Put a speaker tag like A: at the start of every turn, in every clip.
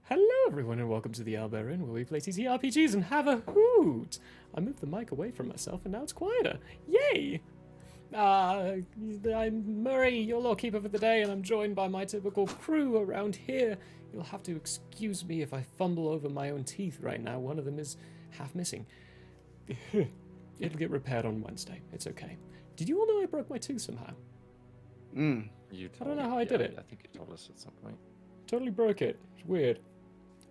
A: Hello, everyone, and welcome to the Owlbear Inn, where we play TTRPGs and have a hoot. I moved the mic away from myself, and now it's quieter. Yay! I'm Murray, your lawkeeper for the day, and I'm joined by my typical crew around here. You'll have to excuse me if I fumble over my own teeth right now. One of them is half missing. It'll get repaired on Wednesday. It's okay. Did you all know I broke my tooth somehow?
B: Mm.
A: I don't know how I did it.
C: I think you told us at some point.
A: Totally broke it. It's weird.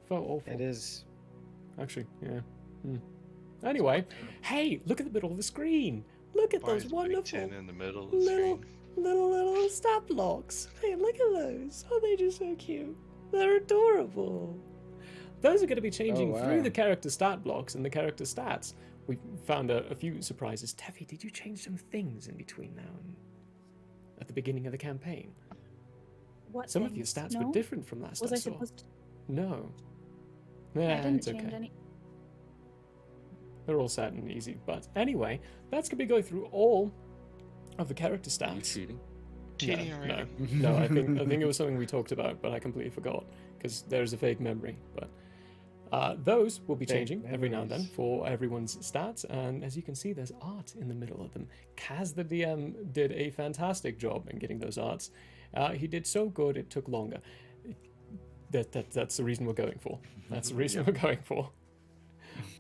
A: Felt awful.
B: It is.
A: Actually, yeah. Anyway, hey, look at the middle of the screen. Look at those wonderful
D: in the middle of the
A: little,
D: screen.
A: little stat blocks. Hey, look at those. Oh, they're just so cute. They're adorable. Those are going to be changing
B: wow.
A: through the character stat blocks and the character stats. We found a few surprises. Teffy, did you change some things in between now and at the beginning of the campaign?
E: What
A: Some of your
E: things?
A: stats
E: No?
A: were different from last
E: Was
A: I
E: I
A: saw.
E: supposed to?
A: No.
E: I
A: Yeah,
E: didn't
A: it's
E: change
A: okay.
E: any.
A: They're all set and easy. But anyway, that's going to be going through all of the character
C: Are you
A: stats.
C: cheating?
D: Cheating
A: no,
D: already.
A: no, I think it was something we talked about, but I completely forgot because there's a vague memory. But those will be
B: Vague
A: changing every now and then
B: memories.
A: for everyone's stats, and as you can see, there's art in the middle of them. Kaz, the DM, did a fantastic job in getting those arts. He did so good it took longer. That's the reason we're going for. That's the reason we're going for.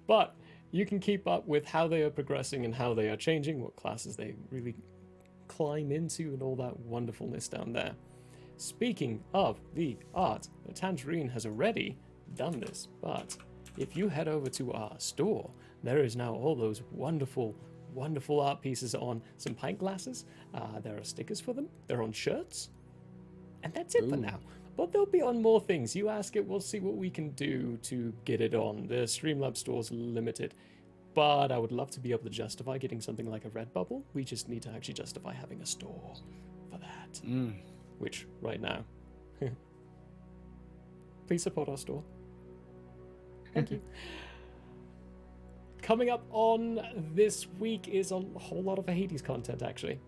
A: But you can keep up with how they are progressing and how they are changing, what classes they really climb into, and all that wonderfulness down there. Speaking of the art, the Tangerine has already done this, but if you head over to our store, there is now all those wonderful, wonderful art pieces on some pint glasses. There are stickers for them. They're on shirts. And that's it for
B: Ooh.
A: now. But they'll be on more things. You ask it, we'll see what we can do to get it on. The Streamlabs store's limited. But I would love to be able to justify getting something like a Redbubble. We just need to actually justify having a store for that.
B: Mm.
A: Which, right now. Please support our store. Thank you. Coming up on this week is a whole lot of Hades content, actually.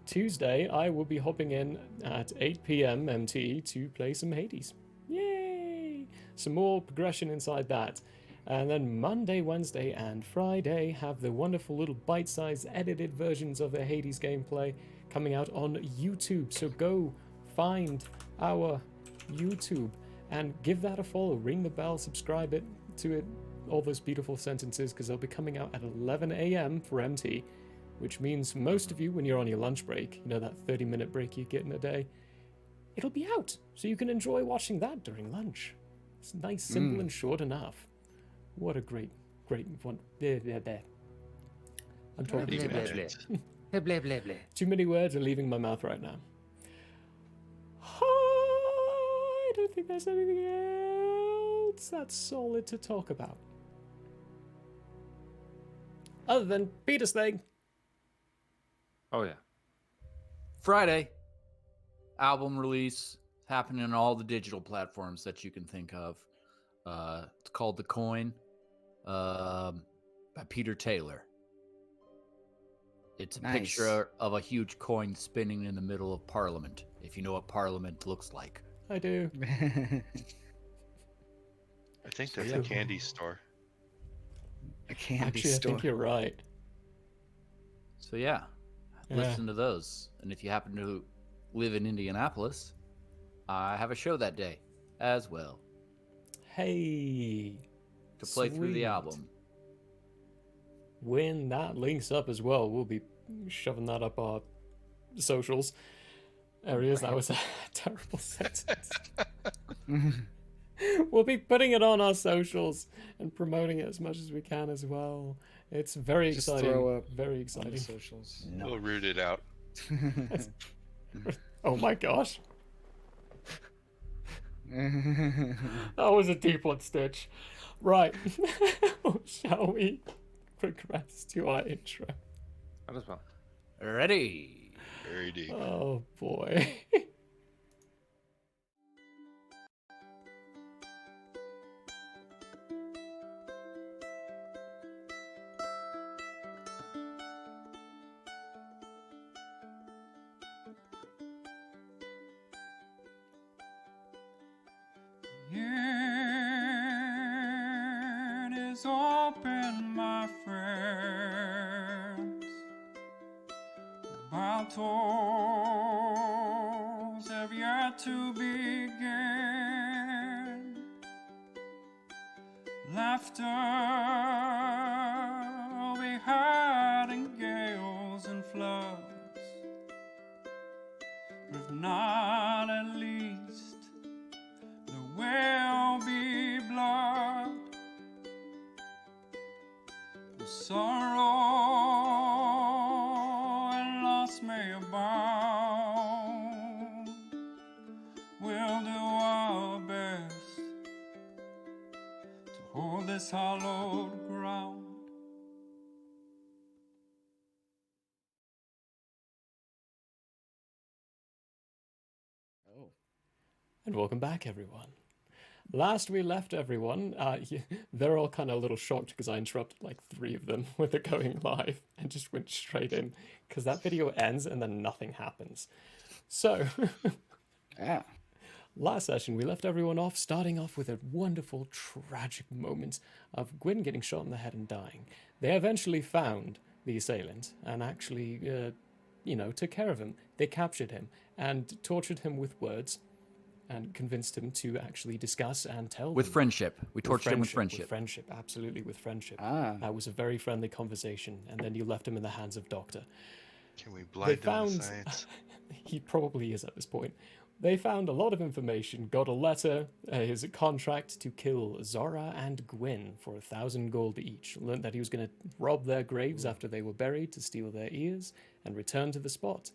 A: Tuesday, I will be hopping in at 8 p.m. MT to play some Hades. Yay! Some more progression inside that. And then Monday, Wednesday, and Friday have the wonderful little bite-sized edited versions of the Hades gameplay coming out on YouTube. So go find our YouTube and give that a follow. Ring the bell, subscribe to it, all those beautiful sentences, because they'll be coming out at 11 a.m. for MT. Which means most of you, when you're on your lunch break, you know, that 30-minute break you get in a day, it'll be out. So you can enjoy watching that during lunch. It's nice, simple, and short enough. What a great one. There. I'm talking
C: Blah,
A: too
C: blah,
A: much.
C: blah. Blah, blah, blah.
A: Too many words are leaving my mouth right now. I don't think there's anything else that's solid to talk about. Other than Peter's thing.
C: Oh, yeah.
F: Friday, album release happening on all the digital platforms that you can think of. It's called The Coin by Peter Taylor. It's a
B: Nice.
F: picture of a huge coin spinning in the middle of Parliament, if you know what Parliament looks like.
A: I do.
D: I think that's
A: Yeah.
D: a candy store.
B: A candy
A: Actually,
B: store.
A: I think you're right.
F: So yeah,
A: Yeah.
F: listen to those. And if you happen to live in Indianapolis, I have a show that day as well
A: Hey.
F: to play through
A: Sweet.
F: the album.
A: When that links up as well, we'll be shoving that up our socials areas. That was a terrible sentence. We'll be putting it on our socials and promoting it as much as we can as well. It's very
B: Just
A: exciting.
B: throw up
A: Very
B: on the
A: exciting.
B: socials.
D: We'll root it out.
A: Oh my gosh. That was a deep one, Stitch. Right. Shall we progress to our intro?
C: Might as well.
F: Ready?
D: Very deep.
A: Oh boy.
G: is open, my friends. Battles have yet to begin. Laughter we had in gales and floods, but if not, at least there will be blood. The sorrow and loss may abound. We'll do our best to hold this hallowed ground.
B: Oh.
A: And welcome back, everyone. Last we left everyone, they're all kind of a little shocked because I interrupted like 3 of them with it going live and just went straight in because that video ends and then nothing happens. So,
B: Yeah.
A: last session we left everyone off, starting off with a wonderful, tragic moment of Gwyn getting shot in the head and dying. They eventually found the assailant and actually, took care of him. They captured him and tortured him with words and convinced him to actually discuss and tell
F: With
A: them.
F: friendship. We tortured him with
A: With
F: friendship.
A: friendship, absolutely with friendship.
B: Ah.
A: That was a very friendly conversation, and then you left him in the hands of Doctor.
D: Can we
A: They
D: blind down the
A: found
D: science?
A: he probably is at this point. They found a lot of information, got a letter, his contract to kill Zora and Gwyn for 1,000 gold each. Learned that he was going to rob their graves after they were buried to steal their ears and return to the spot.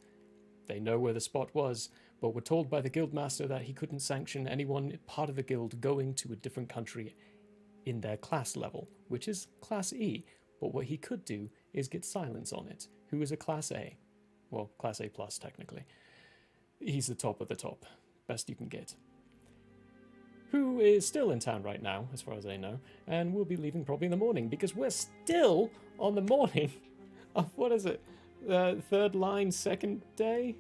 A: They know where the spot was, but were told by the guildmaster that he couldn't sanction anyone part of the guild going to a different country in their class level, which is Class E. But what he could do is get Silence on it, who is a Class A. Well, Class A plus, technically. He's the top of the top. Best you can get. Who is still in town right now, as far as I know, and will be leaving probably in the morning, because we're still on the morning of, what is it, third line, second day?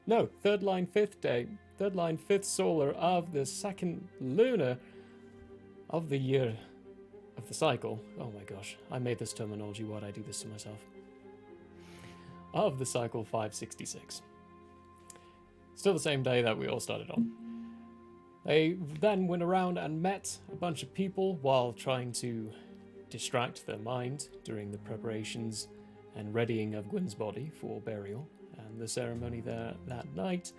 A: No, third line, fifth day. Third line, fifth solar of the second lunar of the year of the cycle. Oh my gosh, I made this terminology. Why'd I do this to myself? Of the cycle 566. Still the same day that we all started on. They then went around and met a bunch of people while trying to distract their mind during the preparations and readying of Gwyn's body for burial and the ceremony there that night,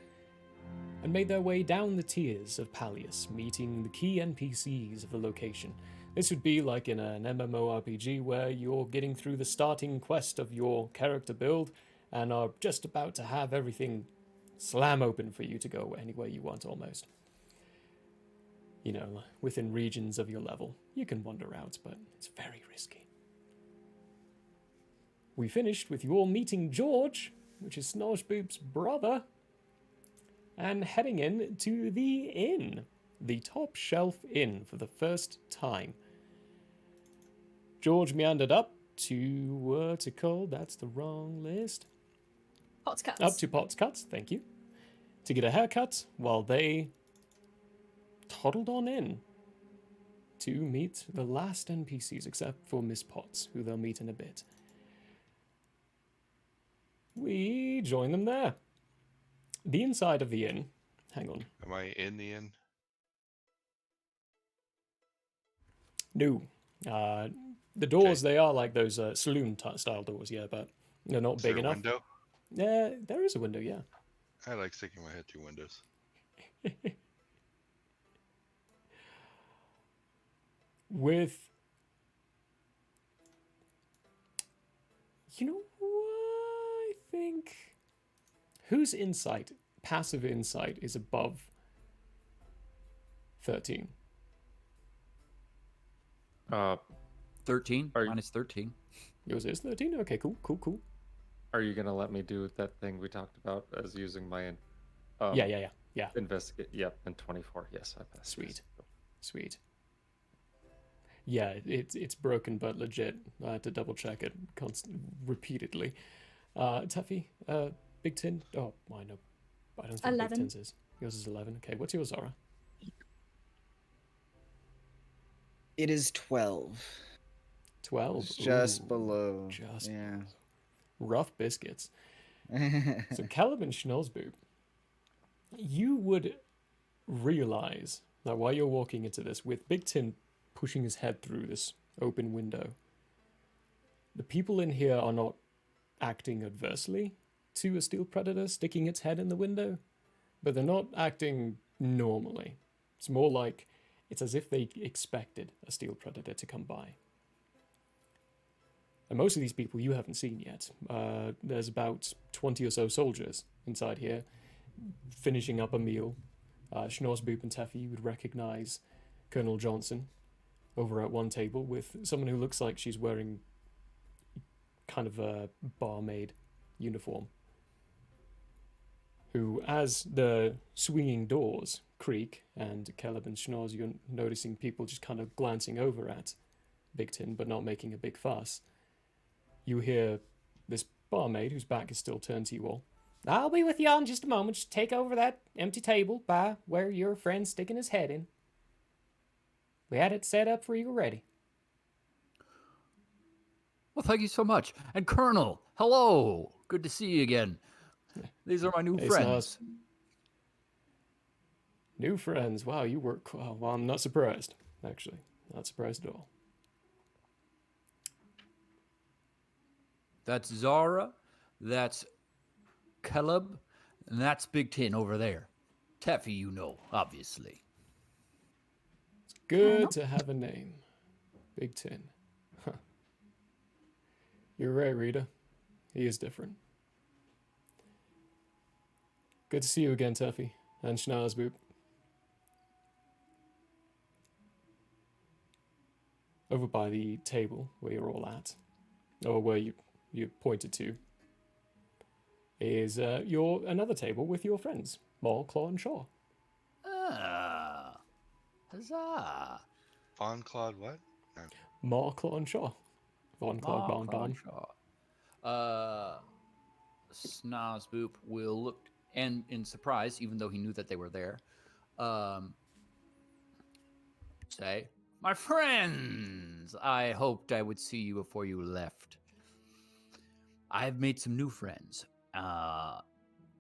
A: and made their way down the tiers of Pallius, meeting the key NPCs of the location. This would be like in an MMORPG where you're getting through the starting quest of your character build and are just about to have everything slam open for you to go anywhere you want almost. You know, within regions of your level. You can wander out, but it's very risky. We finished with you all meeting George, which is Snoshboop's brother, and heading in to the inn. The Top Shelf Inn for the first time. George meandered up to, what's it called? That's the wrong list.
E: Pot's cuts.
A: Up to Pot's Cuts, thank you. To get a haircut while they toddled on in to meet the last NPCs except for Miss Potts, who they'll meet in a bit. We join them there. The inside of the inn. Hang on.
D: Am I in the inn?
A: No. The doors, they are like those saloon style doors, yeah, but they're not
D: Is
A: big
D: there a
A: enough.
D: window?
A: There is a window, yeah.
D: I like sticking my head through windows.
A: With, you know what, I think whose insight, passive insight, is above 13?
F: 13
C: Are you-
F: minus 13.
A: Yours is 13? Okay, cool.
C: Are you gonna let me do that thing we talked about as using my
A: Yeah.
C: investigate? Yep, and 24. Yes, I passed.
A: Sweet. Sweet. Yeah, it's broken but legit. I had to double check it repeatedly. Tuffy, Big Tin. Oh, I know. I don't think
E: 11.
A: Big Tin's is. Yours is 11. Okay, what's yours, Zara?
B: It is 12.
A: 12.
B: It's just
A: Ooh,
B: below.
A: just
B: Yeah.
A: rough biscuits. So Caleb and Schnozboob, you would realize that while you're walking into this, with Big Tin pushing his head through this open window, the people in here are not acting adversely to a steel predator sticking its head in the window, but they're not acting normally. It's more like it's as if they expected a steel predator to come by. And most of these people you haven't seen yet. There's about 20 or so soldiers inside here, finishing up a meal. Schnorsboop and Teffy, you would recognize Colonel Johnson over at one table with someone who looks like she's wearing kind of a barmaid uniform. Who, as the swinging doors creak, and Caleb and Schnoz, you're noticing people just kind of glancing over at Big Tin, but not making a big fuss. You hear this barmaid, whose back is still turned to you all. I'll be with you all in just a moment. Just take over that empty table by where your friend's sticking his head in. We had it set up for you already.
F: Well, thank you so much. And Colonel, hello. Good to see you again. These are my new
A: Hey,
F: friends.
A: Snaz. New friends. Wow, you work well. Well, I'm not surprised, actually. Not surprised at all.
F: That's Zara. That's Caleb. And that's Big Tin over there. Teffy, you know, obviously.
A: Good to have a name. Big Tin. Huh. You're right, Rita. He is different. Good to see you again, Teffy. And Schnazboop. Over by the table where you're all at, or where you pointed to, is your another table with your friends, Maul, Claw, and Shaw.
F: Ah. Huzzah.
D: Von Claude, what? No.
A: Maul, Claw, and Shaw. Von Claw, Bon Bon.
F: Snozboop will look and in surprise, even though he knew that they were there, say, "My friends, I hoped I would see you before you left. I've made some new friends.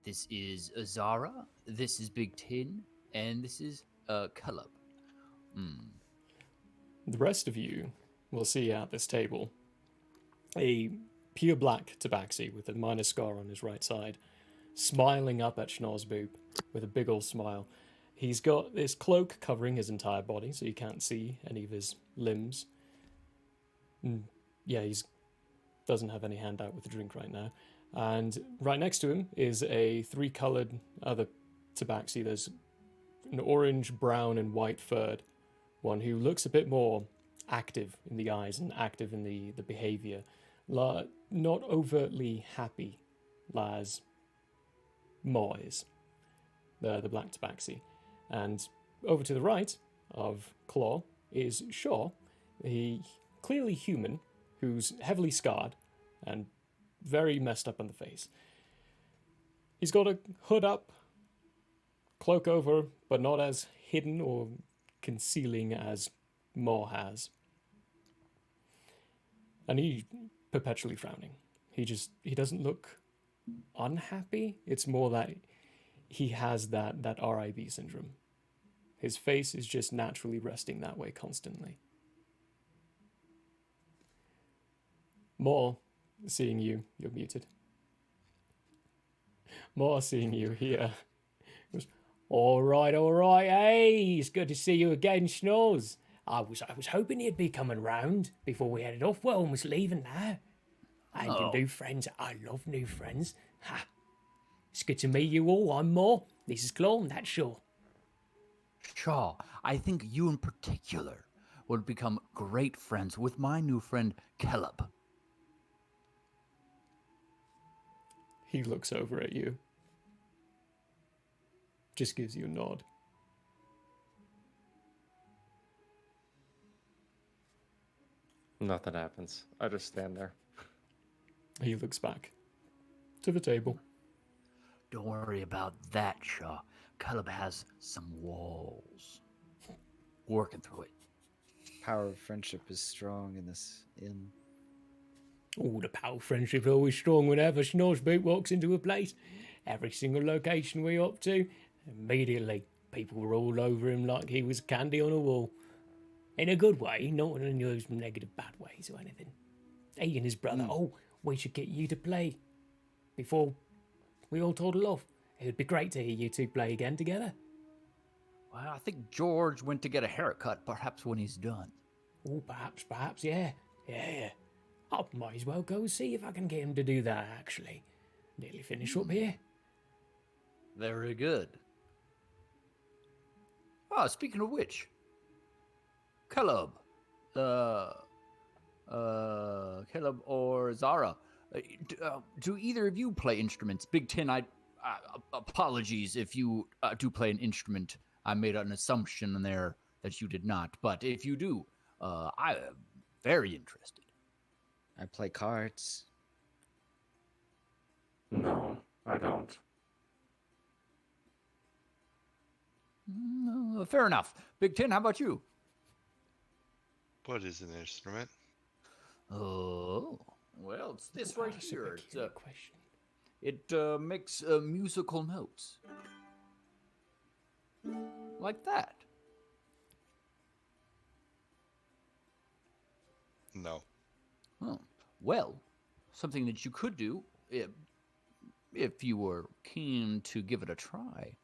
F: This is Azara, this is Big Tin, and this is Caleb.
A: The rest of you will see at this table a pure black tabaxi with a minor scar on his right side, smiling up at Schnozboop with a big old smile. He's got this cloak covering his entire body, so you can't see any of his limbs. Yeah, he's doesn't have any hand out with the drink right now. And right next to him is a three-coloured other tabaxi. There's an orange, brown, and white furred one who looks a bit more active in the eyes and active in the behaviour. Not overtly happy, as Maw is, the black tabaxi. And over to the right of Claw is Shaw, he clearly human, who's heavily scarred and very messed up on the face. He's got a hood up, cloak over, but not as hidden or concealing as Maw has. And he perpetually frowning. He doesn't look unhappy. It's more that he has that RIB syndrome. His face is just naturally resting that way constantly. Maw, seeing you, you're muted. Maw, seeing you here, goes, all right, hey, it's good to see you again, Schnoz. I was hoping you'd be coming round before we headed off. We're almost leaving now. And your new friends, I love new friends. Ha! It's good to meet you all. I'm Maw. This is Claw, and that's Shaw.
F: Shaw, I think you in particular would become great friends with my new friend, Caleb.
A: He looks over at you. Just gives you a nod.
C: Nothing happens. I just stand there.
A: He looks back to the table.
F: Don't worry about that, Shaw. Caleb has some walls. Working through it.
B: power of friendship is strong in this inn.
A: Oh, the power of friendship's always strong whenever Snozzboot walks into a place. Every single location we up to, immediately people were all over him like he was candy on a wall. In a good way, not in those negative bad ways or anything. He and his brother, oh, we should get you to play before we all toddle off. It would be great to hear you two play again together.
F: Well, I think George went to get a haircut, perhaps when he's done.
A: Oh, perhaps, yeah. Yeah. I might as well go see if I can get him to do that, actually. Nearly finished up here.
F: Very good. Ah, speaking of which, Caleb, Caleb or Zara, do either of you play instruments? Big Ten, apologies if you do play an instrument. I made an assumption there that you did not, but if you do, I'm very interested.
B: I play cards.
C: No, I don't.
F: Fair enough. Big Ten, how about you?
D: What is an instrument?
F: Oh, well, it's this right
A: That's a
F: here.
A: peculiar question.
F: It makes musical notes. Like that.
D: No.
F: Oh, well, something that you could do, if you were keen to give it a try,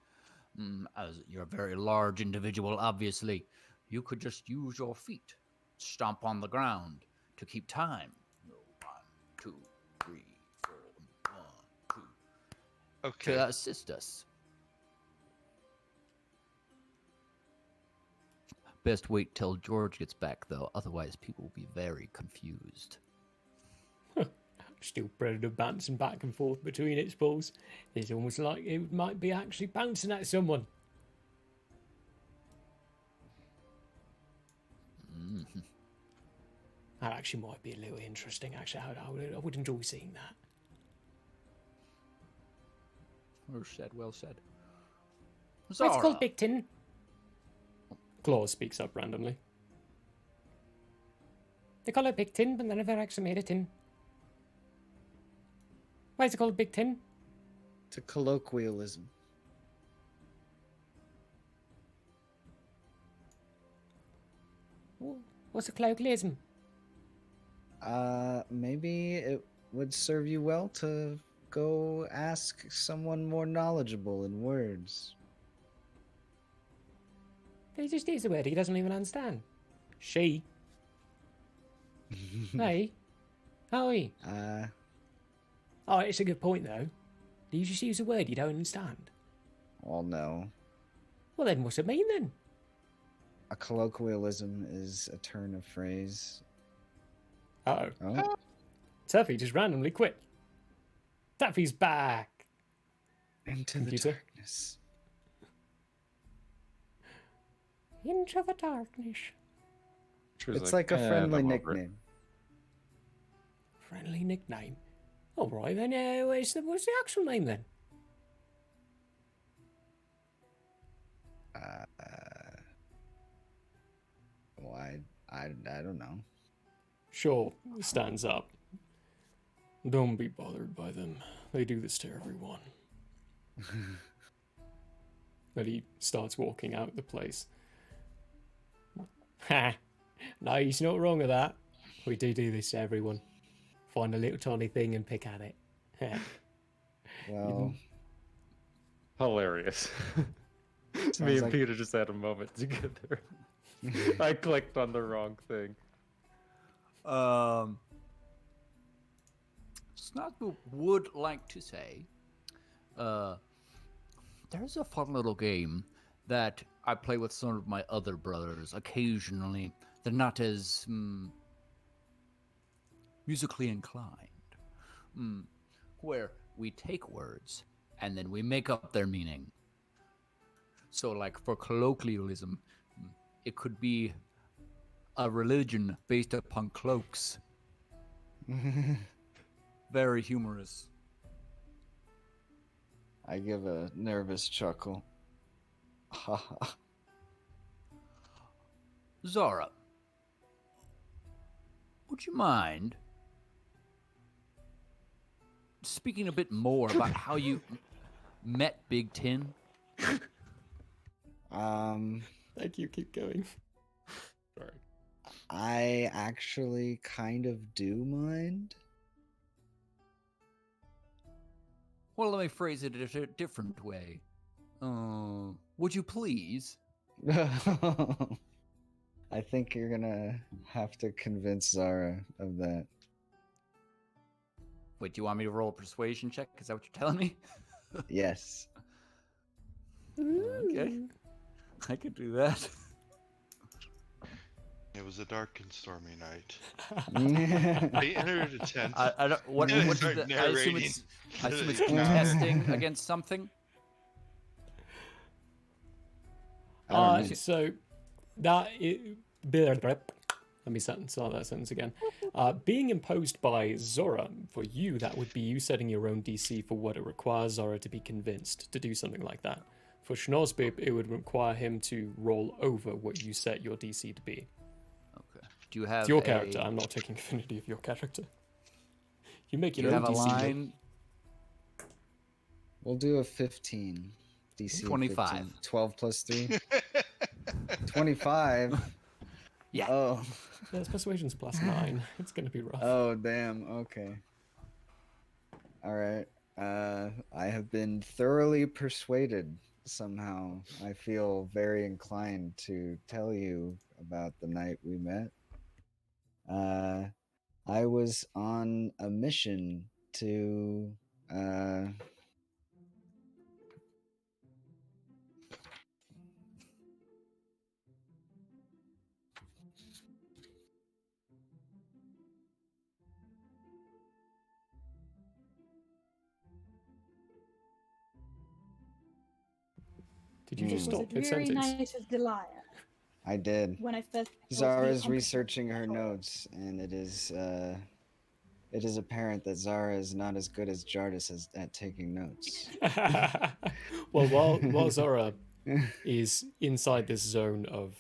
F: as you're a very large individual, obviously, you could just use your feet, stomp on the ground to keep time. 1, 2, 3, 4, 1, 2.
D: Okay.
F: To assist us. Best wait till George gets back, though. Otherwise, people will be very confused.
A: Still Predator bouncing back and forth between its balls. It's almost like it might be actually bouncing at someone. That actually might be a little interesting. Actually, I would enjoy seeing that.
F: Well said.
A: It's
F: Zara.
A: called Big Tin. Claus speaks up randomly. They call it Big Tin, but they never actually made a tin. Why is it called Big Tin?
B: It's a colloquialism.
A: What's a colloquialism?
B: Maybe it would serve you well to go ask someone more knowledgeable in words.
A: They just use a word he doesn't even understand. She. Hey. Howie. Oh, it's a good point, though. Do you just use a word you don't understand?
B: Well, no.
A: Well, then what's it mean, then?
B: A colloquialism is a turn of phrase.
A: Uh-oh.
B: Oh,
A: Tuffy just randomly quit. Tuffy's back.
B: into the
A: Computer?
B: darkness.
A: Into the darkness.
C: She was
B: It's like a friendly
C: I'm over it."
B: nickname.
A: Friendly nickname. All right, then. What's the actual name, then?
B: Well, I don't know.
A: Shaw stands up. Don't be bothered by them. They do this to everyone. And he starts walking out the place. Ha! No, he's not wrong with that. We do this to everyone. Find a little tiny thing and pick at it.
B: Well,
C: Hilarious. Me
B: Sounds
C: and
B: like-
C: Peter just had a moment together. I clicked on the wrong thing.
F: Snozboop would like to say, there's a fun little game that I play with some of my other brothers occasionally. They're not as musically inclined. Where we take words and then we make up their meaning. So, like for colloquialism, it could be a religion based upon cloaks. Very humorous.
B: I give a nervous chuckle.
F: Zara, would you mind speaking a bit more about how you met Big Tin?
A: Thank you. Keep going. Sorry.
B: I actually kind of do mind.
F: Well, let me phrase it a different way. Would you please?
B: I think you're gonna have to convince Zara of that.
F: Wait, do you want me to roll a persuasion check? Is that what you're telling me?
B: Yes.
F: Okay. I could do that.
D: It was a dark and stormy night.
B: Yeah.
D: They entered a tent.
F: I don't. What?
D: and
F: What's
D: started
F: the? I assume
D: narrating
F: it's. I assume it's
D: the
F: contesting against something.
B: I don't know.
A: So that let me start that sentence again. Being imposed by Zora, for you, that would be you setting your own DC for what it requires Zora to be convinced to do something like that. For Schnorzbib, it would require him to roll over what you set your DC to be.
F: Okay. Do you have
A: It's your character. I'm not taking affinity of your character. You make
F: Do
A: your
F: you
A: own
F: have a
A: DC. mate.
F: line?
B: We'll do a 15. DC
F: 25.
B: 15. 12 plus 3. 25.
F: Yeah.
B: Oh.
A: There's persuasion's +9. It's gonna be rough.
B: Oh, damn. Okay. All right. I have been thoroughly persuaded somehow. I feel very inclined to tell you about the night we met. I was on a mission to
A: Did you just
B: Hmm.
E: Was
A: stop
E: it
A: mid
E: very
A: sentence?
E: nice of Delia
B: I did.
E: when I first
B: Zara's researching her notes, and it is apparent that Zara is not as good as Jardis at taking notes.
A: Well, while Zora is inside this zone of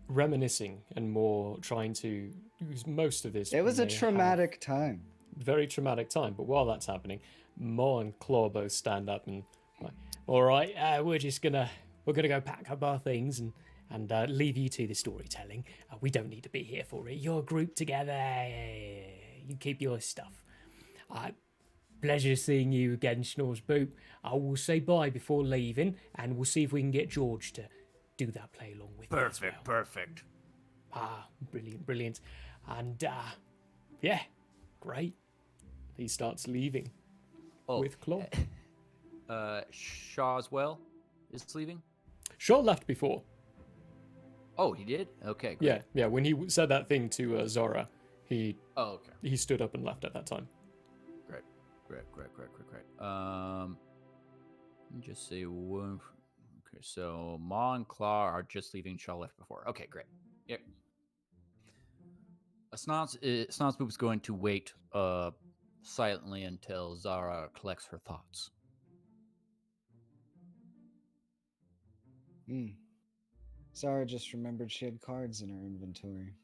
A: reminiscing and more trying to use most of this.
B: It was a
A: may have
B: traumatic time.
A: very traumatic time. But while that's happening, Mo and Claw both stand up and like, all right, we're gonna go pack up our things and leave you to the storytelling. We don't need to be here for it. You're grouped together. You keep your stuff. Pleasure seeing you again, Schnorzbib. I will say bye before leaving, and we'll see if we can get George to do that play along with me as well.
F: Perfect.
A: Brilliant. And yeah, great. He starts leaving
F: Oh,
A: with Claw.
F: Shawswell is leaving.
A: Shaw left before.
F: Oh, he did. Okay. Great.
A: Yeah. When he said that thing to Zora, he
F: Oh, okay.
A: stood up and left at that time.
F: Great. Let me just say one. Okay, so Ma and Claw are just leaving. Shaw left before. Okay, great. Yep. Snozzboob is going to wait silently until Zara collects her thoughts.
B: Zara just remembered she had cards in her inventory.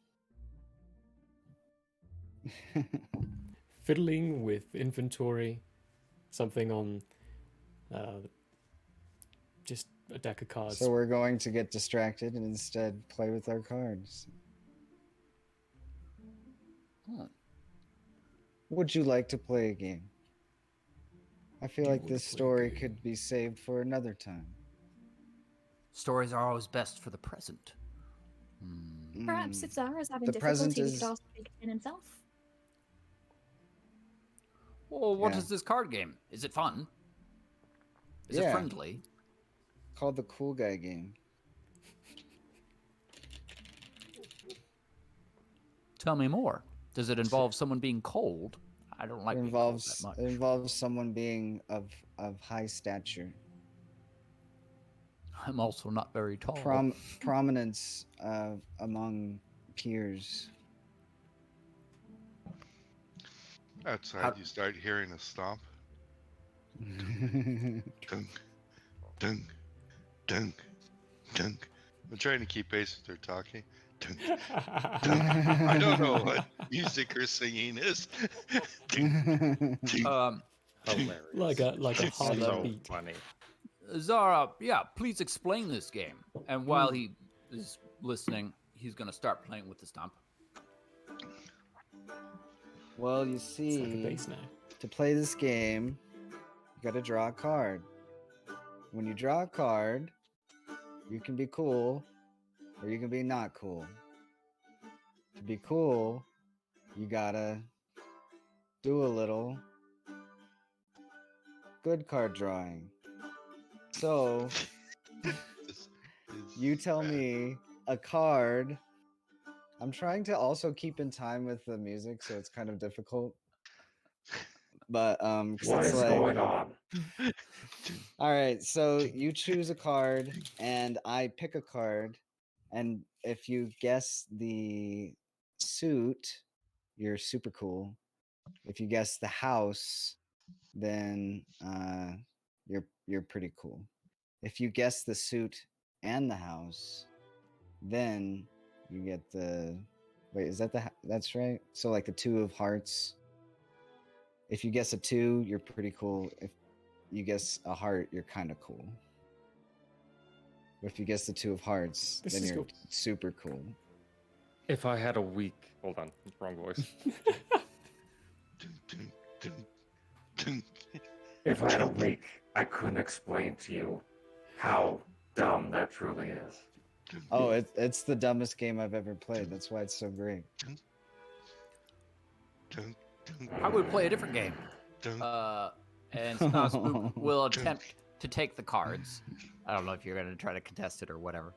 A: Fiddling with inventory, something on just a deck of cards.
B: So we're going to get distracted and instead play with our cards.
F: Huh.
B: Would you like to play a game? I feel like
A: want to
B: this
A: play a
B: story
A: game.
B: could be saved for another time.
F: Stories are always best for the present.
E: Perhaps if Zara's having
B: The present
E: difficulty, we
B: is-
E: could ask Big Tin himself.
F: Well, what
B: Yeah.
F: is this card game? Is it fun? Is it
B: Yeah.
F: friendly?
B: Called the Cool Guy Game.
F: Tell me more. Does it involve someone being cold? I don't like
B: It
F: being cold
B: involves
F: that much.
B: it involves someone being of high stature,
F: I'm also not very tall.
B: prominence among peers.
D: Outside,
F: How-
D: you start hearing a stomp. Dunk, dunk, dunk, dunk. I'm trying to keep pace with her talking. Dun, I don't know what music or singing is. Dun, dun,
F: Um,
C: Hilarious.
A: like a
D: It's
A: harder
C: so
A: beat.
C: funny.
F: Zara, yeah, please explain this game. And while he is listening, he's gonna start playing with the stump.
B: Well, you
A: It's like a
B: see,
A: bass now.
B: to play this game, you gotta draw a card. When you draw a card, you can be cool or you can be not cool. To be cool, you gotta do a little good card drawing. So,
D: this is
B: you tell
D: bad.
B: me a card. I'm trying to also keep in time with the music, so it's kind of difficult. But 'cause it's like,
C: on?
B: all right, so you choose a card and I pick a card, and if you guess the suit, you're super cool. If you guess the house, then you're pretty cool. If you guess the suit and the house, then you get the wait, is that that's right? So like the 2 of hearts. If you guess a 2, you're pretty cool. If you guess a heart, you're kind of cool. But if you guess the 2 of hearts,
A: This
B: then
A: is
B: you're
A: cool.
B: super cool.
C: If I had a week, hold on, wrong voice.
D: Dun, dun, dun, dun.
H: If I had a week, I couldn't explain to you how dumb that truly is.
B: Oh, it's the dumbest game I've ever played. That's why it's so great.
D: Dun, dun,
F: I would play a different game.
D: dun.
F: And Snozboop will attempt to take the cards. I don't know if you're gonna try to contest it or whatever.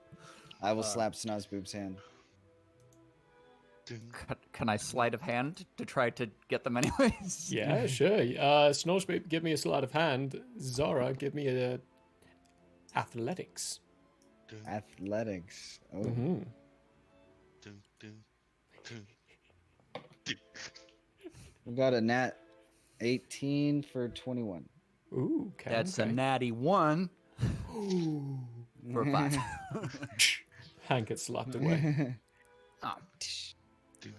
B: I will slap Snozboop's hand.
D: Dun.
F: Can I sleight of hand to try to get them anyways?
A: Yeah, sure. Snorspeed, give me a sleight of hand. Zara, give me a athletics.
D: Dun,
B: Athletics. Oh,
A: Mm-hmm.
D: dun, dun, dun. Dun.
B: we got a nat 18 for 21.
A: Ooh, okay.
F: That's
A: okay.
F: a natty 1
A: Ooh.
F: for 5.
A: Hank gets slapped away.
F: Oh,
D: Dun.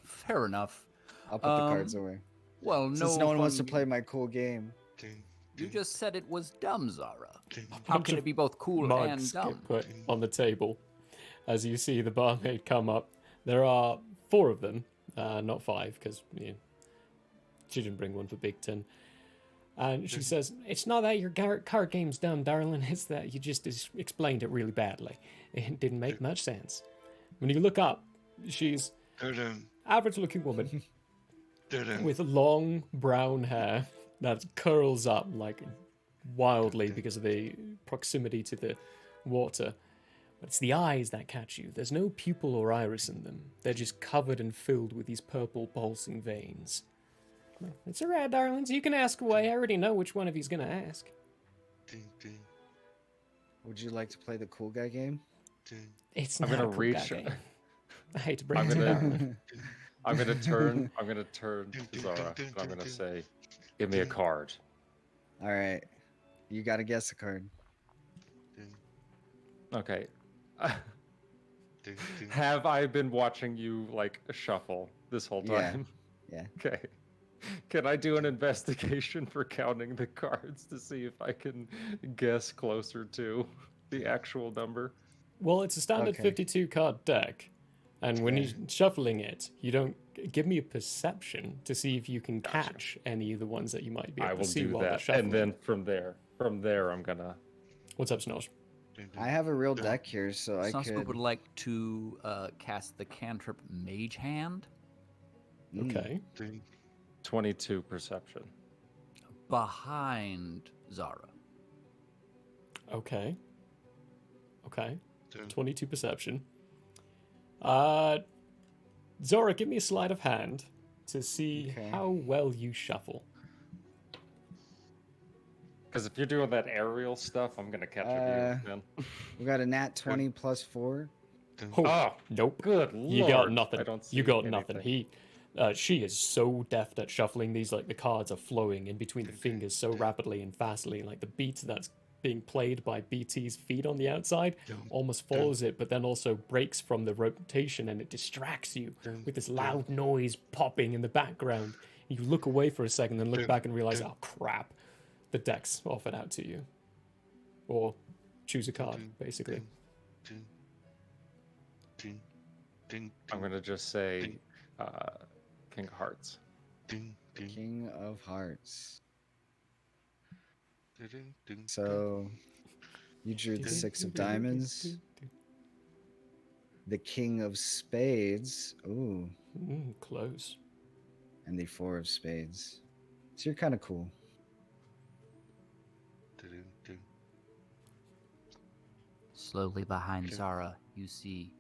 F: fair enough.
B: I'll put the cards away.
F: Well,
B: Since no one wants to
F: fun-
B: play my cool game.
D: Dun,
F: You
D: dun,
F: just said it was dumb, Zara.
D: dun.
F: How
A: Bunch
F: can
A: of
F: it be both cool and
A: Mugs
F: dumb?
A: get put on the table as you see the barmaid come up. There are 4 of them, not 5, because she didn't bring one for Big Ten. And she says, "It's not that your card game's dumb, darling. It's that you just explained it really badly. It didn't make much sense." When you look up, she's
D: Dun, dun,
A: average-looking woman
D: dun, dun.
A: with long brown hair that curls up like wildly because of the proximity to the water. But it's the eyes that catch you. There's no pupil or iris in them. They're just covered and filled with these purple pulsing veins. It's alright, darlings. You can ask away. I already know which one of you's gonna ask.
D: Dun, dun,
B: Would you like to play the cool guy game?
D: dun.
A: It's
C: I'm
A: not
C: gonna
A: a cool
C: reach-
A: guy game. I hate to bring
C: I'm
A: it
C: gonna-
A: up.
C: I'm gonna turn to Zara, and I'm gonna say, "Give me a card."
B: All right. You got to guess a card.
C: Okay.
D: Dun, dun.
C: Have I been watching you like shuffle this whole
B: Yeah.
C: time?
B: Yeah.
C: Okay. Can I do an investigation for counting the cards to see if I can guess closer to the actual number?
A: Well, it's a standard
B: Okay.
A: 52 card deck. And when
B: Yeah.
A: you're shuffling it, you don't give me a perception to see if you can
C: Gotcha.
A: catch any of the ones that you might be
C: I
A: able
C: will
A: to see
C: do
A: while they're
C: that,
A: shuffling.
C: and then from there, I'm gonna.
A: What's up, Snosh?
D: Dun, dun.
B: I have a real deck here, so I
F: Snozboop
B: could.
F: would like to cast the cantrip Mage Hand
A: Okay.
D: Dun,
C: 22 perception.
F: behind Zara.
A: Okay. Okay.
D: dun.
A: 22 perception. Zora, give me a sleight of hand to see
B: Okay.
A: how well you shuffle.
C: Because if you're doing that aerial stuff, I'm gonna catch up to you, man.
B: We got a nat 20 plus 4.
D: Dun.
A: Oh,
C: Oh,
A: nope.
C: good lord!
A: You got nothing.
C: I don't see
A: You got nothing.
C: anything.
A: She is so deft at shuffling these. Like the cards are flowing in between the fingers so rapidly and fastly. Like the beat that's being played by BT's feet on the outside, almost follows it, but then also breaks from the rotation and it distracts you with this loud noise popping in the background. You look away for a second, then look back and realize, oh crap, the deck's offered out to you. Or choose a card, basically.
C: I'm going to just say King of Hearts.
B: King of Hearts. So you drew the 6 of diamonds. The King of Spades. Ooh.
A: Close.
B: And the 4 of Spades. So you're kind of cool.
F: Slowly behind Zara, you see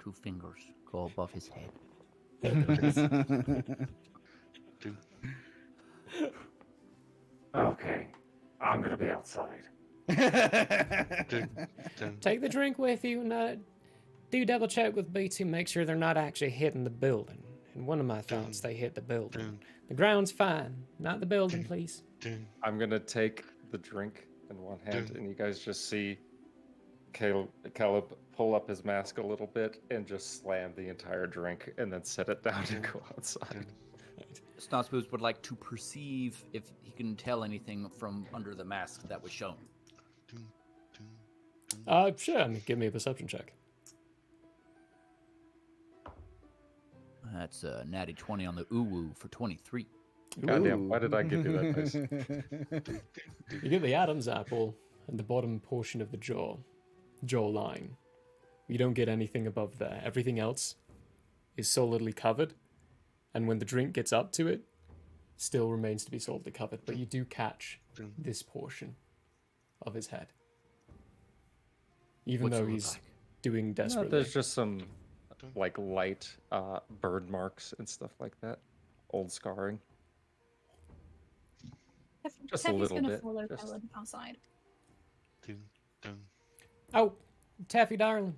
F: 2 fingers go above his head.
H: Okay, I'm gonna be outside.
A: Take the drink with you and do double check with BT, make sure they're not actually hitting the building. In one of my thoughts, they hit the building. The ground's fine, not the building, please.
C: I'm going to take the drink in one hand, and you guys just see Caleb pull up his mask a little bit and just slam the entire drink and then set it down and go outside.
F: Snotsboots would like to perceive if he can tell anything from under the mask that was shown.
A: Sure, give me a perception check.
F: That's a natty 20 on the uwu for 23.
C: Goddamn, why did I give you that dice?
A: You get the Adam's apple and the bottom portion of the jaw line. You don't get anything above there. Everything else is solidly covered, and when the drink gets up to it, still remains to be solidly covered, but you do catch this portion of his head. Even
F: What's it
A: though
F: look
A: he's
F: like?
A: doing
C: No,
A: desperately.
C: there's just some like light bird marks and stuff like that. Old scarring. Just a
E: Teffy's
C: little
E: gonna
C: bit,
E: follow
C: just-
E: Caleb outside.
A: Oh, Taffy darling,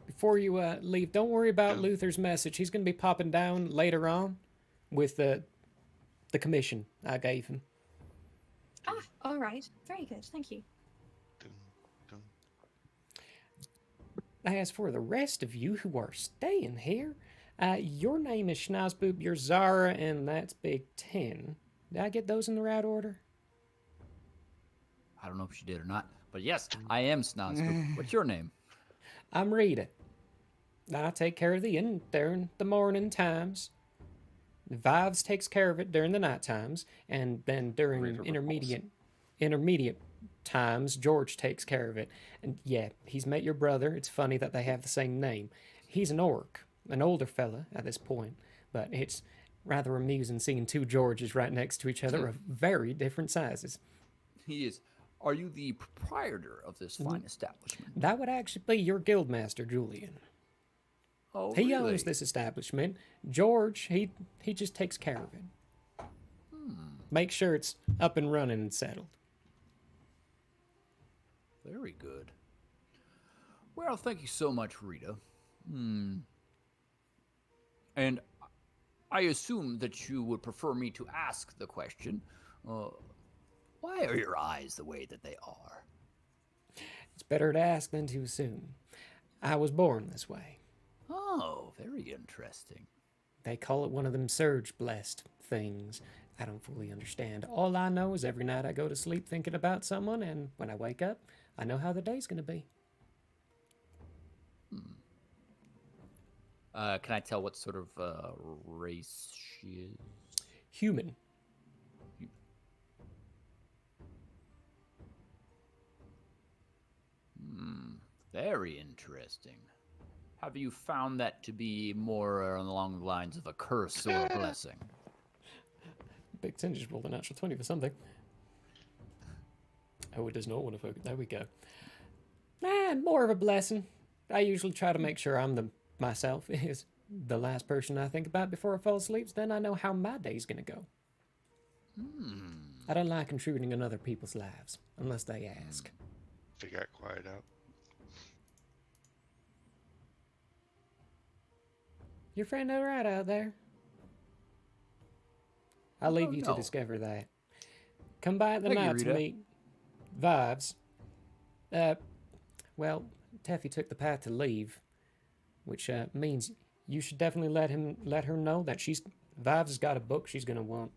A: before you leave, don't worry about Luther's message. He's going to be popping down later on with the commission I gave him.
E: Ah, all right. Very good. Thank you.
A: As for the rest of you who are staying here, your name is Schnozboop, you're Zara, and that's Big Ten. Did I get those in the right order?
F: I don't know if she did or not, but yes, I am Snotsboop. What's your name?
A: I'm Rita. I take care of the inn during the morning times. Vives takes care of it during the night times, and then during
C: Rita
A: intermediate times, George takes care of it. And yeah, he's met your brother. It's funny that they have the same name. He's an orc, an older fella at this point, but it's rather amusing seeing 2 Georges right next to each other of very different sizes.
F: He is. Are you the proprietor of this fine establishment?
A: That would actually be your guildmaster, Julian.
F: Oh,
A: He
F: really?
A: owns this establishment. George, he just takes care of it. Make sure it's up and running and settled.
F: Very good. Well, thank you so much, Rita. And I assume that you would prefer me to ask the question, why are your eyes the way that they are?
A: It's better to ask than to assume. I was born this way.
F: Oh, very interesting.
A: They call it one of them surge-blessed things. I don't fully understand. All I know is every night I go to sleep thinking about someone, and when I wake up, I know how the day's going to be.
F: Can I tell what sort of race she is?
A: Human.
F: Very interesting. Have you found that to be more along the lines of a curse or a blessing?
A: Big Tin just rolled a natural 20 for something. Oh, it does not want to focus. There we go. More of a blessing. I usually try to make sure myself is the last person I think about before I fall asleep, so then I know how my day's going to go. I don't like intruding on other people's lives, unless they ask.
D: They got quiet out.
A: Your friend all right out there? I'll leave you to
F: no.
A: discover that. Come by at the
F: Thank you,
A: night's
F: Rita.
A: meet. Vibes. Well, Teffy took the path to leave, which means you should definitely let her know that Vibes has got a book she's gonna want.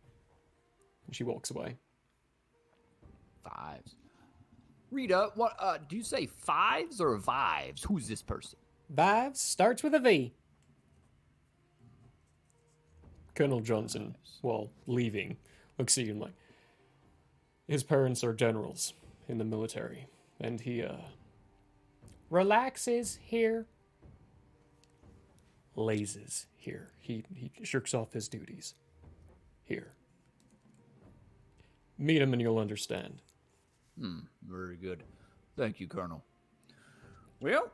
A: And she walks away.
F: Fives. Rita, what? Do you say fives or vives? Who's this person?
A: Vibes starts with a V. Colonel Johnson, while leaving, looks at you and like, his parents are generals in the military, and he relaxes here, lazes here. He shirks off his duties here. Meet him and you'll understand.
F: Very good. Thank you, Colonel. Well,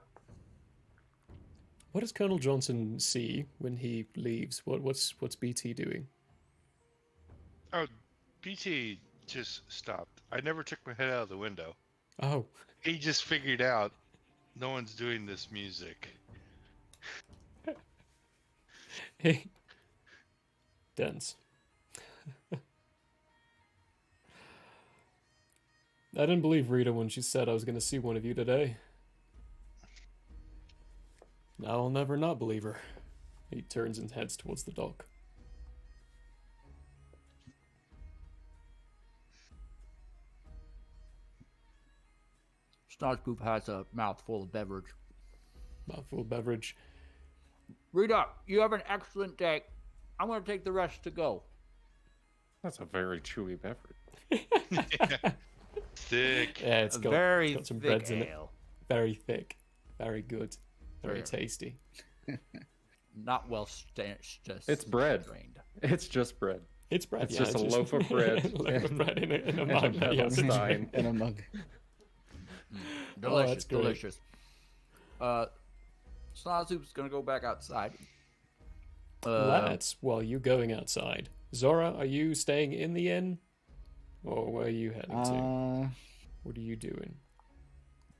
A: What does Colonel Johnson see when he leaves? What's BT doing?
D: Oh, BT just stopped. I never took my head out of the window.
A: Oh,
D: He just figured out no one's doing this music.
A: hey, dense. I didn't believe Rita when she said I was going to see one of you today. Now I'll never not believe her. He turns and heads towards the dock.
F: Snarchpoop has a mouthful of beverage.
A: Mouthful of beverage.
F: Rita, you have an excellent day. I'm going to take the rest to go.
C: That's a very chewy beverage.
D: Thick.
A: Yeah, it's
F: A
A: got,
F: very
A: got some
F: thick
A: breads in it.
F: ale.
A: Very thick. Very good. Very
F: Very.
A: tasty.
F: Not well just
C: It's bread.
F: strained.
C: It's just bread.
A: It's bread.
C: It's
A: yeah,
C: just a loaf of bread.
A: loaf of bread in a
C: and a
A: mug.
C: metal
A: yes.
C: stein.
B: In a mug.
F: Delicious,
A: that's great.
F: delicious. Snarchpoop's going to go back outside.
A: Lads, while you going outside, Zora, are you staying in the inn? Or where are you heading to? What are you doing?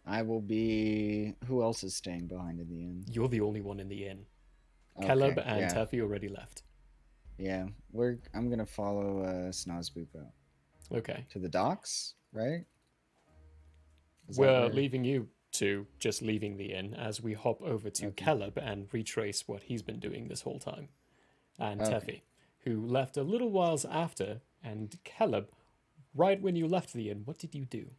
B: I will be. Who else is staying behind in the inn?
A: You're the only one in the inn.
B: Okay,
A: Caleb and
B: yeah.
A: Taffy already left.
B: Yeah, I'm gonna follow Snozboop out
A: Okay.
B: to the docks, right? Is that
A: We're
B: where-
A: leaving you two, just leaving the inn, as we hop over to
B: Okay.
A: Caleb and retrace what he's been doing this whole time. And
B: Okay.
A: Teffy, who left a little whiles after. And Caleb, right when you left the inn, what did you do?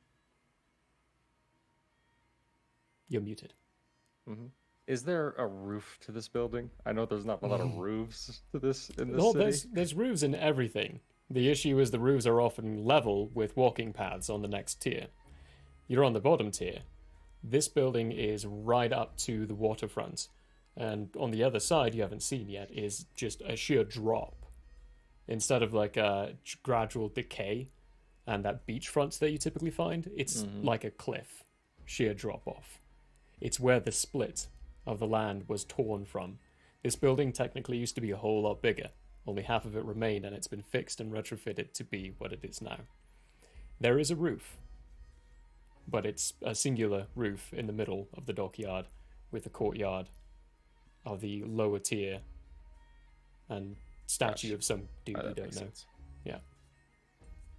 A: You're muted.
C: Is there a roof to this building? I know there's not a lot of roofs to this in this
A: Well,
C: city.
A: there's roofs in everything. The issue is the roofs are often level with walking paths on the next tier. You're on the bottom tier. This building is right up to the waterfront. And on the other side, you haven't seen yet, is just a sheer drop. Instead of like a gradual decay and that beachfront that you typically find, it's like a cliff, sheer drop off. It's where the split of the land was torn from. This building technically used to be a whole lot bigger. Only half of it remained, and it's been fixed and retrofitted to be what it is now. There is a roof, but it's a singular roof in the middle of the dockyard with the courtyard of the lower tier and statue
C: Gotcha.
A: of some dude
C: Oh,
A: you
C: that
A: don't
C: makes
A: know.
C: sense.
A: Yeah.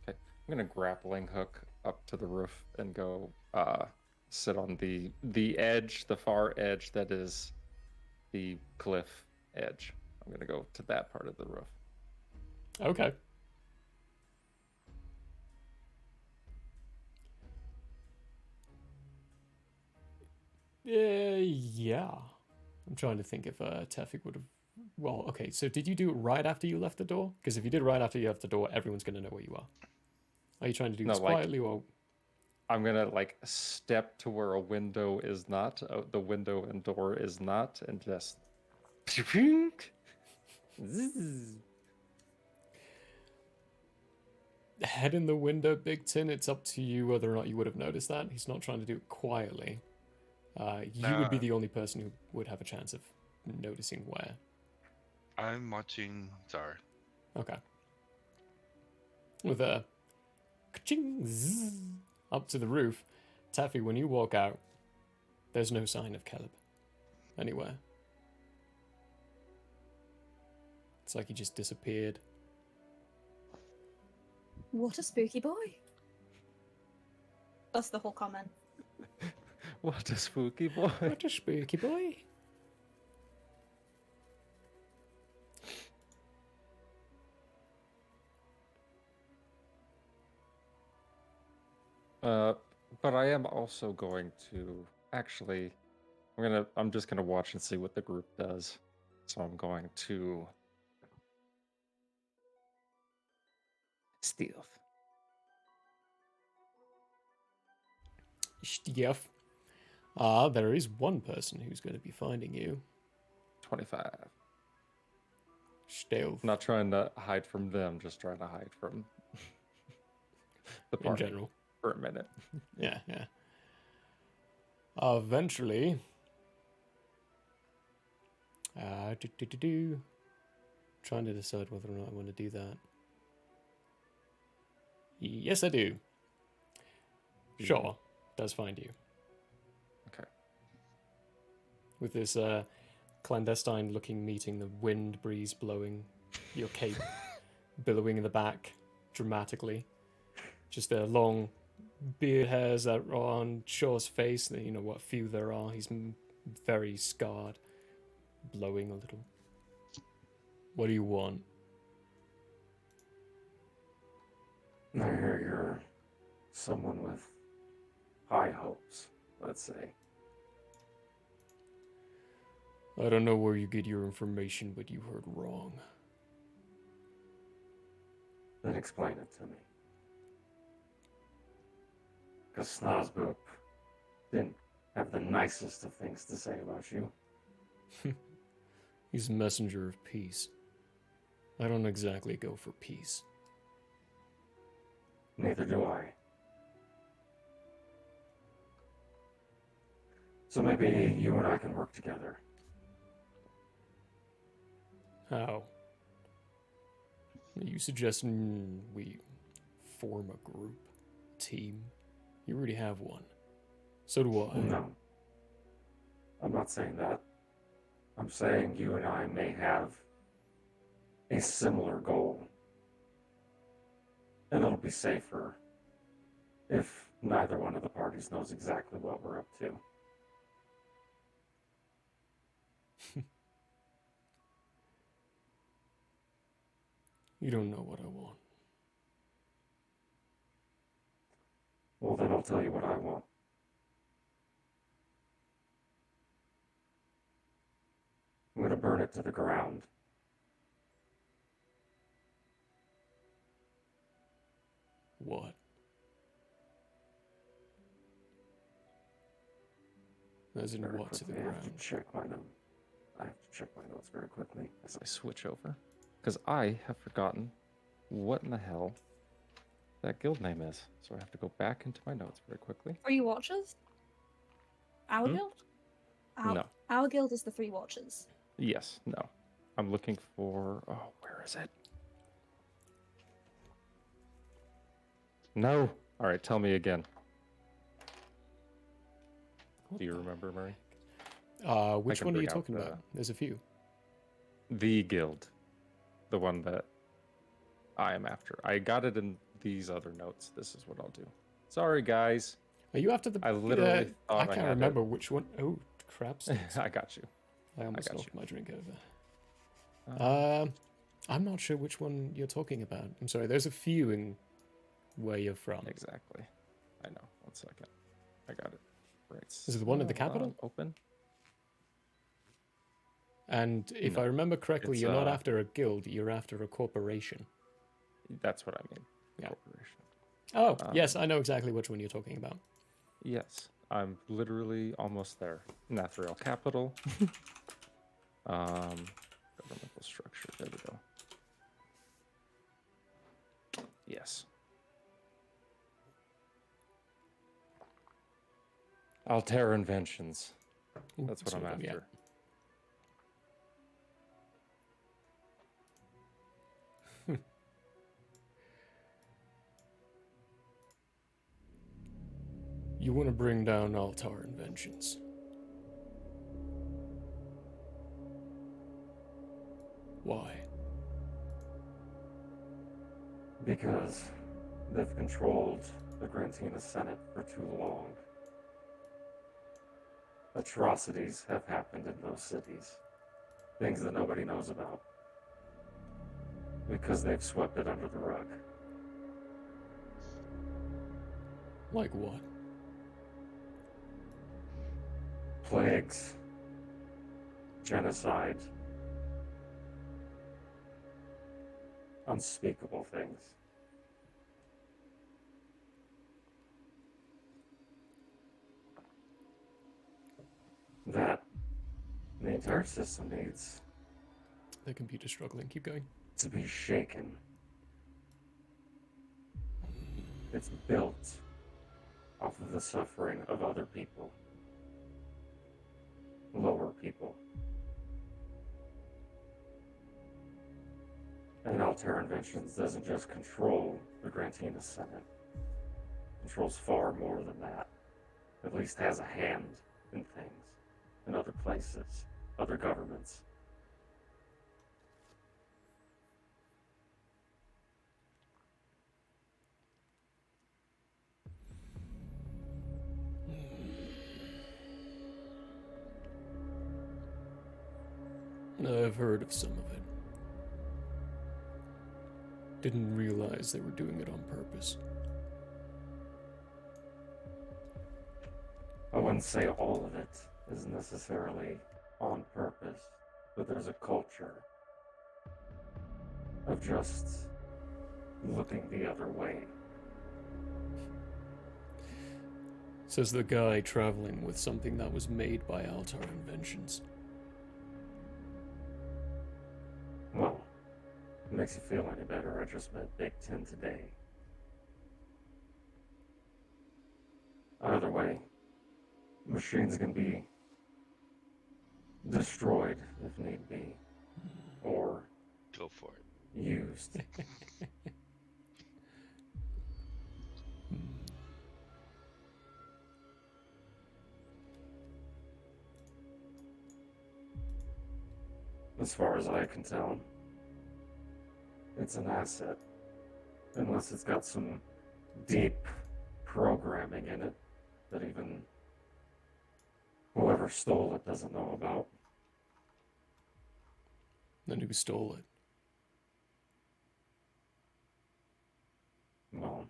C: Okay. I'm gonna grappling hook up to the roof and go sit on the edge, the far edge that is the cliff edge. I'm gonna go to that part of the roof.
A: Okay. Yeah. I'm trying to think if Tefik would have. Well, okay. So did you do it right after you left the door? Because if you did right after you left the door, everyone's going to know where you are. Are you trying to do
C: No,
A: this
C: like-
A: quietly or?
C: I'm gonna like step to where a window is not, the window and door is not, and just. Zzz.
A: Head in the window, Big Tin. It's up to you whether or not you would have noticed that. He's not trying to do it quietly. You would be
D: Nah.
A: the only person who would have a chance of noticing where.
D: I'm watching. Sorry.
A: Okay. With a ka-ching, zzz, up to the roof, Taffy, when you walk out, there's no sign of Caleb anywhere. It's like he just disappeared.
E: What a spooky boy. That's the whole comment.
C: What a spooky boy.
A: What a spooky boy.
C: But I am also going to actually. I'm just gonna watch and see what the group does. So I'm going to stealth.
A: Stealth. There is one person who's going to be finding you.
C: 25.
A: Stealth.
C: Not trying to hide from them, just trying to hide from the
A: in
C: party
A: general.
C: for a minute.
A: Yeah. Eventually. Trying to decide whether or not I want to do that. Yes, I do. Sure, does find you.
C: Okay.
A: With this clandestine-looking meeting, the wind breeze blowing, your cape billowing in the back dramatically. Just the long beard hairs that are on Shaw's face, you know what few there are. He's very scarred, blowing a little. What do you want?
H: I hear you're someone with high hopes, let's say.
A: I don't know where you get your information, but you heard wrong.
H: Then explain it to me. Because Snozboop didn't have the nicest of things to say about you.
A: He's a messenger of peace. I don't exactly go for peace.
H: Neither do I. So maybe you and I can work together.
A: How? Are you suggesting we form a group, team? You already have one. So do I.
H: No. I'm not saying that. I'm saying you and I may have a similar goal. And it'll be safer if neither one of the parties knows exactly what we're up to.
A: You don't know what I want.
H: Well, then I'll tell you what I want. I'm gonna burn it to the ground.
A: What? As in
H: Very
A: what to the
H: quickly, I have
A: ground?
H: to check my notes. I have to check my notes very quickly.
C: As I switch over, because I have forgotten what in the hell that guild name is. So I have to go back into my notes very quickly.
E: 3 Watchers? Our
C: Hmm?
E: guild?
C: No.
E: Our guild is the 3 Watchers.
C: Yes, no. I'm looking for. Oh, where is it? No. All right, tell me again.
A: What
C: Do you
A: the
C: remember, Murray?
A: Which
C: can
A: one are you
C: bring out
A: talking
C: the-
A: about? There's a few.
C: The guild, the one that I am after. I got it in these other notes. This is what I'll do. Sorry, guys.
A: Are you after the?
C: I literally thought
A: I
C: I
A: can't
C: had it.
A: remember which one. Oh, crap! sticks.
C: I got you.
A: I almost
C: got
A: knocked
C: you.
A: my drink over.
C: Uh,
A: I'm not sure which one you're talking about. I'm sorry. There's a few in where you're from.
C: exactly. I know. 1 second. I got it. Right.
A: Is it the one in the capital?
C: Open.
A: And if
C: No,
A: I remember correctly,
C: it's,
A: you're not after a guild. You're after a corporation.
C: That's what I mean.
A: Yeah.
C: Corporation.
A: Oh, yes, I know exactly which one you're talking about.
C: Yes, I'm literally almost there. Nathriel capital. Governmental structure. There we go. Yes. Altair Inventions.
A: Ooh,
C: That's what
A: two
C: I'm
A: of them,
C: after.
A: You want to bring down Altar Inventions. Why?
H: Because they've controlled the Grantina Senate for too long. Atrocities have happened in those cities. Things that nobody knows about. Because they've swept it under the rug.
A: Like what?
H: Plagues. Genocide. Unspeakable things. That the entire system needs
A: The computer's struggling. Keep going.
H: to be shaken. It's built off of the suffering of other people. Lower people. And Altair Inventions doesn't just control the Grantina Senate. It controls far more than that. At least has a hand in things. In other places. Other governments.
A: I've heard of some of it. Didn't realize they were doing it on purpose.
H: I wouldn't say all of it is necessarily on purpose, but there's a culture of just looking the other way.
A: Says the guy traveling with something that was made by Altar Inventions.
H: Well, it makes you feel any better. I just met Big Ten today. Either way, the machines can be destroyed if need be, or
D: Go for it.
H: used. As far as I can tell, it's an asset. Unless it's got some deep programming in it that even whoever stole it doesn't know about.
A: Then who stole it?
H: Well,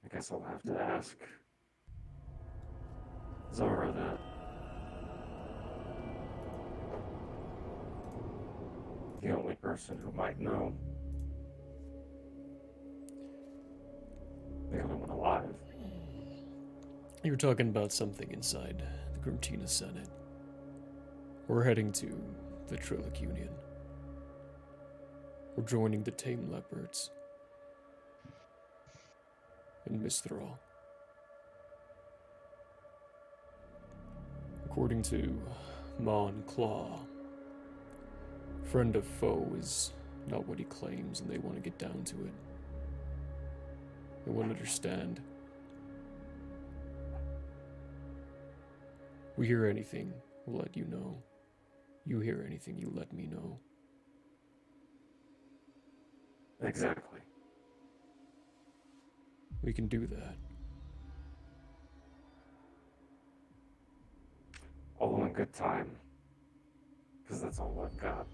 H: I guess I'll have to ask Zara that. The only person who might know. The only one alive.
A: You were talking about something inside the Grantina Senate. We're heading to the Trillic Union. We're joining the Tame Leopards. In Mistral. According to Mon Claw, friend of foe is not what he claims, and they want to get down to it. They won't understand. We hear anything, we'll let you know. You hear anything, you let me know.
H: Exactly.
A: We can do that.
H: All in good time. Because that's all I've got.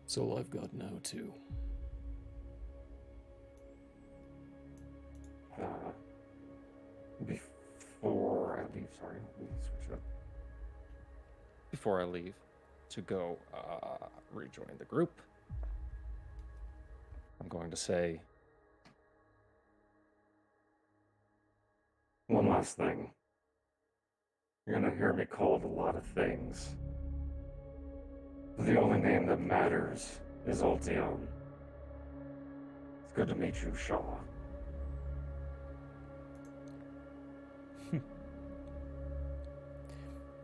A: It's all I've got now, too.
H: Before I leave, sorry, let me switch up.
C: Before I leave to go rejoin the group, I'm going to say
H: one last thing. You're gonna hear me called a lot of things. But the only name that matters is Ultion. It's good to meet you, Shaw.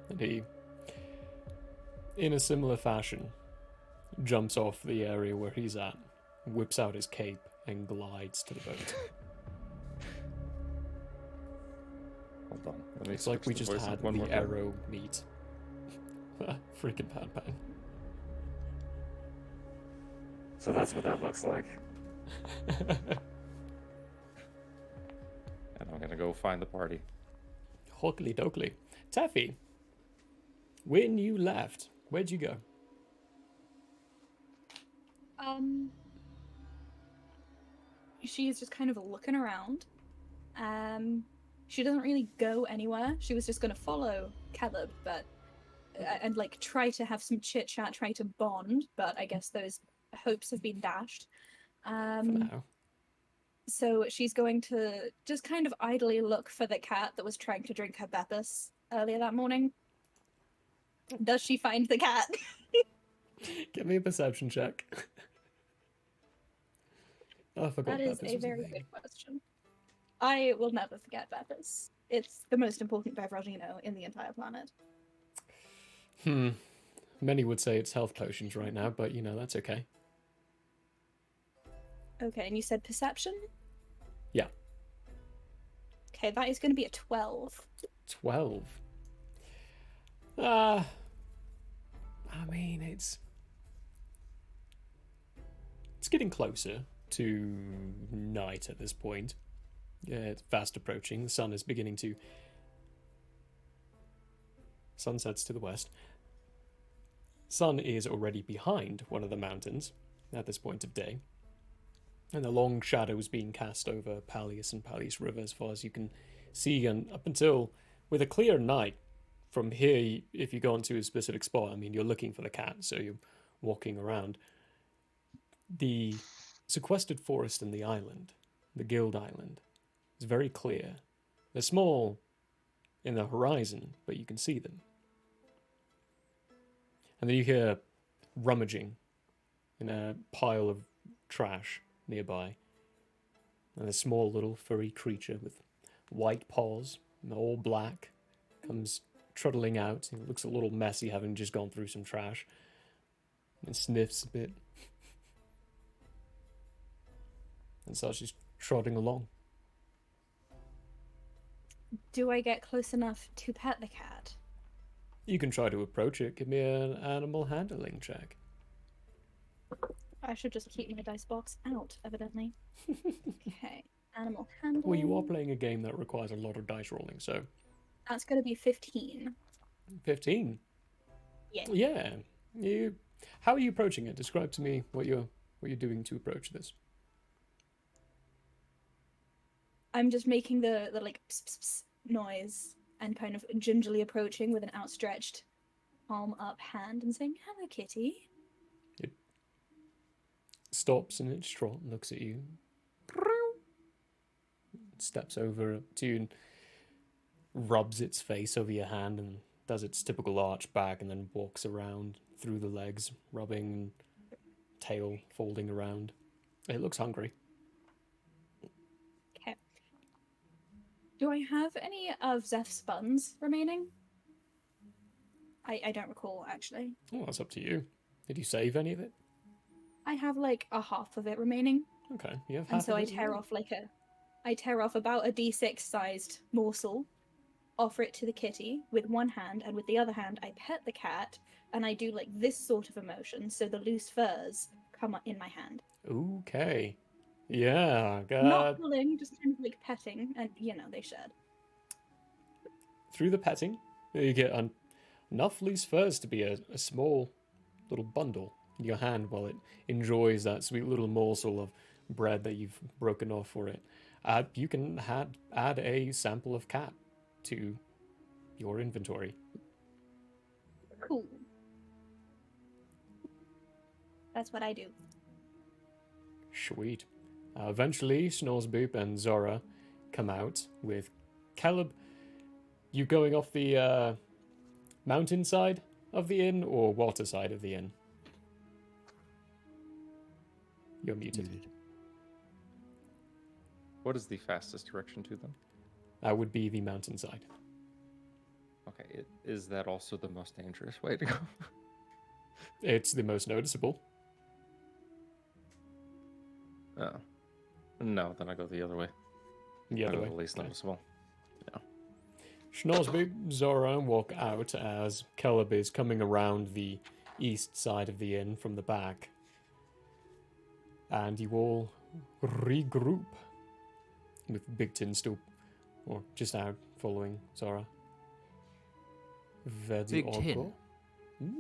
A: And he, in a similar fashion, jumps off the area where he's at, whips out his cape, and glides to the boat.
C: hold on. Let me
A: It's like
C: switch
A: we
C: the
A: just
C: voice
A: had
C: one
A: the
C: more time.
A: arrow meet. Freaking Batman.
H: So that's what that looks like.
C: And I'm gonna go find the party.
A: Hookly dokely. Taffy, when you left, where'd you go?
E: She's just kind of looking around. She doesn't really go anywhere. She was just going to follow Caleb, but and like try to have some chit chat, try to bond. But I guess those hopes have been dashed.
A: For now.
E: So she's going to just kind of idly look for the cat that was trying to drink her Beppis earlier that morning. Does she find the cat?
A: Give me a perception check. Oh, I forgot
E: That is
A: Beppis
E: a
A: was
E: very
A: thing.
E: good question. I will never forget Beppis. It's the most important beveragino in the entire planet.
A: Many would say it's health potions right now, but you know, that's okay.
E: Okay, and you said perception?
A: Yeah.
E: Okay, that is going to be a 12.
A: 12. I mean, it's getting closer to night at this point. Yeah, it's fast approaching. The sun is beginning to... Sunsets to the west. Sun is already behind one of the mountains at this point of day. And the long shadows being cast over Pallius and Pallius River as far as you can see, and up until, with a clear night, from here, if you go onto a specific spot, I mean, you're looking for the cat, so you're walking around. The sequestered forest in the island, the Guild Island, is very clear. They're small in the horizon, but you can see them. And then you hear rummaging in a pile of trash nearby. And a small little furry creature with white paws, and all black, comes trundling out. It looks a little messy, having just gone through some trash. And sniffs a bit. And starts just trotting along.
E: Do I get close enough to pet the cat?
A: You can try to approach it. Give me an animal handling check.
E: I should just keep my dice box out, evidently. Okay, animal handling.
A: Well, you are playing a game that requires a lot of dice rolling, so...
E: That's going to be 15.
A: 15?
E: Yeah.
A: Yeah. You... How are you approaching it? Describe to me what you're doing to approach this.
E: I'm just making the like pss, pss, pss noise and kind of gingerly approaching with an outstretched palm up hand and saying, "Hello, kitty."
A: It stops in its trot and looks at you. Steps over to you and rubs its face over your hand and does its typical arch back and then walks around through the legs, rubbing, tail folding around. It looks hungry.
E: Okay. Do I have any of Zeph's buns remaining? I don't recall, actually.
A: Oh, that's up to you. Did you save any of it?
E: I have like a half of it remaining.
A: Okay, you have half
E: And so
A: of
E: I
A: it?
E: tear off about a D6 sized morsel, offer it to the kitty with one hand, and with the other hand I pet the cat, and I do like this sort of emotion, so the loose furs come in my hand.
A: Okay. Yeah,
E: Not pulling, just kind of like petting, and they shed.
A: through the petting, you get enough loose furs to be a small little bundle in your hand while it enjoys that sweet little morsel of bread that you've broken off for it. You can add a sample of cat to your inventory.
E: Cool. That's what I do.
A: Sweet. Eventually, Snoresboop and Zora come out with Caleb. You going off the mountain side of the inn or water side of the inn? You're muted.
C: What is the fastest direction to them?
A: That would be the mountain side.
C: Okay, is that also the most dangerous way to go?
A: It's the most noticeable.
C: Oh. No, then I go the other way.
A: The
C: I
A: other
C: go
A: way.
C: the least
A: Okay.
C: noticeable.
A: Schnorsboop, Zora walk out as Caleb is coming around the east side of the inn from the back. and you all regroup with Big Tin still, or just out following Zara. Very
F: Big Tin.
A: awkward.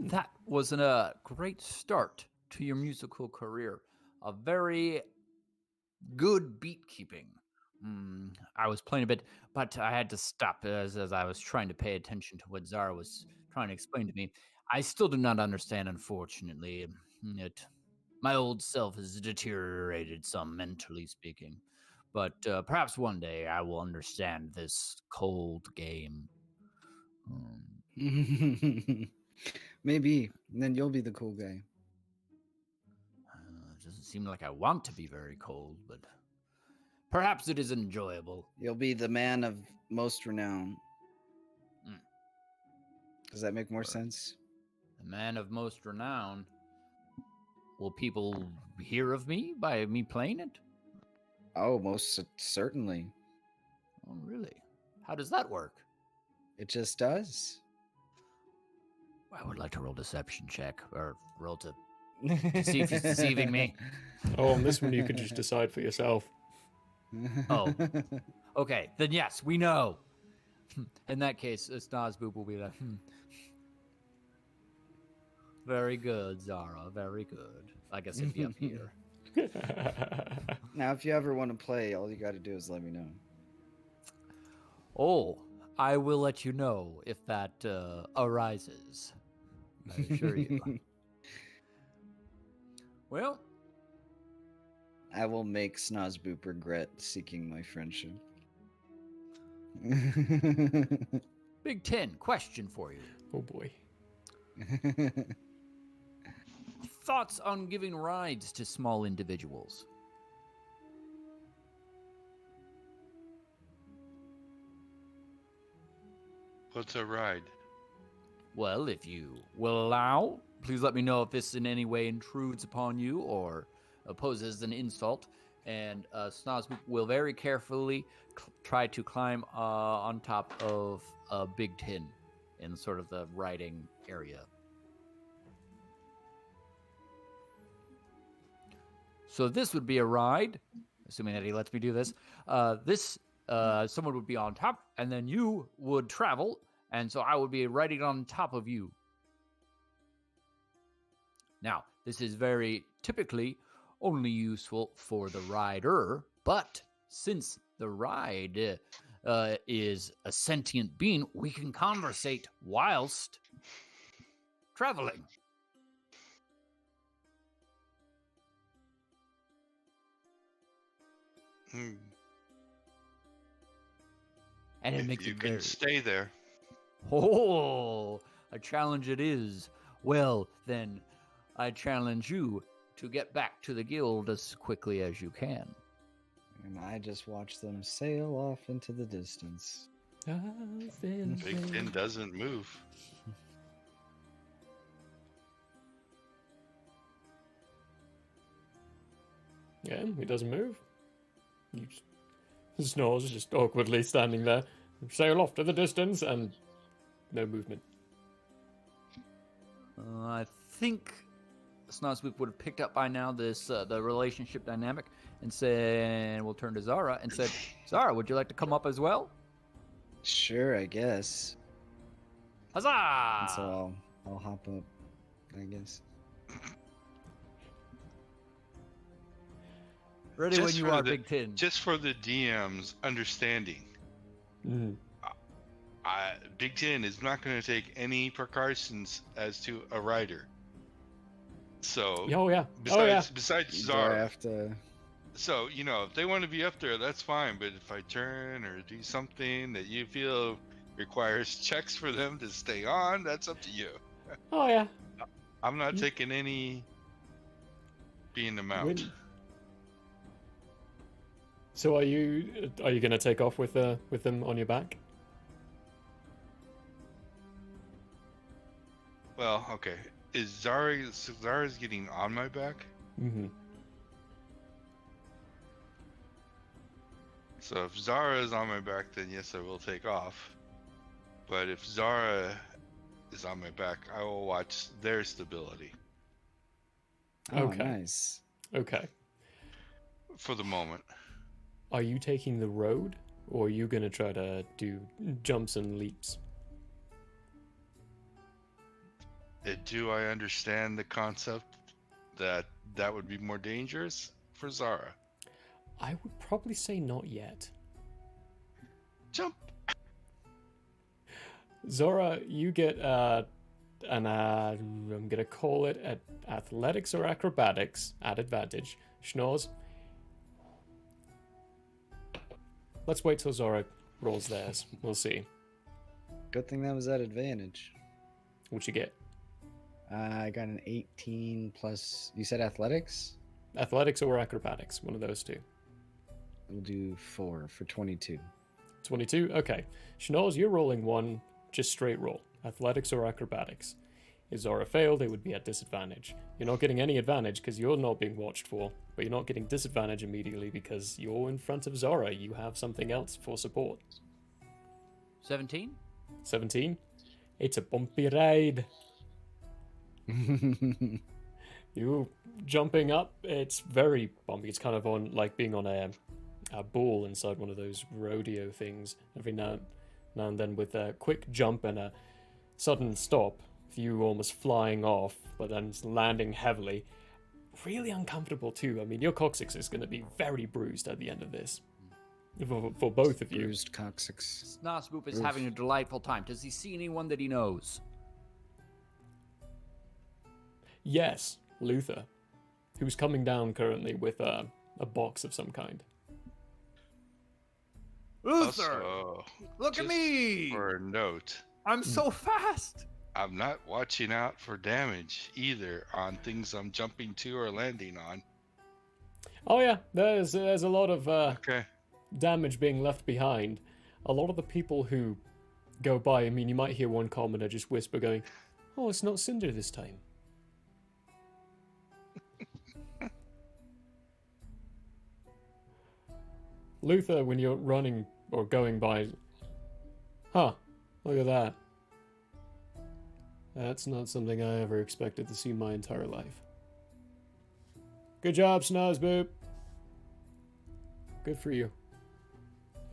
F: That was a great start to your musical career. A very good beat keeping. I was playing a bit, but I had to stop as I was trying to pay attention to what Zara was trying to explain to me. I still do not understand, unfortunately. My old self has deteriorated some, mentally speaking. But perhaps one day I will understand this cold game.
B: Maybe. And then you'll be the cool guy.
F: It doesn't seem like I want to be very cold, but perhaps it is enjoyable.
B: You'll be the man of most renown.
F: Mm.
B: Does that make more
F: Or-
B: sense?
F: The man of most renown. Will people hear of me by me playing it?
B: Oh, most certainly.
F: Oh, really? How does that work?
B: It just does.
F: I would like to roll deception check, or roll to see if he's deceiving me.
A: Oh, on this one you can just decide for yourself.
F: Oh. Okay, then yes, we know. In that case, Snozboop will be like, Very good, Zara, very good. I guess it'd be up here.
B: Now, if you ever want to play, all you got to do is let me know.
F: Oh, I will let you know if that arises. I assure you. Well,
B: I will make Snozboop regret seeking my friendship.
F: Big Ten, question for you.
A: Oh boy.
F: Thoughts on giving rides to small individuals?
D: What's a ride?
F: Well, if you will allow, please let me know if this in any way intrudes upon you or poses an insult. And Snozboop will very carefully try to climb on top of a Big Tin in sort of the riding area. So this would be a ride, assuming that he lets me do this. Someone would be on top, and then you would travel, and so I would be riding on top of you. Now, this is very typically only useful for the rider, but since the ride is a sentient being, we can conversate whilst traveling.
D: Hmm.
F: And it
D: If
F: makes
D: you
F: it
D: can
F: very...
D: stay there.
F: Oh, a challenge it is. Well, then, I challenge you to get back to the guild as quickly as you can.
B: And I just watch them sail off into the distance.
D: Big Ten doesn't move.
A: Yeah, he doesn't move. Snores just awkwardly standing there. Sail off to the distance and no movement.
F: I think Snozboop would have picked up by now this the relationship dynamic and said, we'll turn to Zara and said, Zara, would you like to come up as well?
B: Sure, I guess.
F: Huzzah!
B: And so I'll hop up, I guess.
F: Ready
D: Just
F: when you
D: for
F: are,
D: the-
F: Big Tin.
D: Just for the DM's understanding,
A: Mhm.
D: Big Ten is not going to take any precautions as to a rider. So
A: Oh yeah.
D: besides
B: Do I
D: Zara,
B: have to...
D: so if they want to be up there, that's fine. But if I turn or do something that you feel requires checks for them to stay on, that's up to you.
A: Oh yeah.
D: I'm not taking any being the mount.
A: When- So are you gonna take off with them on your back?
D: Well, okay. Is Zara's getting on my back?
A: Mm-hmm.
D: So if Zara is on my back, then yes, I will take off. But if Zara is on my back, I will watch their stability.
B: Oh,
A: Okay.
B: nice.
A: Okay.
D: for the moment.
A: Are you taking the road, or are you gonna try to do jumps and leaps?
D: Do I understand the concept that that would be more dangerous for Zara?
A: I would probably say not yet.
D: Jump.
A: Zora, you get I'm gonna call it athletics or acrobatics at advantage. Schnorrs. Let's wait till Zora rolls theirs. We'll see.
B: Good thing that was at advantage.
A: What you get?
B: I got an 18 plus. You said athletics?
A: Athletics or acrobatics, one of those two.
B: We'll do 4 for 22.
A: 22? Okay. Schnorrs, you're rolling one, just straight roll. Athletics or acrobatics. If Zora failed, it would be at disadvantage. You're not getting any advantage because you're not being watched for, but you're not getting disadvantage immediately because you're in front of Zora. You have something else for support.
F: 17?
A: 17? It's a bumpy ride. You jumping up, it's very bumpy. It's kind of on like being on a ball inside one of those rodeo things. Every now and then with a quick jump and a sudden stop, you almost flying off, but then landing heavily. Really uncomfortable too. I mean, your coccyx is going to be very bruised at the end of this. For both of you.
B: Bruised coccyx.
F: Snozzboop is
B: Oof.
F: having a delightful time. Does he see anyone that he knows?
A: Yes, Luther, who's coming down currently with a box of some kind.
F: Luther!
D: Also,
F: Look at
D: just
F: me!
D: for a note,
F: I'm so fast!
D: I'm not watching out for damage either on things I'm jumping to or landing on.
A: Oh yeah, there's a lot of
D: Okay.
A: damage being left behind. A lot of the people who go by, I mean, you might hear one commoner just whisper going, "Oh, it's not Cinder this time." Luther, when you're running or going by, huh, look at that. That's not something I ever expected to see my entire life. Good job, Snozzboop. Good for you.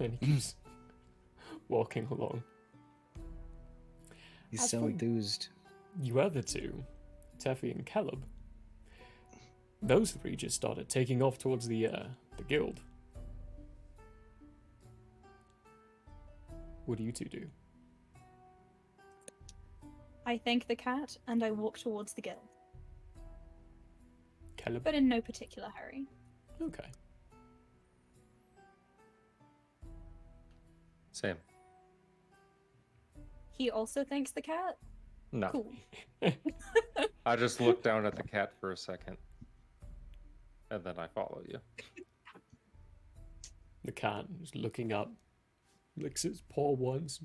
A: And he keeps walking along.
B: He's
A: As
B: so
A: for
B: enthused.
A: You other two, Teffy and Caleb, those three just started taking off towards the guild. What do you two do?
E: I thank the cat and I walk towards the guild,
A: Caleb?
E: but in no particular hurry.
A: Okay.
C: Same.
E: He also thanks the cat?
C: No.
E: Cool.
C: I just look down at the cat for a second. And then I follow you.
A: The cat is looking up, licks its paw once,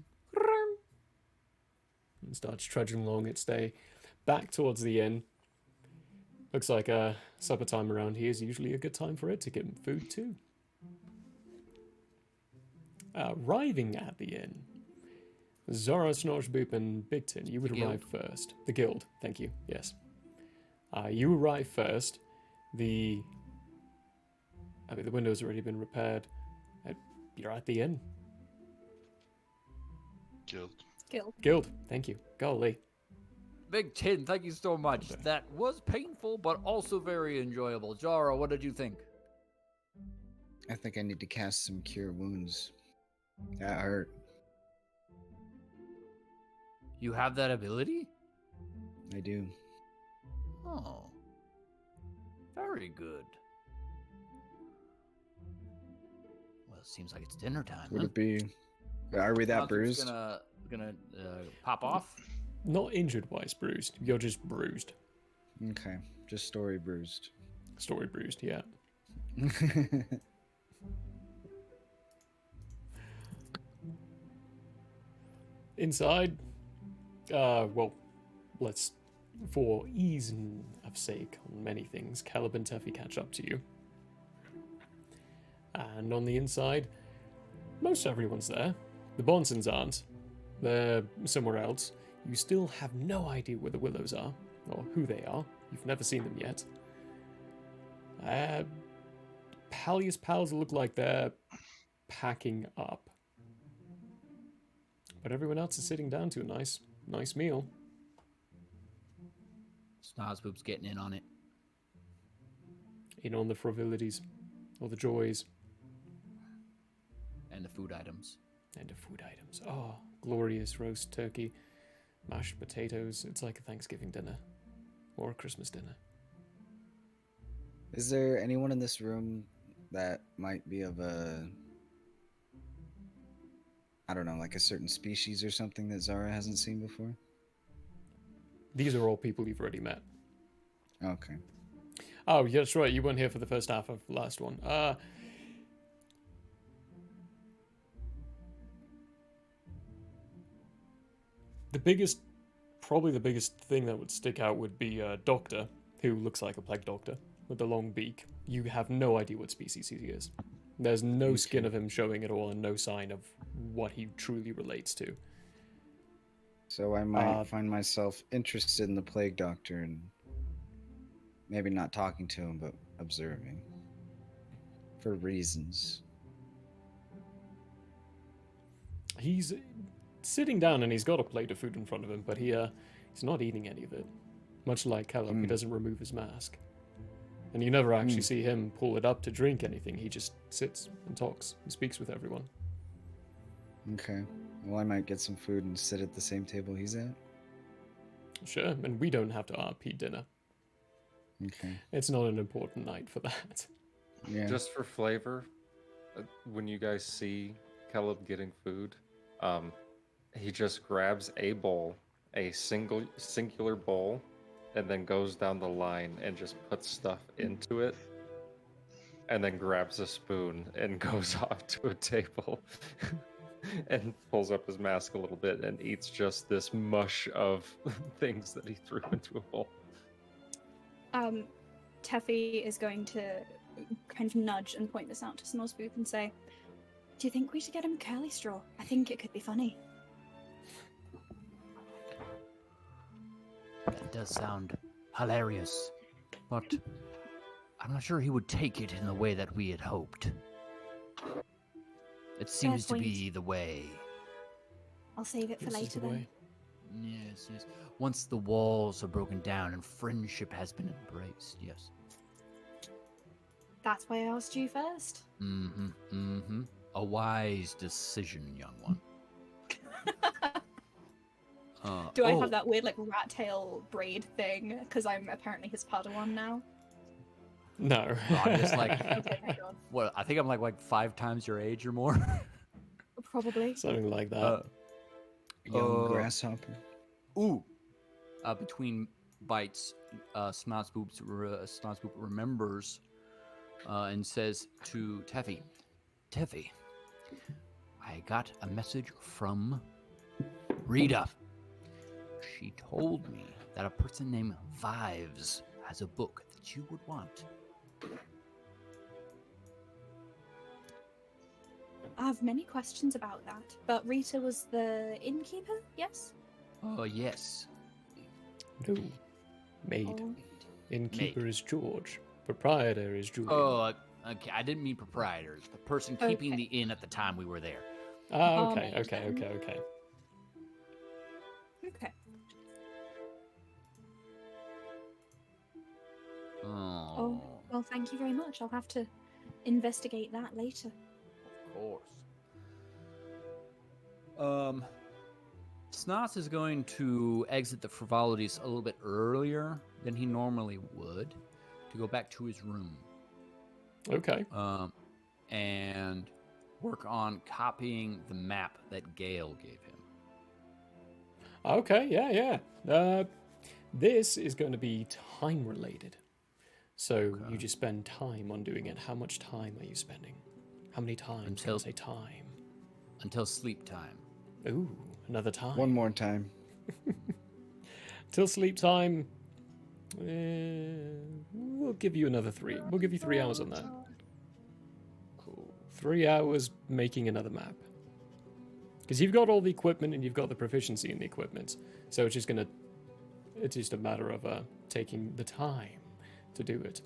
A: and starts trudging along its day back towards the inn. Looks like supper time around here is usually a good time for it to get food too. Arriving at the inn, Zora, Snozzboop, and Big Tin, you would
F: The
A: arrive first. The guild, thank you, yes. You arrive first. The window's already been repaired. You're at the inn.
D: Guild.
E: Guild.
A: Guild, thank you. Golly.
F: Big Tin, thank you so much.
A: Okay.
F: That was painful, but also very enjoyable. Jara, what did you think?
B: I think I need to cast some Cure Wounds. That hurt.
F: You have that ability?
B: I do.
F: Oh. Very good. Well, it seems like it's dinner time.
B: Would
F: huh?
B: it be? Are we that
F: Snozzboop's
B: bruised?
F: Gonna pop off.
A: Not injured-wise bruised. You're just bruised.
B: Okay, just story bruised.
A: Story bruised, yeah. Inside, well, let's, for ease of sake on many things, Caleb and Teffy catch up to you. And on the inside, most everyone's there. The Bonsons aren't. They're somewhere else. You still have no idea where the Willows are, or who they are. You've never seen them yet. Pallius pals look like they're packing up. But everyone else is sitting down to a nice meal.
F: Snozboob's getting in on it.
A: In on the frivolities, or the joys,
F: And the food items.
A: and the food items. Oh, glorious roast turkey, mashed potatoes. It's like a Thanksgiving dinner, or a Christmas dinner.
B: Is there anyone in this room that might be of a, I don't know, like a certain species or something that Zara hasn't seen before?
A: These are all people you've already met.
B: Okay.
A: Oh, yeah, that's right. You weren't here for the first half of the last one. Probably the biggest thing that would stick out would be Doctor, who looks like a plague doctor with the long beak. You have no idea what species he is. There's no skin of him showing at all, and no sign of what he truly relates to.
B: So I might find myself interested in the plague doctor and maybe not talking to him, but observing. For reasons.
A: He's sitting down and he's got a plate of food in front of him, but he's not eating any of it. Much like Caleb, he doesn't remove his mask. And you never actually see him pull it up to drink anything. He just sits and talks and speaks with everyone.
B: Okay. Well, I might get some food and sit at the same table he's at.
A: Sure, and we don't have to RP dinner.
B: Okay.
A: It's not an important night for that.
B: Yeah.
C: Just for flavor, when you guys see Caleb getting food, he just grabs a bowl, a singular bowl, and then goes down the line and just puts stuff into it, and then grabs a spoon and goes off to a table and pulls up his mask a little bit and eats just this mush of things that he threw into a bowl.
E: Teffy is going to kind of nudge and point this out to Snozzbooth and say, "Do you think we should get him curly straw? I think it could be funny."
F: That does sound hilarious, but I'm not sure he would take it in the way that we had hoped. It seems to be the way.
E: I'll save it for
A: This is
E: later
A: the
E: then.
A: way.
F: Yes, yes. Once the walls are broken down and friendship has been embraced, yes.
E: That's why I asked you first.
F: Mm-hmm, mm-hmm. A wise decision, young one.
E: Do I have that weird like rat tail braid thing? Because I'm apparently his Padawan now.
A: No.
F: I'm just like,
E: Okay, thank God.
F: well, I think I'm like 5 times your age or more.
E: Probably.
A: Something like that.
B: Young grasshopper.
F: Between bites, Snozzboop remembers and says to Teffy, "Teffy, I got a message from Rita. She told me that a person named Vives has a book that you would want."
E: I have many questions about that, but Rita was the innkeeper, yes?
F: Oh, yes.
A: No. Maid.
E: Oh,
A: Innkeeper is George. Proprietor is Julian.
F: Oh, okay. I didn't mean proprietors. The person keeping
E: Okay.
F: the inn at the time we were there.
A: Ah, okay,
E: maid
A: okay,
E: then.
A: okay, okay.
E: okay.
F: Oh,
E: Well, thank you very much. I'll have to investigate that later.
F: of course. Snots is going to exit the frivolities a little bit earlier than he normally would to go back to his room.
A: Okay.
F: And work on copying the map that Gale gave him.
A: Okay, yeah. This is going to be time related. So you just spend time on doing it. How much time are you spending? How many times?
F: Until-
A: Say time.
F: Until sleep time.
A: Ooh, another time.
B: One more time.
A: Till sleep time. We'll give you another 3. We'll give you 3 hours on that. Cool. 3 hours making another map. Because you've got all the equipment and you've got the proficiency in the equipment. So it's just a matter of taking the time to do it.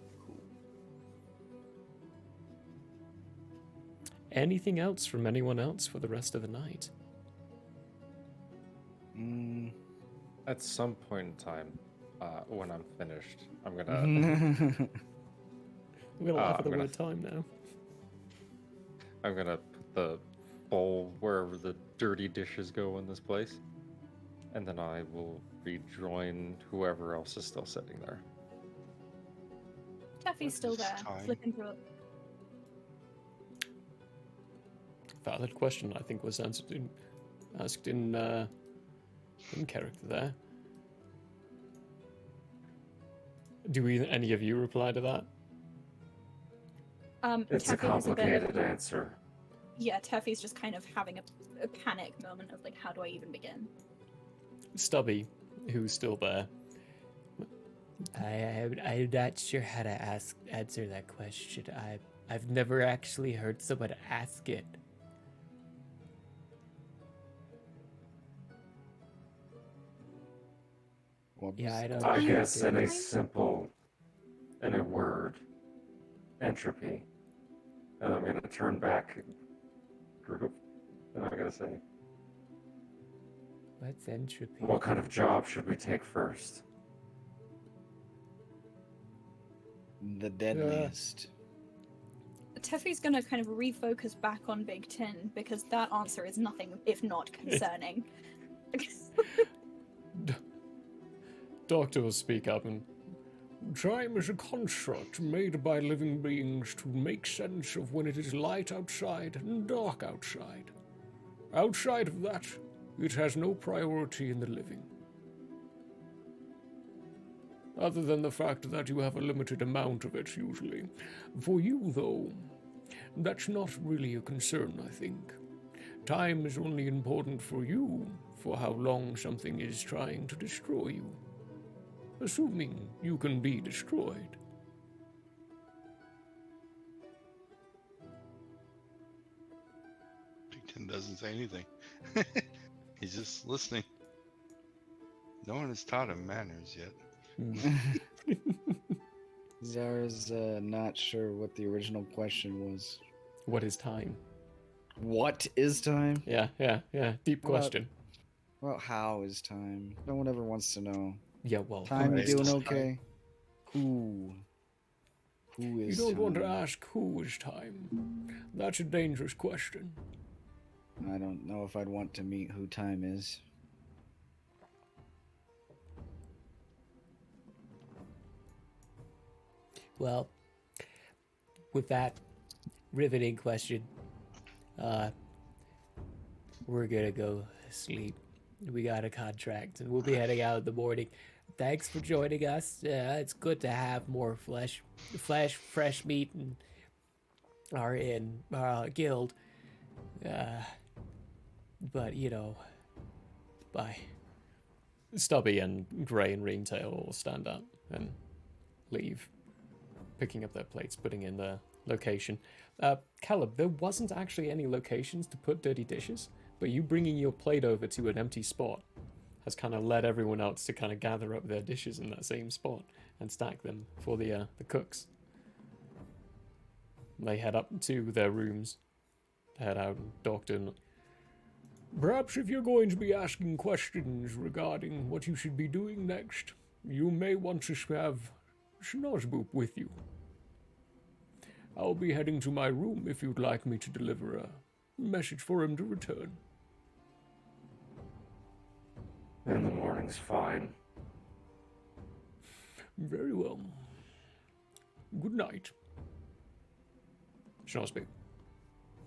A: anything else from anyone else for the rest of the night?
B: Mm.
C: At some point in time, when I'm finished, I'm gonna.
A: We're gonna laugh at the
C: I'm gonna-
A: word time now.
C: I'm gonna put the bowl wherever the dirty dishes go in this place, and then I will rejoin whoever else is still sitting there.
E: Taffy's still
D: What is
E: there,
D: time?
E: flipping through it.
A: Valid question, I think, was asked in character there. Do any of you reply to that?
H: It's a
E: Taffy has a bit of,
H: complicated answer.
E: yeah, Taffy's just kind of having a panic moment of like, how do I even begin?
A: Stubby, who's still there.
I: I'm not sure how to answer that question. I've never actually heard someone ask it. Yeah, I don't.
H: I
E: I
H: guess in a
E: think-
H: simple, in a word, entropy. And I'm gonna turn back group. And I'm gonna say,
I: What's entropy?
H: what kind of job should we take first?
B: The deadliest.
E: Taffy's gonna kind of refocus back on Big Tin because that answer is nothing if not concerning.
A: Doctor will speak up and. Time is a construct made by living beings to make sense of when it is light outside and dark outside. Outside of that, it has no priority in the living. Other than the fact that you have a limited amount of it, usually. For you, though, that's not really a concern, I think. Time is only important for you, for how long something is trying to destroy you. Assuming you can be destroyed.
D: Big Ten doesn't say anything. He's just listening. No one has taught him manners yet.
B: Zara's not sure what the original question was.
A: What is time?
B: What is time?
A: Yeah. Deep
B: Well,
A: question.
B: Well, how is time? No one ever wants to know.
A: Yeah, well,
B: Time, you
D: Right.
B: doing okay? Who? Who
A: you
B: is
A: don't want to
B: time?
A: ask who is time. That's a dangerous question.
B: I don't know if I'd want to meet who time is.
I: Well, with that riveting question, we're gonna go sleep. We got a contract, and we'll be heading out in the morning. Thanks for joining us. It's good to have more fresh meat in our guild. But you know, bye.
A: Stubby and Grey and Ringtail will stand up and leave, picking up their plates, putting in their location. Caleb, there wasn't actually any locations to put dirty dishes, but you bringing your plate over to an empty spot has kind of led everyone else to kind of gather up their dishes in that same spot and stack them for the cooks. They head up to their rooms, head out and Doctor. Perhaps if you're going to be asking questions regarding what you should be doing next, you may want to have Schnozboop with you. I'll be heading to my room if you'd like me to deliver a message for him to return.
H: In the morning's fine.
A: Very well. Good night. Schnozboop.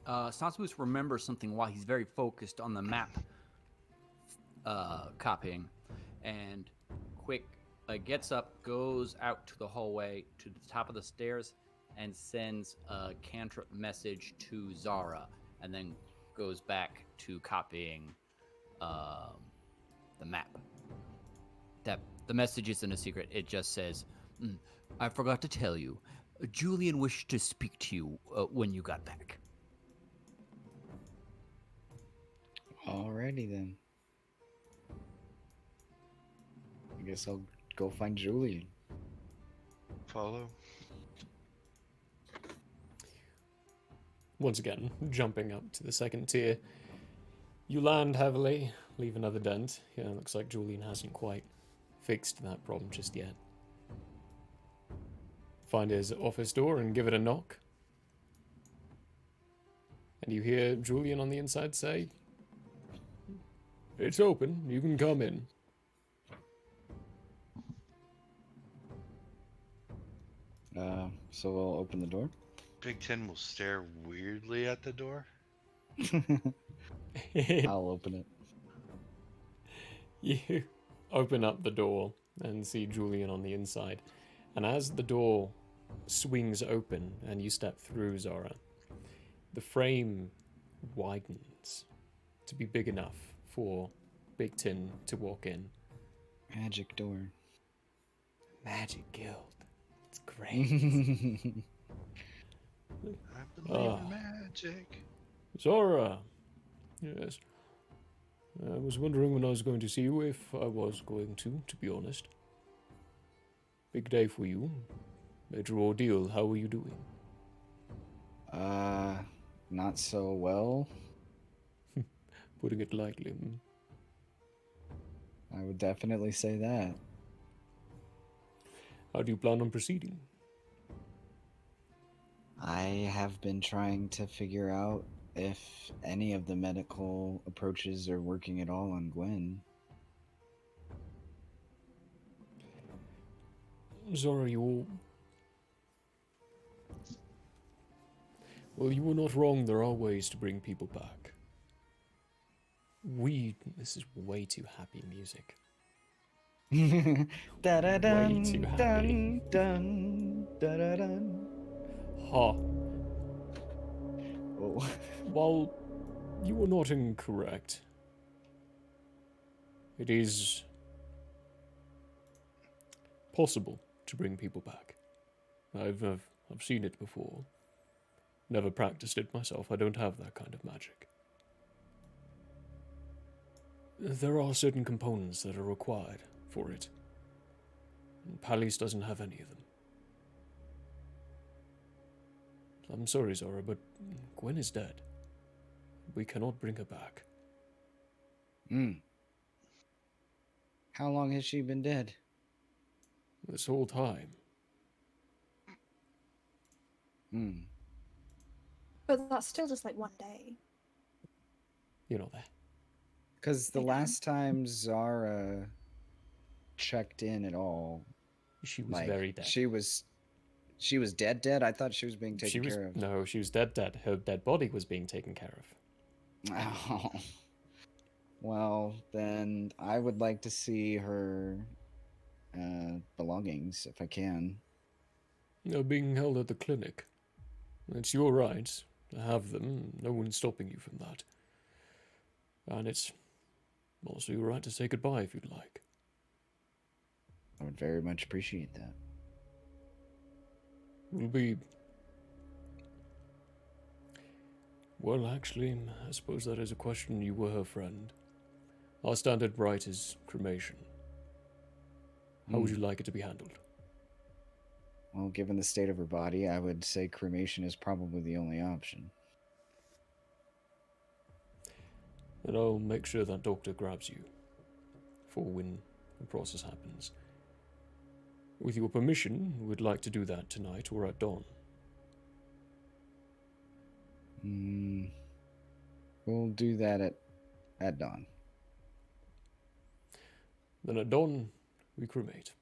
F: Snozboos remembers something while he's very focused on the map copying, and quick gets up, goes out to the hallway to the top of the stairs, and sends a cantrip message to Zara, and then goes back to copying the map. That the message isn't a secret. It just says, "I forgot to tell you, Julian wished to speak to you when you got back."
B: Alrighty then. I guess I'll go find Julian.
D: Follow.
A: once again, jumping up to the second tier. You land heavily, leave another dent. Yeah, it looks like Julian hasn't quite fixed that problem just yet. Find his office door and give it a knock. And you hear Julian on the inside say, "It's open, you can come in."
B: So we'll open the door.
D: Big Ten will stare weirdly at the door.
B: I'll open it.
A: You open up the door and see Julian on the inside. And as the door swings open and you step through, Zara, the frame widens to be big enough for Big Tin to walk in.
B: Magic door.
I: Magic Guild. It's great.
D: I believe in magic.
A: Zara! Yes. I was wondering when I was going to see you, if I was going to be honest. Big day for you. Major ordeal. How are you doing?
B: Not so well.
A: Putting it lightly.
B: I would definitely say that.
A: How do you plan on proceeding?
B: I have been trying to figure out if any of the medical approaches are working at all on Gwen.
A: Zara, you were not wrong. There are ways to bring people back. This is way too happy music.
B: Da-da-dun,
A: Way too happy.
B: dun, dun, da-da-dun.
A: Ha.
B: Oh.
A: While you were not incorrect, it is possible to bring people back. I've seen it before. Never practiced it myself. I don't have that kind of magic. There are certain components that are required for it. And Pallis doesn't have any of them. I'm sorry, Zara, but Gwen is dead. We cannot bring her back.
B: How long has she been dead?
A: This whole time.
E: But that's still just like one day.
A: You're not there.
B: Because the
E: Yeah.
B: last time Zara checked in at all,
A: She was
B: like,
A: very dead.
B: she was dead. I thought she was being taken care of.
A: No, she was dead. Her dead body was being taken care of.
B: Oh. Well, then I would like to see her belongings if I can.
A: They're being held at the clinic. It's your right to have them. No one's stopping you from that. And it's also your right to say goodbye if you'd like.
B: I would very much appreciate that.
A: Will be... Well, actually, I suppose that is a question. You were her friend. Our standard rite is cremation. How would you like it to be handled?
B: Well, given the state of her body, I would say cremation is probably the only option.
A: And I'll make sure that doctor grabs you for when the process happens. With your permission, we'd like to do that tonight or at dawn.
B: We'll do that at dawn.
A: Then at dawn, we cremate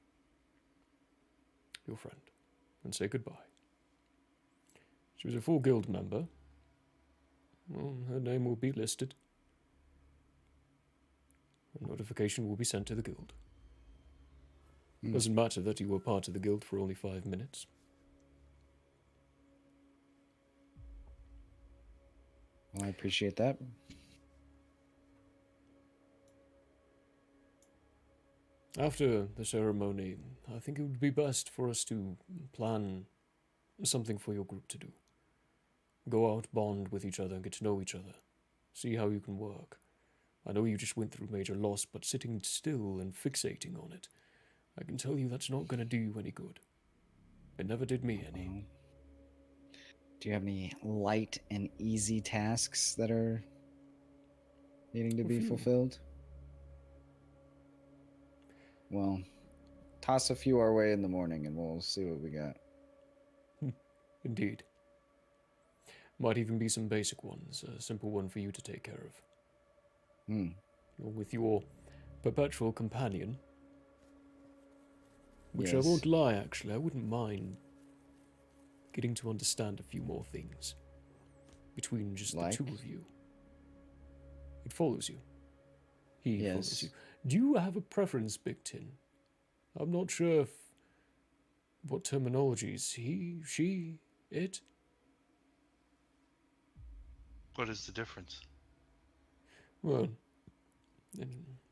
A: your friend and say goodbye. She was a full guild member. Well, her name will be listed. A notification will be sent to the guild. Doesn't matter that you were part of the guild for only 5 minutes.
B: Well, I appreciate that.
A: After the ceremony, I think it would be best for us to plan something for your group to do. Go out, bond with each other, get to know each other. See how you can work. I know you just went through major loss, but sitting still and fixating on it, I can tell you that's not going to do you any good. It never did me any.
B: Do you have any light and easy tasks that are needing to
A: A
B: be
A: few.
B: fulfilled? Well, toss a few our way in the morning and we'll see what we got.
A: Indeed. Might even be some basic ones, a simple one for you to take care of.
B: Hmm.
A: Or with your perpetual companion. Which I
B: Yes.
A: won't lie, actually, I wouldn't mind getting to understand a few more things between just the two
B: Like?
A: of you. It follows you. He follows
B: Yes.
A: you. Do you have a preference, Big Tin? I'm not sure if what terminologies he, she, it.
D: What is the difference?
A: Well,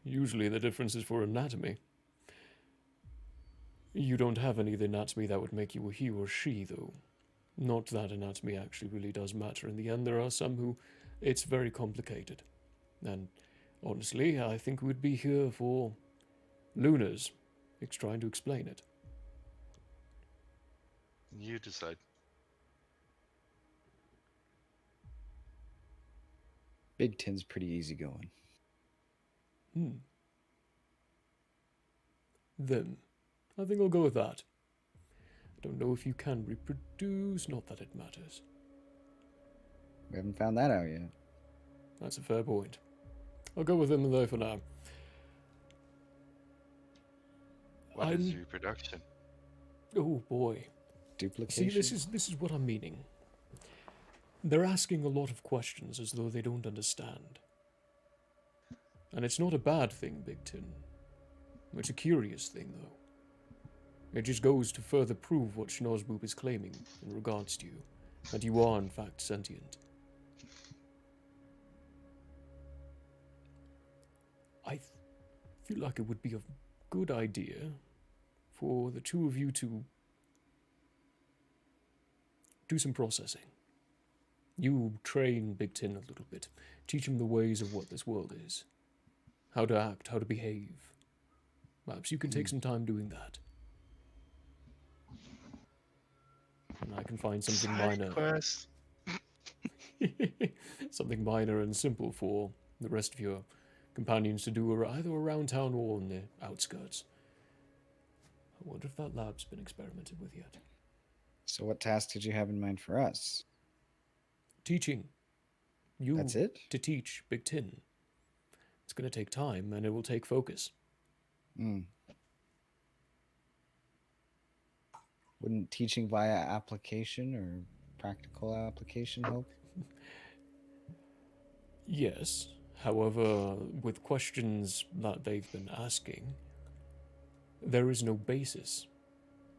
A: usually the difference is for anatomy. You don't have any of the anatomy that would make you a he or she, though. Not that anatomy actually really does matter. In the end, there are some who it's very complicated. And honestly, I think we'd be here for Luna's trying to explain it.
D: You decide.
B: Big Tin's pretty easygoing.
A: Then, I think I'll go with that. I don't know if you can reproduce, not that it matters.
B: We haven't found that out yet.
A: That's a fair point. I'll go with him though for now.
D: What is
A: I'm-
D: reproduction?
A: Oh boy.
B: Duplication?
A: See, this is what I'm meaning. They're asking a lot of questions as though they don't understand. And it's not a bad thing, Big Tin. It's a curious thing, though. It just goes to further prove what Schnorzboop is claiming in regards to you, that you are in fact sentient. I feel like it would be a good idea for the two of you to do some processing. You train Big Tin a little bit, teach him the ways of what this world is, how to act, how to behave. Perhaps you can take some time doing that. And I can find something
D: Side
A: minor.
D: quest.
A: Something minor and simple for the rest of your companions to do either around town or on the outskirts. I wonder if that lab's been experimented with yet.
B: So what task did you have in mind for us?
A: Teaching. You
B: That's it?
A: to teach Big Tin. It's going to take time and it will take focus.
B: Hmm. Wouldn't teaching via application or practical application help?
A: Yes. However, with questions that they've been asking, there is no basis.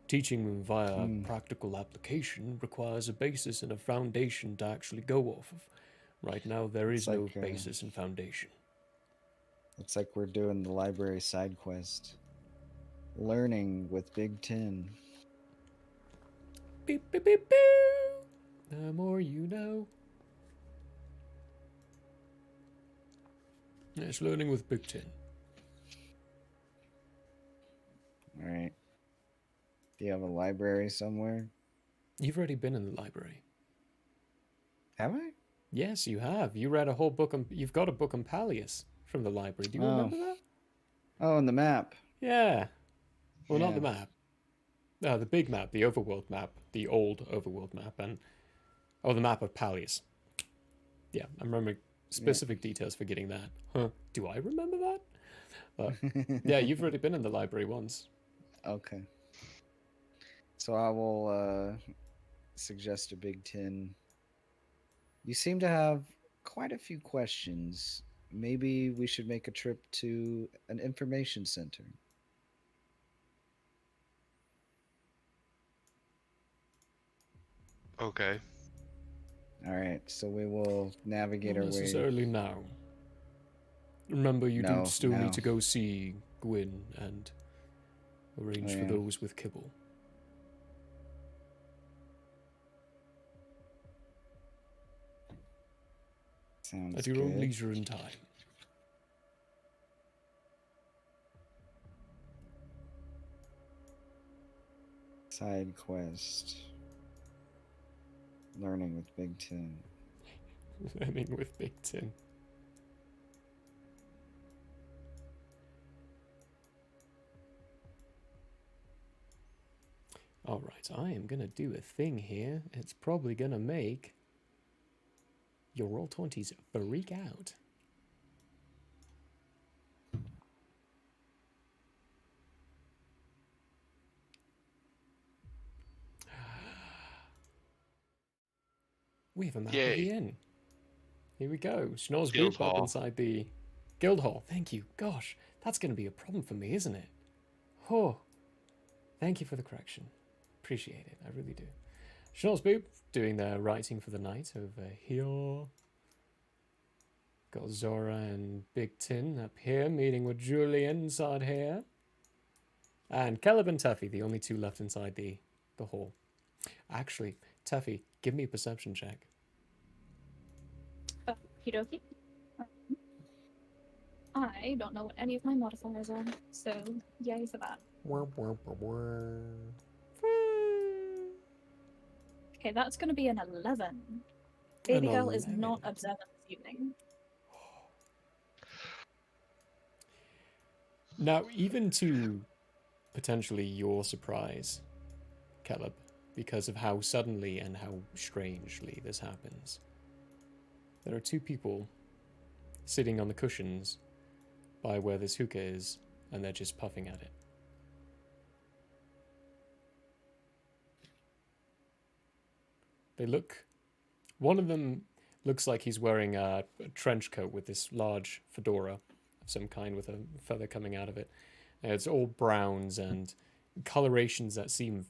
A: Teaching via practical application requires a basis and a foundation to actually go off of. Right now, there is
B: It's
A: no
B: like,
A: basis and foundation.
B: Looks like we're doing the library side quest. Learning with Big Tin.
A: Beep, beep, beep, beep. The more you know. It's learning with Big Tin.
B: All right. Do you have a library somewhere?
A: You've already been in the library.
B: Have I?
A: Yes, you have. You read a whole book on. You've got a book on Pallius from the library. Do you remember that?
B: Oh, and the map.
A: Yeah. Well, not
B: Yeah.
A: the map. The big map, the overworld map, the old overworld map, and the map of Pallius. Yeah, I'm remembering specific details for getting that. Huh? Do I remember that? Yeah, you've already been in the library once.
B: Okay. So I will suggest a Big Tin. You seem to have quite a few questions. Maybe we should make a trip to an information center.
D: Okay.
B: All right, so we will navigate
A: Not
B: our way.
A: necessarily now. Remember, you
B: No,
A: do still
B: no.
A: need to go see Gwyn and arrange
B: Oh,
A: for
B: yeah.
A: those with Kibble.
B: Sounds
A: At your
B: good.
A: own leisure and time.
B: Side quest. learning with Big Tin.
A: Learning with Big Tin. Alright, I am gonna do a thing here. It's probably gonna make your Roll20s freak out. We have a map of the
D: Yay.
A: inn. Here we go. Schnorr's
D: Guild
A: Boop up
D: Hall.
A: inside the guild hall. Thank you. Gosh, that's going to be a problem for me, isn't it? Oh, thank you for the correction. Appreciate it. I really do. Schnorr's Boop doing their writing for the night over here. Got Zora and Big Tin up here meeting with Julian inside here. And Caleb and Tuffy, the only two left inside the hall. Actually, Tuffy, give me a perception check.
E: Okie dokie. I don't know what any of my modifiers are, so yay for that. Okay, that's going to be an 11. Baby
A: An
E: girl is
A: 11.
E: not observant this evening.
A: Now, even to potentially your surprise, Caleb, because of how suddenly and how strangely this happens, there are two people sitting on the cushions by where this hookah is, and they're just puffing at it. They look... One of them looks like he's wearing a trench coat with this large fedora of some kind with a feather coming out of it. And it's all browns and colorations that seem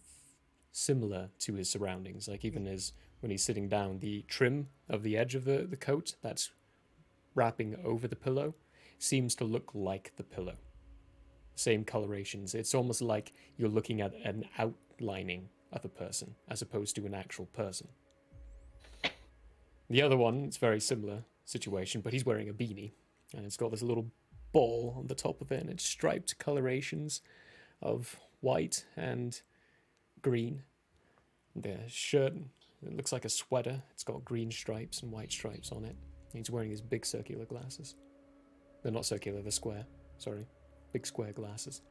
A: similar to his surroundings. Like even his, when he's sitting down, the trim of the edge of the coat that's wrapping over the pillow seems to look like the pillow. Same colorations. It's almost like you're looking at an outlining of a person as opposed to an actual person. The other one, it's very similar situation, but he's wearing a beanie, and it's got this little ball on the top of it, and it's striped colorations of white and green. The shirt, it looks like a sweater. It's got green stripes and white stripes on it. He's wearing these big circular glasses. They're not circular, they're square. Sorry. Big square glasses.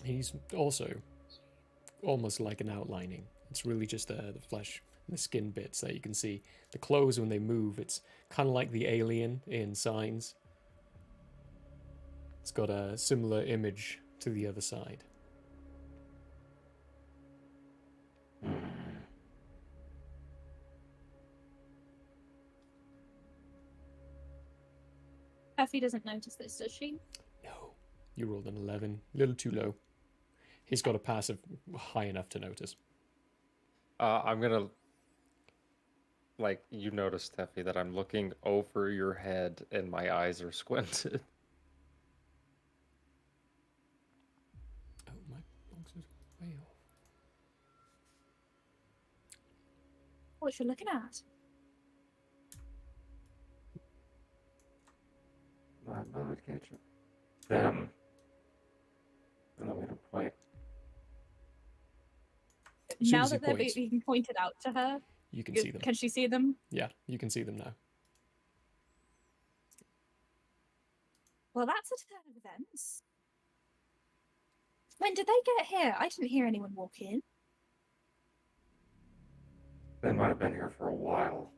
A: He's also almost like an outlining. It's really just the flesh and the skin bits that you can see. The clothes, when they move, it's kind of like the alien in Signs. It's got a similar image to the other side.
E: Effie doesn't notice this, does she?
A: No, you rolled an 11. A little too low. He's got a passive high enough to notice.
C: I'm gonna, like, you noticed, Teffy, that I'm looking over your head and my eyes are squinted.
A: Oh, my box is way off.
E: What you looking at?
H: My location. Them. And then we don't play.
A: As soon
E: Now
A: as he
E: that they're
A: points,
E: being pointed out to her,
A: you can see them.
E: can she see them?
A: Yeah, you can see them now.
E: Well, that's a turn of events. When did they get here? I didn't hear anyone walk in.
H: They might have been here for a while.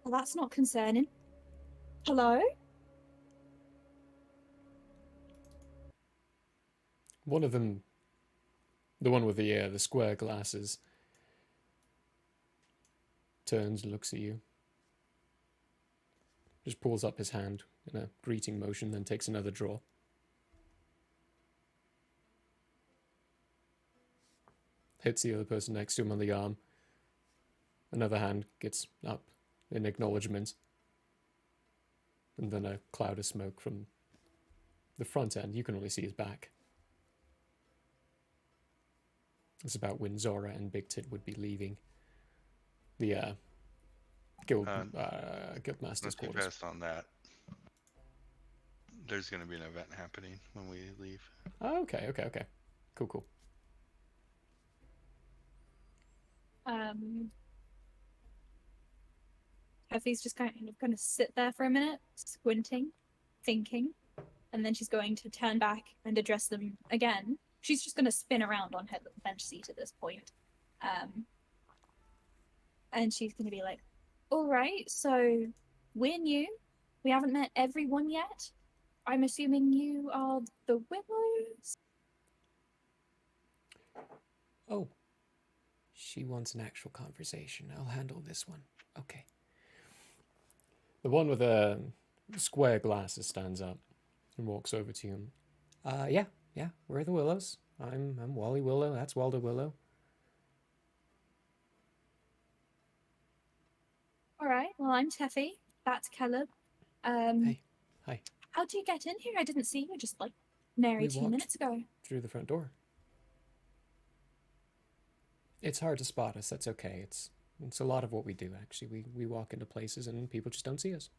E: Well, that's not concerning. Hello?
A: One of them, the one with the square glasses, turns and looks at you. Just pulls up his hand in a greeting motion, then takes another draw. Hits the other person next to him on the arm. Another hand gets up in acknowledgement. And then a cloud of smoke from the front end. You can only see his back. It's about when Zora and Big Tit would be leaving the Guildmaster's
D: Let's be
A: quarters.
D: fast on that. there's gonna be an event happening when we leave.
A: Oh, okay. Cool.
E: Effie's just kind of gonna sit there for a minute, squinting, thinking, and then she's going to turn back and address them again. She's just gonna spin around on her bench seat at this point. And she's gonna be like, all right, so we're new. We haven't met everyone yet. I'm assuming you are the Willows?
I: Oh, she wants an actual conversation. I'll handle this one. Okay.
A: The one with the square glasses stands up and walks over to him. Yeah, we're the Willows. I'm Wally Willow. That's Waldo Willow.
E: All right, well, I'm Teffy. That's Caleb.
A: Hey, hi.
E: How'd you get in here? I didn't see you just like nary
A: We
E: 2
A: walked
E: minutes ago.
A: Through the front door. It's hard to spot us. That's okay. It's a lot of what we do, actually. We walk into places and people just don't see us.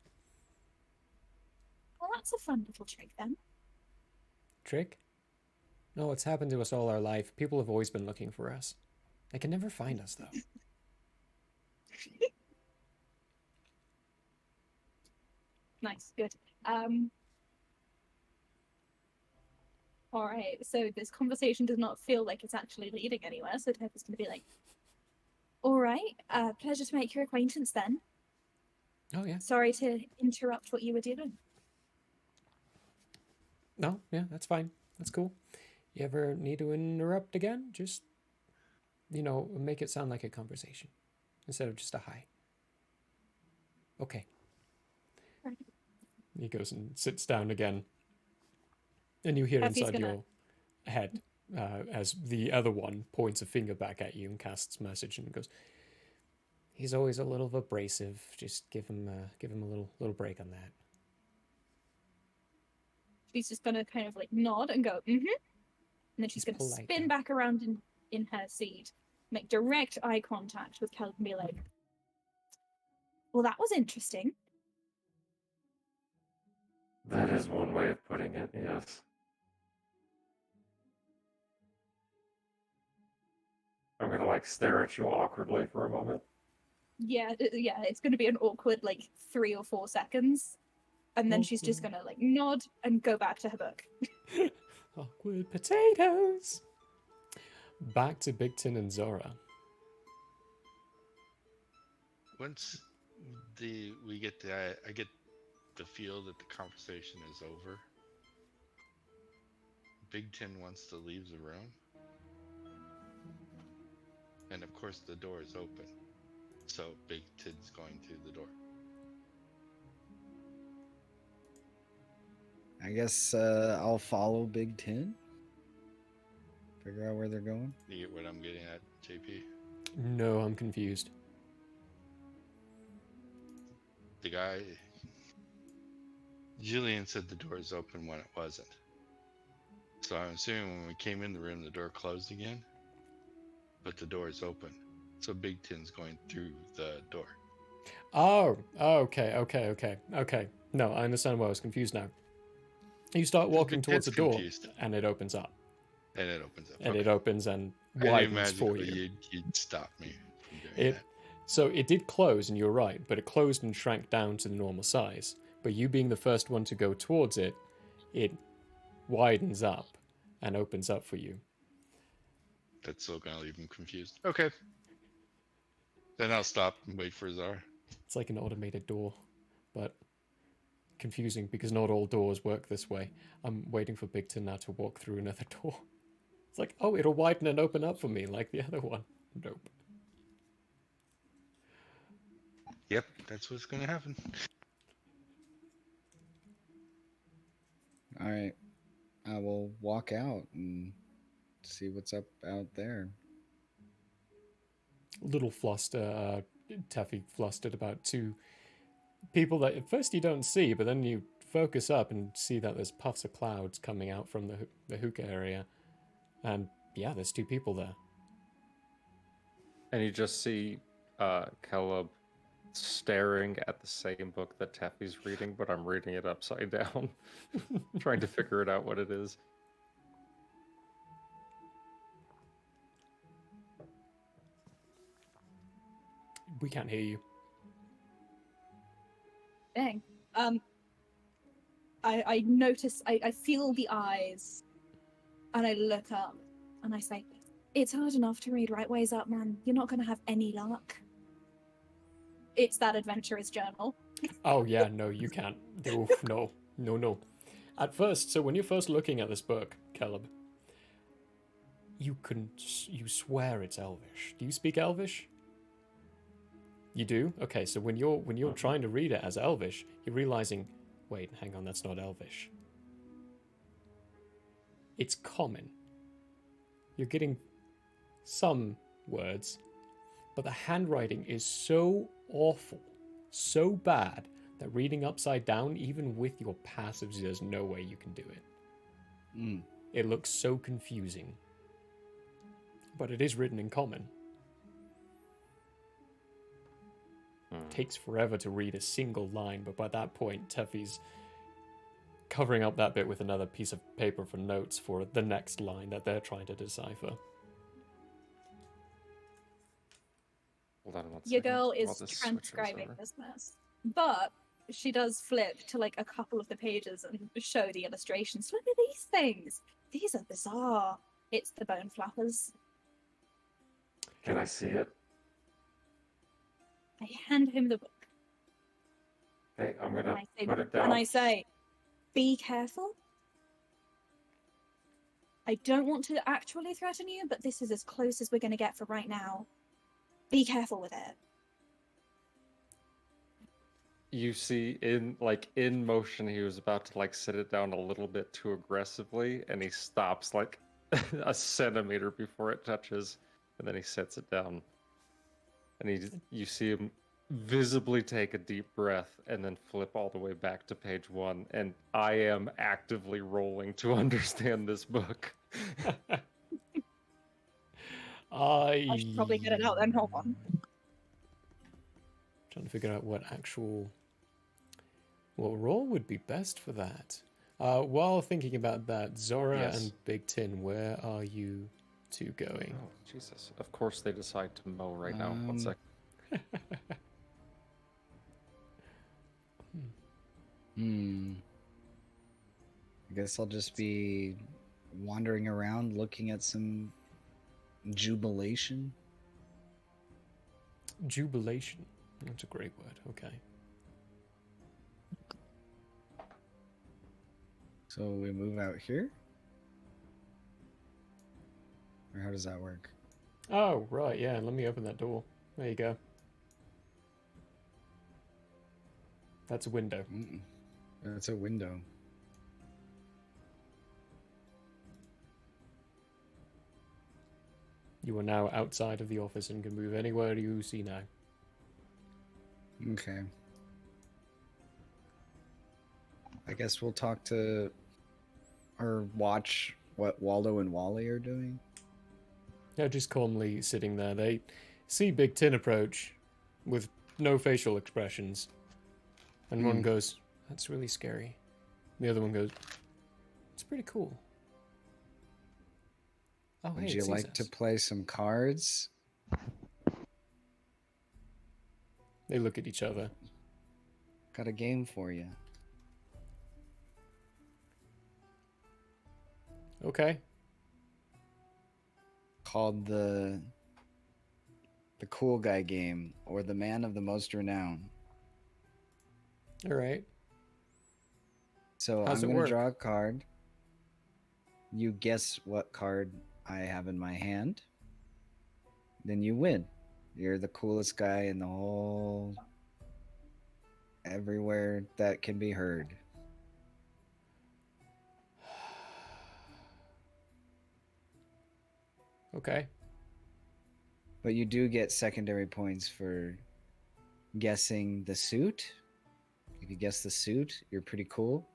E: Well, that's a fun little trick then.
A: Trick? No, it's happened to us all our life. People have always been looking for us. They can never find us, though.
E: Nice, good. All right, so this conversation does not feel like it's actually leading anywhere, so Teffy's going to be like, all right, pleasure to make your acquaintance then.
A: Oh, yeah.
E: Sorry to interrupt what you were doing.
A: No, yeah, that's fine. That's cool. You ever need to interrupt again? Just, make it sound like a conversation instead of just a hi. Okay.
E: Right.
A: He goes and sits down again. And you hear
E: Effie's
A: inside
E: gonna-
A: your head as the other one points a finger back at you and casts message and goes, "He's always a little abrasive. Just give him a little break on that."
E: She's just gonna kind of like nod and go, mm-hmm. And then she's
A: He's
E: gonna
A: polite,
E: spin
A: though.
E: back around in her seat, make direct eye contact with Caleb and be like, well, that was interesting.
H: That is one way of putting it, yes. I'm gonna stare at you awkwardly for a moment.
E: Yeah, it's gonna be an awkward 3 or 4 seconds. And then she's just gonna nod and go back to her book.
A: Awkward potatoes. Back to Bigton and Zora.
D: Once I get the feel that the conversation is over. Big Tin wants to leave the room. And of course the door is open. So Big Tin's going to the door.
B: I guess I'll follow Big Tin. Figure out where they're going.
D: You get what I'm getting at, JP?
A: No, I'm confused.
D: The guy... Jillian said the door is open when it wasn't. So I'm assuming when we came in the room, the door closed again. But the door is open. So Big Tin's going through the door.
A: Oh, okay. No, I understand why I was confused now. You start walking
D: Big
A: towards the
D: Tin's
A: door,
D: confused.
A: and it opens up.
D: And it opens up.
A: And
D: Okay.
A: it opens and
D: I didn't
A: widens
D: imagine
A: for
D: that
A: you.
D: you'd stop me from doing
A: It,
D: that.
A: so it did close, and you're right, but it closed and shrank down to the normal size. But you being the first one to go towards it, it widens up and opens up for you.
D: That's still gonna leave him confused. Okay. Then I'll stop and wait for Zara.
A: It's like an automated door, but confusing because not all doors work this way. I'm waiting for Big Tin now to walk through another door. It's like, oh, it'll widen and open up for me like the other one. Nope.
D: Yep, that's what's gonna happen.
B: All right. I will walk out and see what's up out there.
A: Little Taffy flustered about 2 people that at first you don't see, but then you focus up and see that there's puffs of clouds coming out from the hookah area. And yeah, there's 2 people there.
C: And you just see Caleb staring at the same book that Teffy's reading, but I'm reading it upside down, trying to figure it out what it is.
A: We can't hear you.
E: Dang. I notice, I feel the eyes, and I look up, and I say, "It's hard enough to read Right Ways Up, man. You're not going to have any luck." It's that adventurer's journal.
A: Oh yeah, no, you can't. Oof, no, no, no. At first, so when you're first looking at this book, Caleb, you swear it's Elvish. Do you speak Elvish? You do? Okay, so when you're trying to read it as Elvish, you're realizing, wait, hang on, that's not Elvish. It's common. You're getting some words, but the handwriting is so awful, so bad, that reading upside down, even with your passives, there's no way you can do it.
B: Mm.
A: It looks so confusing. But it is written in common. Takes forever to read a single line, but by that point, Teffy's covering up that bit with another piece of paper for notes for the next line that they're trying to decipher.
C: Hold on one
E: Your
C: second
E: girl
C: while
E: is
C: this switches
E: transcribing
C: over.
E: this mess. But she does flip to like a couple of the pages and show the illustrations. Look at these things. These are bizarre. It's the bone flappers.
H: Can I see it?
E: I hand him the book.
H: Hey, I'm
E: And
H: gonna
E: I say,
H: put it down.
E: be careful. I don't want to actually threaten you, but this is as close as we're going to get for right now. Be careful with it.
C: You see in motion he was about to like sit it down a little bit too aggressively, and he stops like a centimeter before it touches, and then he sets it down. And you see him visibly take a deep breath and then flip all the way back to page 1, and I am actively rolling to understand this book.
E: I should probably get it out then. Hold on.
A: Trying to figure out what role would be best for that. While thinking about that, Zora
C: Yes.
A: and Big Tin, where are you two going?
C: Oh, Jesus. Of course they decide to mow right now. One sec.
B: I guess I'll just be wandering around looking at some jubilation.
A: Jubilation. That's a great word. Okay.
B: So we move out here? Or how does that work?
A: Oh, right, yeah, let me open that door. There you go. That's a window.
B: That's a window.
A: You are now outside of the office and can move anywhere you see now.
B: Okay. I guess we'll talk to or watch what Waldo and Wally are doing.
A: They're just calmly sitting there. They see Big Tin approach with no facial expressions. And one goes, "That's really scary." The other one goes, "It's pretty cool." Oh,
B: Would
A: hey,
B: you
A: it's
B: like to
A: Caesar's.
B: play some cards?
A: They look at each other.
B: Got a game for you.
A: Okay.
B: Called the cool guy game, or the man of the most renown.
A: All right.
B: So
A: How's
B: I'm
A: it
B: gonna
A: work?
B: draw a card. You guess what card I have in my hand. Then you win. You're the coolest guy in the whole everywhere that can be heard.
A: Okay.
B: But you do get secondary points for guessing the suit. If you guess the suit, you're pretty cool.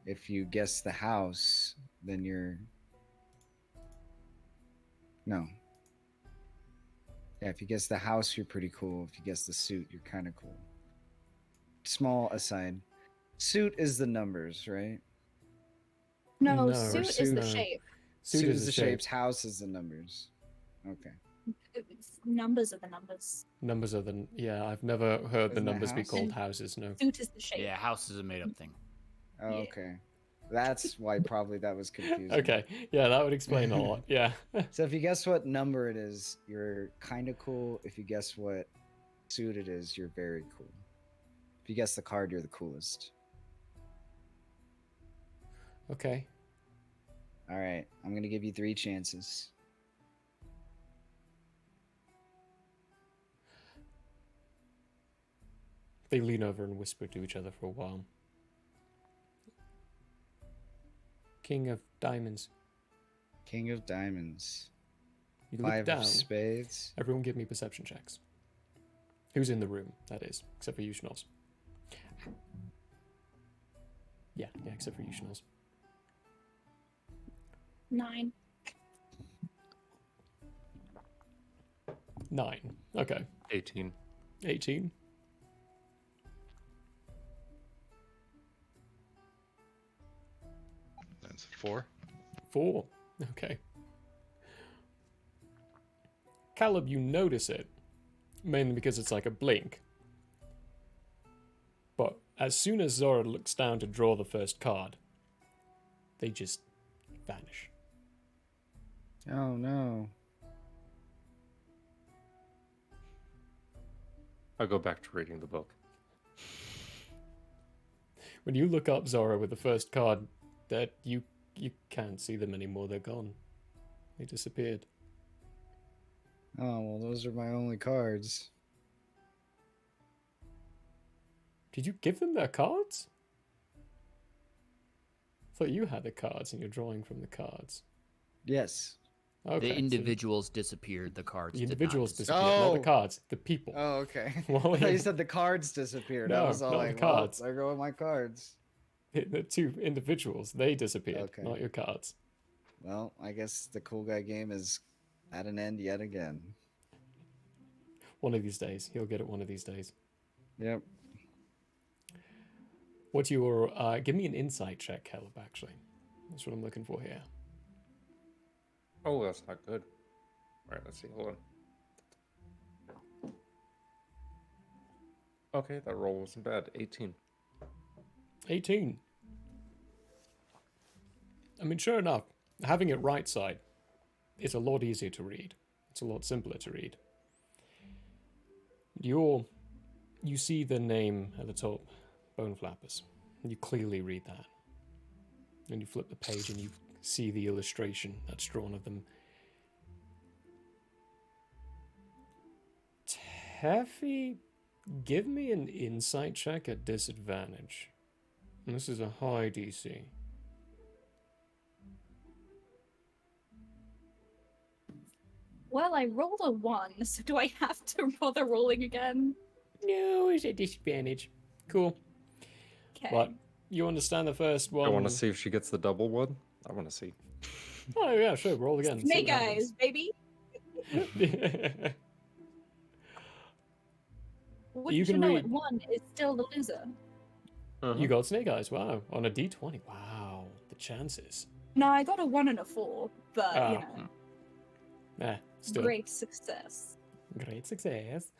B: If you guess the house, then you're... No. Yeah, if you guess the house, you're pretty cool. If you guess the suit, you're kind of cool. Small aside. Suit is the numbers, right?
E: No,
A: No,
E: suit is
B: suit-
E: the
A: no.
E: shape.
A: Suit is the
B: shapes,
A: shape.
B: house is the numbers. Okay.
E: Numbers are the numbers.
A: Numbers are the yeah. I've never heard the
B: Isn't it
A: numbers be
B: house?
A: called
E: And-
A: houses. No.
E: Suit is the shape.
F: Yeah, house is a made up thing.
B: Oh,
E: Yeah.
B: okay. That's why probably that was confusing.
A: Okay. Yeah, that would explain a lot. Yeah.
B: So if you guess what number it is, you're kind of cool. If you guess what suit it is, you're very cool. If you guess the card, you're the coolest.
A: Okay.
B: All right, I'm gonna give you 3 chances.
A: They lean over and whisper to each other for a while. King of Diamonds.
B: King of Diamonds.
A: You look
B: 5
A: down.
B: of Spades.
A: Everyone give me perception checks. Who's in the room, that is, except for you, Schnoz. Yeah, except for you, Schnoz.
E: 9.
A: 9. Okay.
C: 18.
A: 18.
D: That's 4.
A: 4. Okay. Caleb, you notice it, mainly because it's like a blink. But as soon as Zora looks down to draw the first card, they just vanish.
B: Oh no.
C: I'll go back to reading the book.
A: When you look up Zora with the first card, that you can't see them anymore. They're gone. They disappeared.
B: Oh well, those are my only cards.
A: Did you give them their cards? I thought you had the cards and you're drawing from the cards.
B: Yes.
A: Okay.
F: The
A: so
F: individuals disappeared. The cards.
A: the
F: did not
A: individuals
F: disappear.
A: disappeared, not the
B: Oh.
A: cards. The people.
B: Oh, okay.
A: Well,
B: I thought
A: yeah.
B: you said the cards disappeared. I
A: No,
B: was all
A: not the
B: like,
A: cards.
B: well, there go my cards.
A: The 2 individuals, they disappeared,
B: Okay.
A: not your cards.
B: Well, I guess the cool guy game is at an end yet again.
A: One of these days. He'll get it one of these days.
B: Yep.
A: What's your... give me an insight check, Caleb, actually. That's what I'm looking for here.
C: Oh, that's not good. Alright, let's see. Hold on. Okay, that roll wasn't bad. 18.
A: 18. I mean, sure enough, having it right side is a lot easier to read. It's a lot simpler to read. You see the name at the top, Bone Flappers. You clearly read that. And you flip the page and you see the illustration that's drawn of them. Taffy, give me an insight check at disadvantage. And this is a high DC.
E: Well, I rolled a 1, so do I have to bother rolling again?
I: No, it's a disadvantage.
A: Cool.
E: Okay.
A: But you understand the first one.
C: I want to see if she gets the double one. I want to see.
A: Oh, yeah, sure. Roll again. see
E: Snake
A: what
E: eyes, baby.
A: happens.
E: Wouldn't
A: You
E: you,
A: can
E: know
A: read-
E: it? 1 is still the loser.
A: You got snake eyes. Wow. On a d20. Wow. The chances.
E: No, I got a 1 and a 4, but
A: Ah.
E: you know,
A: Nah, still.
E: great success.
A: Great success.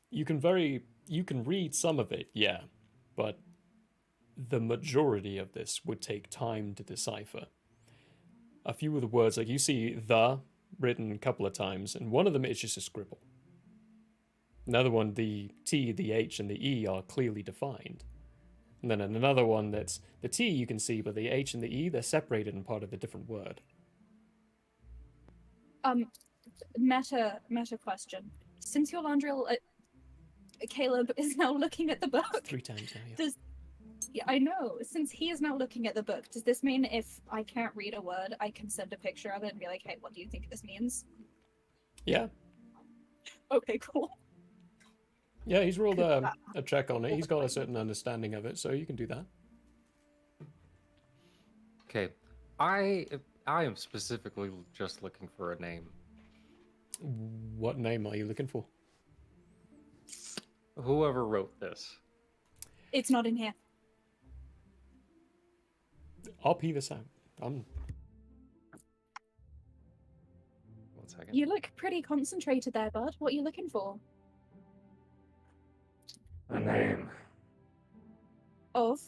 A: You can read some of it, yeah, but the majority of this would take time to decipher. A few of the words, like you see the written a couple of times, and one of them is just a scribble. Another one, the T, the H, and the E are clearly defined. And then another one that's the T you can see, but the H and the E, they're separated and part of a different word.
E: Meta question. Since your Landrill, Caleb is now looking at the book.
A: 3 times now, yeah.
E: Does yeah, I know. Since he is now looking at the book, does this mean if I can't read a word, I can send a picture of it and be like, "Hey, what do you think this means?"
A: Yeah.
E: Okay, cool.
A: Yeah, he's rolled a check on it. He's got a certain understanding of it, so you can do that.
C: Okay. I am specifically just looking for a name.
A: What name are you looking for?
C: Whoever wrote this.
E: It's not in here.
A: I'll pee this out. I'm
C: 1 second.
E: You look pretty concentrated there, bud. What are you looking for?
H: A name.
E: Of?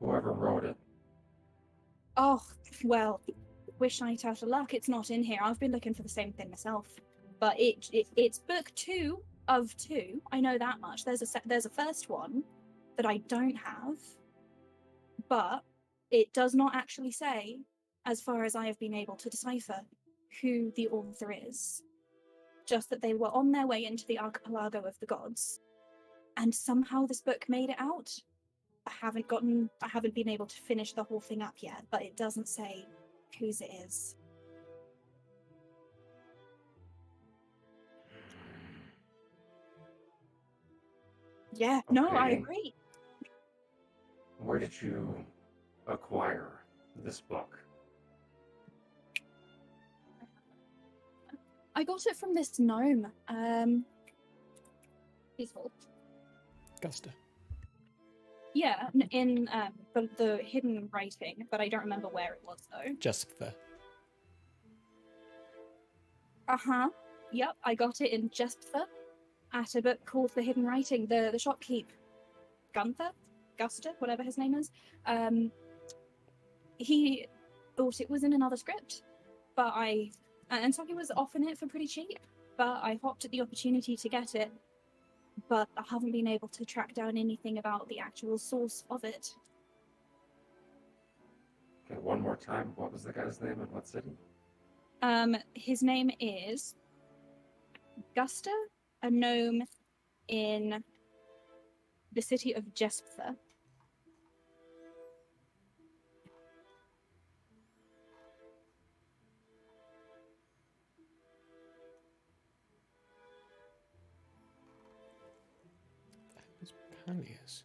H: Whoever wrote it.
E: Oh, well, wish I'd out of luck. It's not in here. I've been looking for the same thing myself. But it's book 2 of 2. I know that much. There's a first one that I don't have, but it does not actually say, as far as I have been able to decipher, who the author is. Just that they were on their way into the archipelago of the gods, and somehow this book made it out. I haven't been able to finish the whole thing up yet, but it doesn't say whose it is. Yeah, no, I
H: Okay.
E: agree.
H: Where did you acquire this book?
E: I got it from this gnome. Peaceful.
A: Gusta.
E: Yeah, in the hidden writing, but I don't remember where it was though.
A: Jesper.
E: Uh-huh. Yep, I got it in Jesper at a book called The Hidden Writing. The shopkeep, Gusta, whatever his name is. He thought it was in another script, but and so he was offering it for pretty cheap. But I hopped at the opportunity to get it, but I haven't been able to track down anything about the actual source of it.
H: Okay, one more time. What was the guy's name and what city?
E: His name is Gusta, a gnome in the city of Jesper.
A: It's Palias.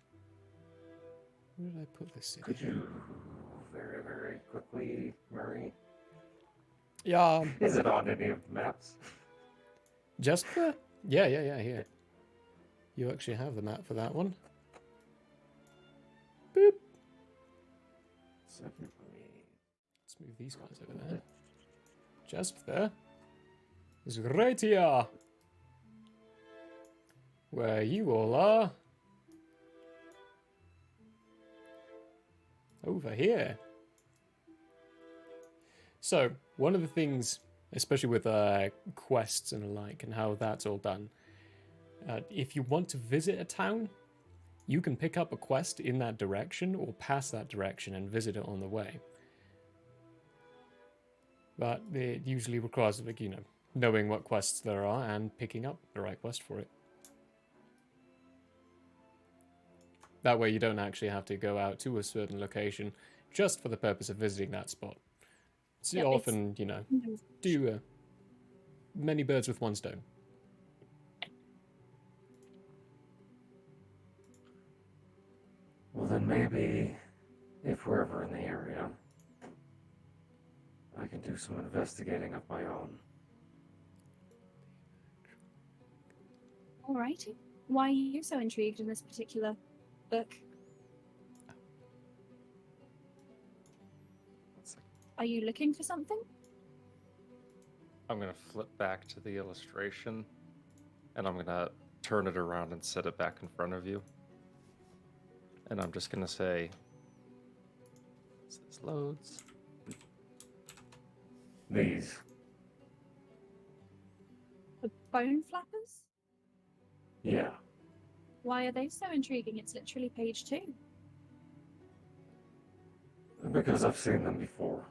A: Where did I put this city?
H: Could you very, very quickly, Murray?
A: Yeah,
H: Is it on any of the maps?
A: Jesper? Yeah, here. You actually have the map for that one. Boop. Let's move these guys over there. Jesper is right here. Where you all are. Over here. So, one of the things, especially with quests and the like, and how that's all done, if you want to visit a town, you can pick up a quest in that direction or pass that direction and visit it on the way. But it usually requires, like, knowing what quests there are and picking up the right quest for it. That way you don't actually have to go out to a certain location just for the purpose of visiting that spot. So
E: Yep,
A: often, do many birds with one stone.
H: Well, then maybe if we're ever in the area, I can do some investigating of my own.
E: Alrighty. Why are you so intrigued in this particular book? Are you looking for something?
C: I'm going to flip back to the illustration, and I'm going to turn it around and set it back in front of you. And I'm just going to say, as this loads,
H: These.
E: The bone flappers?
H: Yeah.
E: Why are they so intriguing? It's literally page 2.
H: Because I've seen them before.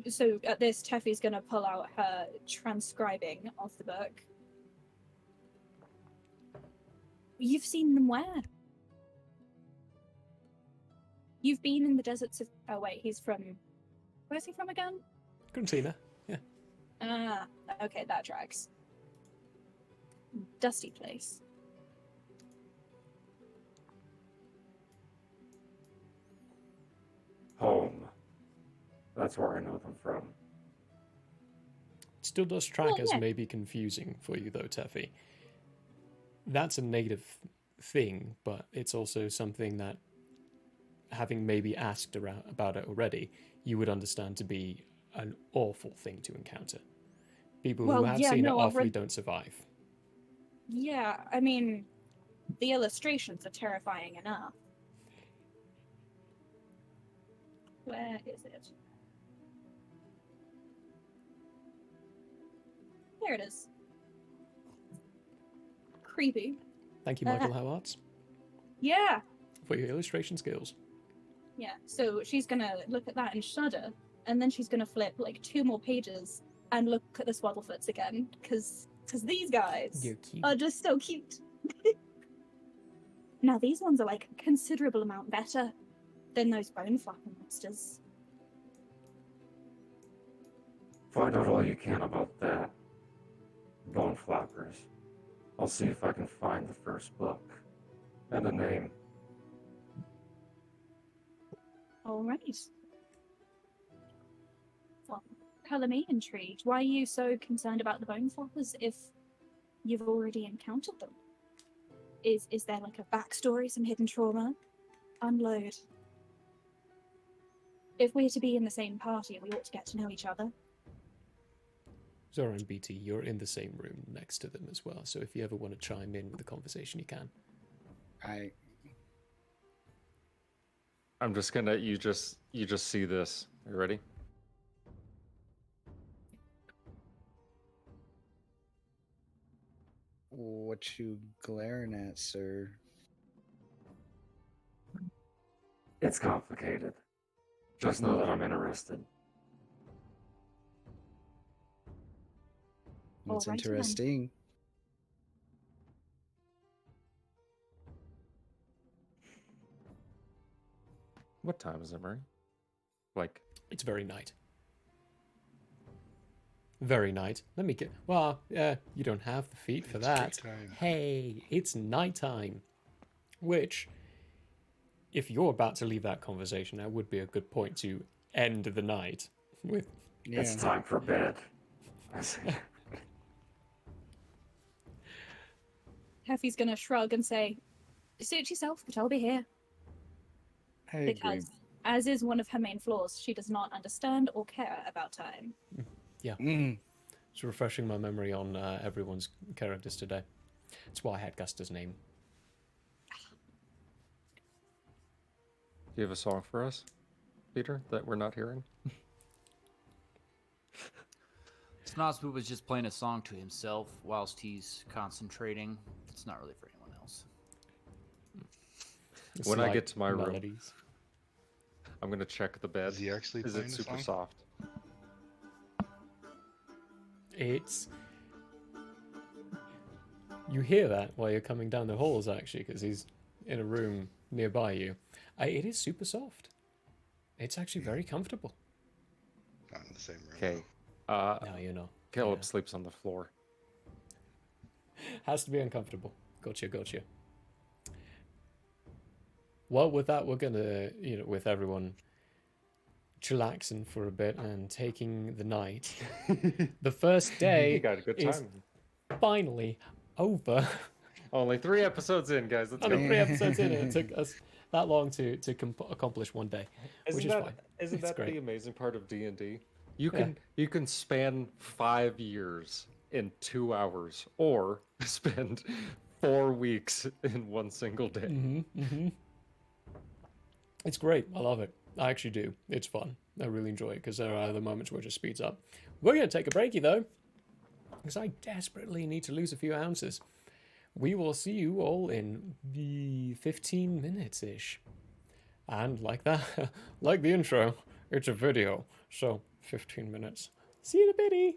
E: So at this, Teffy's going to pull out her transcribing of the book. You've seen them where? You've been in the deserts of... Oh wait, he's from... Where's he from again?
A: Grantina. Yeah.
E: Ah, okay, that tracks. Dusty place.
H: Home. That's where I know them from.
A: It still does track
E: Well,
A: as
E: yeah.
A: maybe confusing for you, though, Teffy. That's a native thing, but it's also something that, having maybe asked around about it already, you would understand to be an awful thing to encounter. People who
E: Well,
A: have
E: yeah,
A: seen
E: no,
A: it
E: I've
A: awfully
E: read-
A: don't survive.
E: Yeah, I mean, the illustrations are terrifying enough. Where is it? There it is. Creepy.
A: Thank you, Michael Howards,
E: Yeah.
A: for your illustration skills.
E: Yeah. So she's gonna look at that and shudder, and then she's gonna flip like 2 more pages and look at the Swaddlefoots again, because these guys
I: You're cute.
E: are just so cute. Now these ones are like a considerable amount better than those bone flapping monsters.
H: Find out all you can about that. Bone Flappers. I'll see if I can find the first book. And the name.
E: All right. Well, color me intrigued. Why are you so concerned about the bone flappers if you've already encountered them? Is there like a backstory, some hidden trauma? Unload. If we're to be in the same party, we ought to get to know each other.
A: Zora and BT, you're in the same room next to them as well, so if you ever want to chime in with the conversation, you can.
C: I'm just gonna. You just see this. Are you ready?
B: What you glaring at, sir?
H: It's complicated. Just know that I'm interested.
B: What's
E: Alrighty then.
B: interesting?
C: What time is it, Murray? Like,
A: It's very night. Very night. Let me get. Well, you don't have the feet for
D: It's
A: that.
D: daytime.
A: Hey, it's nighttime. Which, if you're about to leave that conversation, that would be a good point to end the night with.
B: Yeah.
H: It's time for bed. I see.
E: Heffy's gonna shrug and say, "Suit yourself, but I'll be here."
B: I agree.
E: Because, as is one of her main flaws, she does not understand or care about time.
A: It's refreshing my memory on everyone's characters today. That's why I had Gusta's name.
C: do you have a song for us, Peter, that we're not hearing?
F: Snotspoop was just playing a song to himself whilst he's concentrating. It's not really for anyone else.
A: It's
C: When I
A: like
C: get to my room,
A: melodies.
C: I'm gonna check the bed.
D: Is he actually
C: Is
D: playing
C: it
D: a
C: super
D: song?
C: soft?
A: It's. You hear that while you're coming down the halls, actually, because he's in a room nearby you. It is super soft. It's actually very comfortable.
D: Not in the same room.
C: Okay.
A: No, you know.
C: Caleb
A: Yeah.
C: sleeps on the floor.
A: Has to be uncomfortable. Gotcha. Well, with that, we're gonna, with everyone chillaxing for a bit and taking the night. The first
C: You
A: day
C: got a good
A: is
C: time.
A: finally over.
C: Only 3 episodes in, guys. Let's
A: Only
C: go.
A: 3 episodes in, and it took us that long to accomplish one day,
C: Isn't
A: which is
C: that,
A: fine.
C: Isn't
A: It's
C: that
A: great.
C: the amazing part of D&D? You
A: Yeah.
C: can span 5 years in 2 hours, or spend 4 weeks in one single day.
A: Mm-hmm. It's great. I love it. I actually do. It's fun. I really enjoy it because there are the moments where it just speeds up. We're going to take a breaky though, because I desperately need to lose a few ounces. We will see you all in the 15 minutes ish. And like that, like the intro, it's a video. So 15 minutes. See you in a bitty.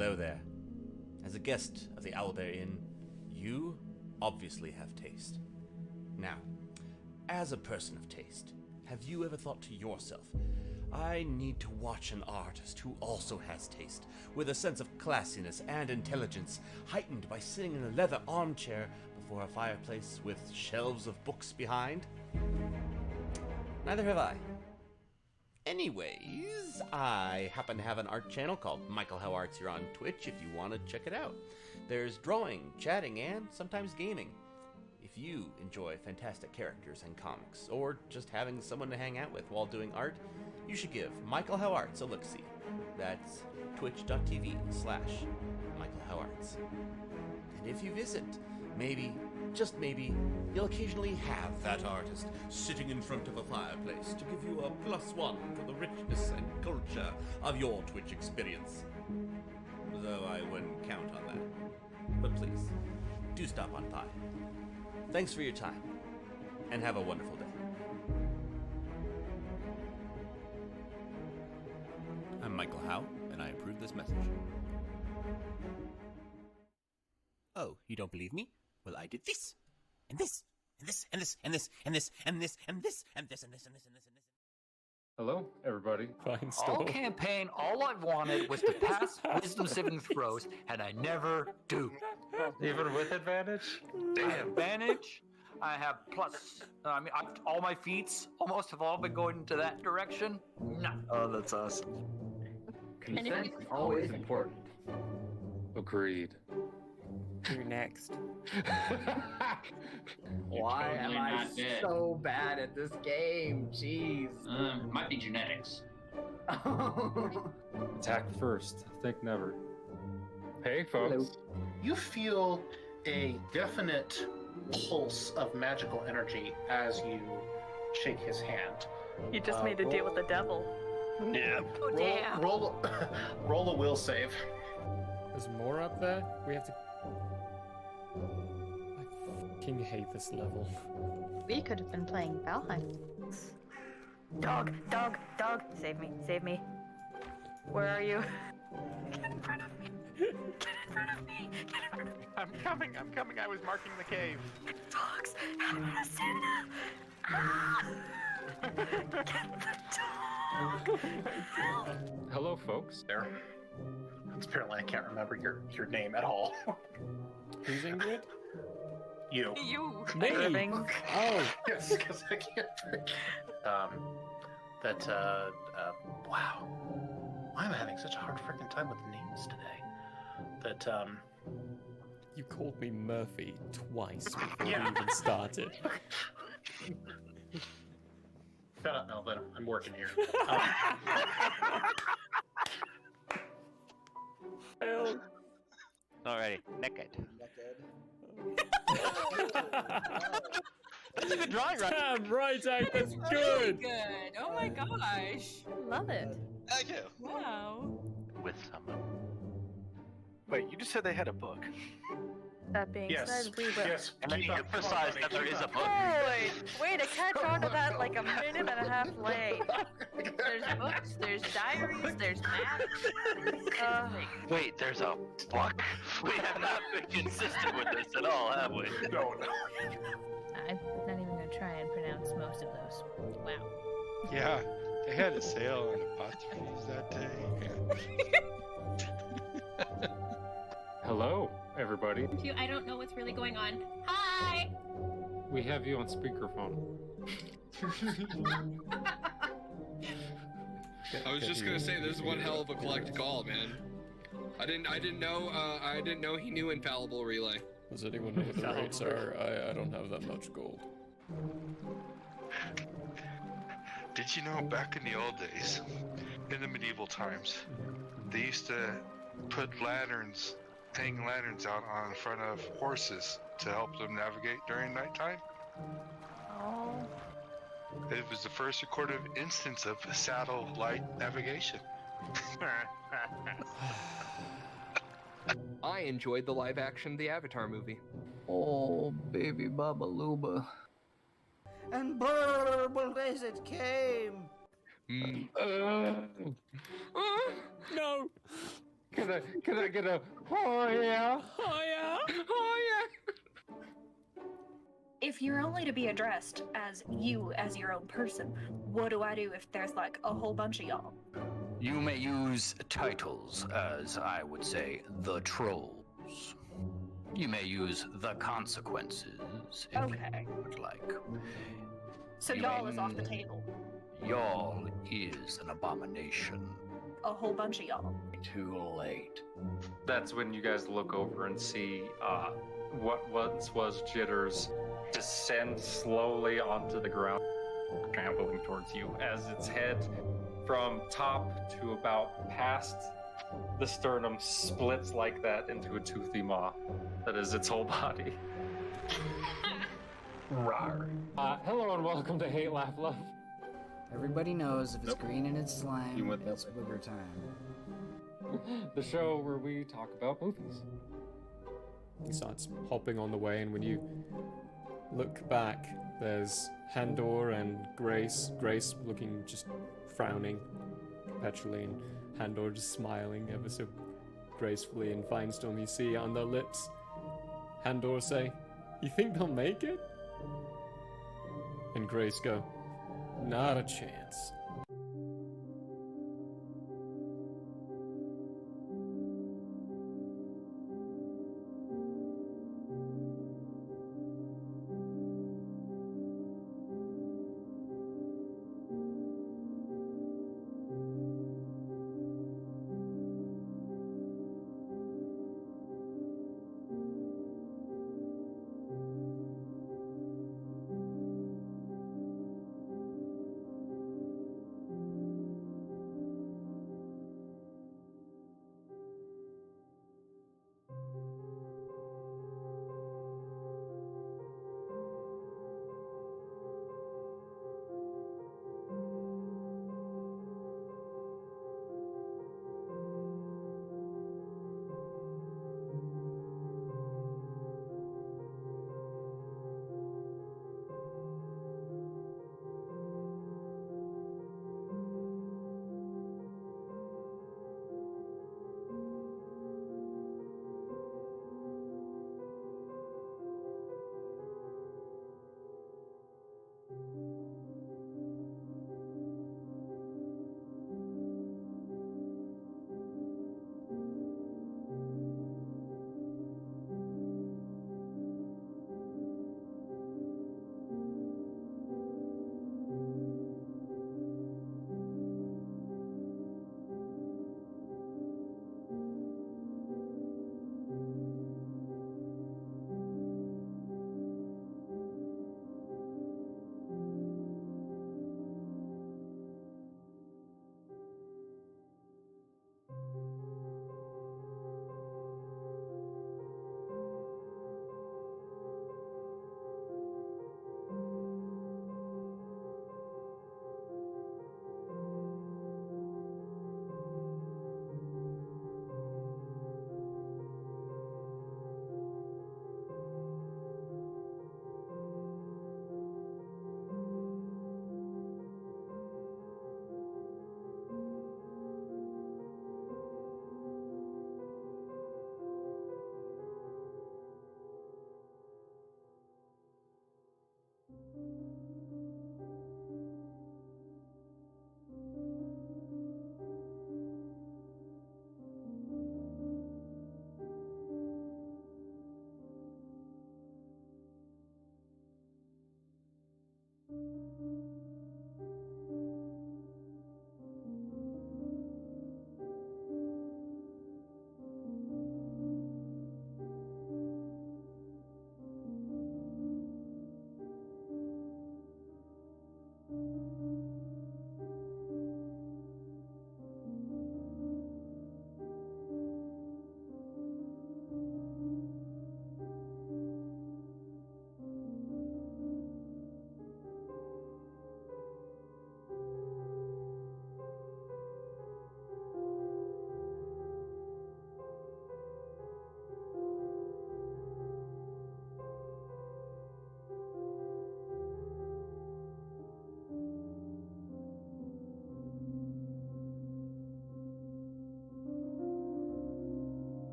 J: Hello there. As a guest of the Owlbear Inn, you obviously have taste. Now, as a person of taste, have you ever thought to yourself, I need to watch an artist who also has taste, with a sense of classiness and intelligence, heightened by sitting in a leather armchair before a fireplace with shelves of books behind? Neither have I. Anyways, I happen to have an art channel called Michael How Arts here on Twitch if you want to check it out. There's drawing, chatting, and sometimes gaming. If you enjoy fantastic characters and comics, or just having someone to hang out with while doing art, you should give Michael How Arts a look-see. That's twitch.tv/Michael How Arts. And if you visit, maybe, just maybe, you'll occasionally have that artist sitting in front of a fireplace to give you a +1 for the richness and culture of your Twitch experience. Though I wouldn't count on that. But please, do stop on by. Thanks for your time, and have a wonderful day. I'm Michael Howe, and I approve this message. Oh, you don't believe me? Well, I did this, and this, and this, and this, and this, and this, and this, and this, and this, and this, and this, and this, and this.
C: Hello, everybody.
A: Fine
K: All
A: store.
K: campaign, all I wanted was to pass wisdom saving throws, and I never do.
C: Even with advantage?
K: I have advantage. I have plus. All my feats almost have all been going into that direction. No.
B: Oh, that's awesome.
L: Consent is always important.
C: Agreed.
L: You're next.
M: You're
L: Why
M: totally
L: am I
M: not dead.
L: so bad at this game? Jeez.
M: Might be genetics.
C: Attack first. Think never. Hey, folks.
N: You feel a definite pulse of magical energy as you shake his hand.
O: You just made a deal with the devil.
N: Yeah.
O: Oh, damn.
N: Roll a will save.
A: There's more up there? We have to... I fucking hate this level.
O: We could have been playing Valheim. Dog, dog, dog. Save me, save me. Where are you? Get in front of me. Get in front of me. Get in front of me.
P: I'm coming. I was marking the cave.
O: Dogs. Have a stamina. Ah! Get the dog. Help.
C: Hello, folks.
N: There. Apparently, I can't remember your name at all.
A: Who's Ingrid?
N: You.
O: You.
A: Me? Oh.
N: Yes, because I can't think. Wow. Why am I having such a hard freaking time with names today?
A: You called me Murphy twice before
N: Yeah.
A: we even started.
N: Shut up, Melvin. I'm working here.
P: Alrighty, naked.
O: That's
P: a good drawing, right?
A: Damn right, Hank, that's
O: Really
A: good.
O: good. Oh my gosh. Love it.
P: Thank you.
O: Wow.
P: With someone. Wait, you just said they had a book.
O: That being
N: Yes.
O: said, we will.
N: Yes.
P: And then you emphasized that there is a book.
O: Holy! Way to catch on to that like a minute and a half late. There's books, there's diaries, there's maps.
P: Wait, there's a book? We have not been consistent with this at all, have we?
N: No.
O: I'm not even gonna try and pronounce most of those. Wow.
D: Yeah, they had a sale on apostrophes that day.
C: Hello, everybody.
O: I don't know what's really going on. Hi!
C: We have you on speakerphone.
Q: I was just gonna say this is one hell of a collect call, man. I didn't know he knew Infallible Relay.
A: Does anyone know what the rates are? I don't have that much gold.
D: Did you know back in the old days, in the medieval times, they used to put lanterns, hang lanterns out on front of horses to help them navigate during nighttime?
O: Oh.
D: It was the first recorded instance of satellite navigation.
Q: I enjoyed the live action The Avatar movie.
L: Oh, baby Baba Luba. And burble as it came.
A: No!
C: Can Can I get a oh yeah?
I: Oh yeah.
Q: Oh yeah.
E: If you're only to be addressed as you as your own person, what do I do if there's like a whole bunch of y'all?
K: You may use titles as, I would say, the trolls. You may use the consequences if
E: Okay.
K: you would like.
E: So
K: You
E: y'all
K: may-
E: is off the table.
K: Y'all is an abomination.
E: A whole bunch of y'all.
K: Too late.
C: That's when you guys look over and see what once was Jitters descend slowly onto the ground, trampling towards you as its head from top to about past the sternum splits like that into a toothy maw that is its whole body.
K: Rawr.
C: Hello and welcome to Hate, Laugh, Love.
L: Everybody knows if it's green and it's slime,
C: You went that
L: it's booger time.
C: The show where we talk about movies.
A: He starts hopping on the way, and when you look back, there's Handor and Grace. Grace looking just frowning perpetually, and Handor just smiling ever so gracefully. And Finestorm, you see on their lips, Handor say, "You think they'll make it?" And Grace go, "Not a chance."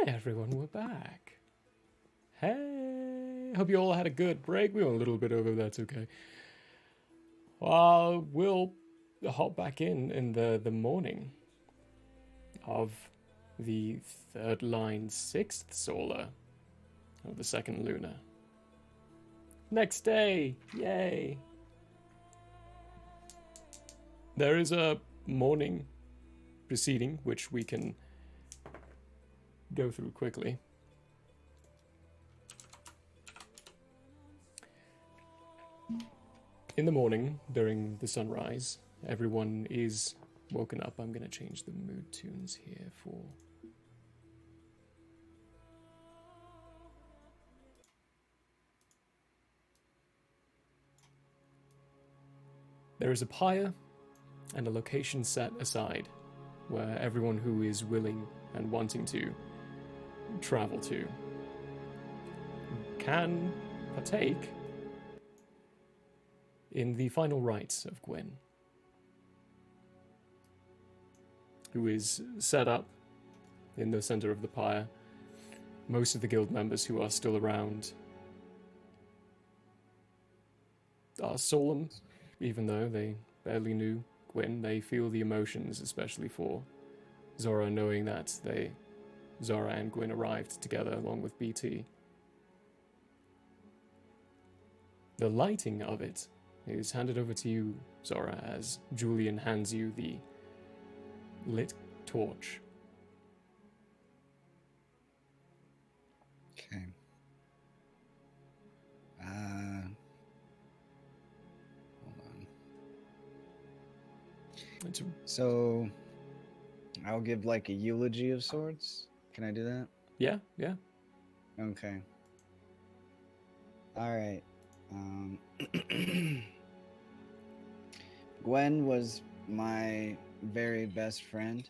A: Hi everyone, we're back. Hey, hope you all had a good break. We went a little bit over, that's okay. We'll hop back in the morning of the third line, 6th solar of the second lunar. Next day, yay! There is a morning proceeding which we can go through quickly. In the morning, during the sunrise, everyone is woken up. I'm going to change the mood tunes here for... There is a pyre and a location set aside where everyone who is willing and wanting to travel to can partake in the final rites of Gwyn, who is set up in the center of the pyre. Most of the guild members who are still around are solemn, even though they barely knew Gwyn. They feel the emotions, especially for Zora, knowing that Zora and Gwyn arrived together along with BT. The lighting of it is handed over to you, Zora, as Julian hands you the lit torch.
B: Okay. Hold on. So, I'll give like a eulogy of sorts. Can I do that?
A: Yeah, yeah.
B: Okay. All right. Gwen was my very best friend.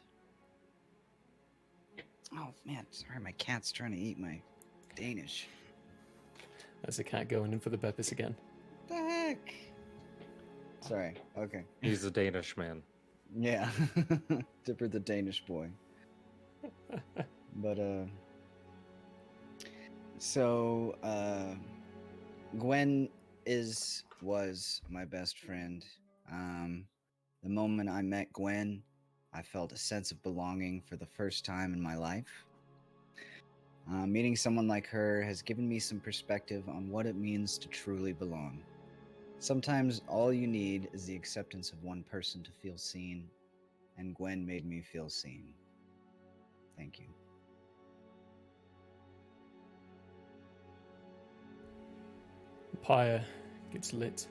B: Oh man, sorry, my cat's trying to eat my Danish.
A: There's a cat going in for the Beppis again.
B: The heck? Sorry. Okay.
C: He's a Danish man.
B: Yeah. Dipper the Danish boy. But so Gwen was my best friend. The moment I met Gwen, I felt a sense of belonging for the first time in my life. Meeting someone like her has given me some perspective on what it means to truly belong. Sometimes all you need is the acceptance of one person to feel seen, and Gwen made me feel seen. Thank you.
A: The pyre gets lit.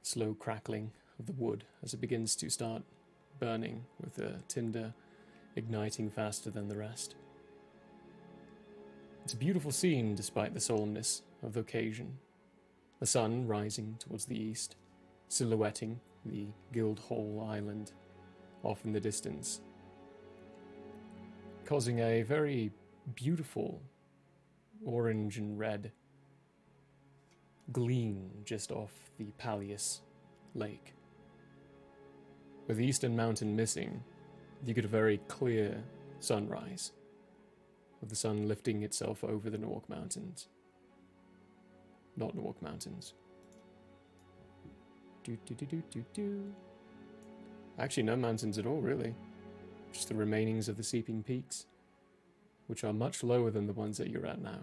A: Slow crackling of the wood as it begins to start burning, with the tinder igniting faster than the rest. It's a beautiful scene despite the solemnness of the occasion. The sun rising towards the east, silhouetting the Guildhall Island off in the distance, causing a very beautiful orange and red gleam just off the Pallius Lake. With the eastern mountain missing, you get a very clear sunrise, with the sun lifting itself over the Nork Mountains. Not Nork Mountains. Actually, no mountains at all, really. Just the remainings of the Seeping Peaks, which are much lower than the ones that you're at now.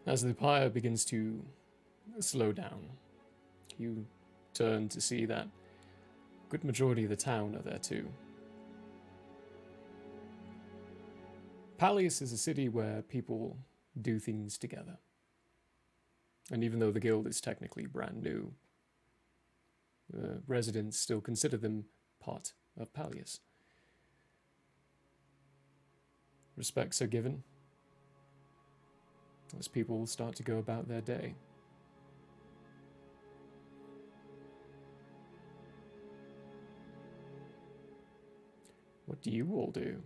A: As the pyre begins to slow down, you turn to see that a good majority of the town are there too. Pallius is a city where people do things together. And even though the guild is technically brand new, the residents still consider them part of Pallius. Respects are given as people start to go about their day. What do you all do?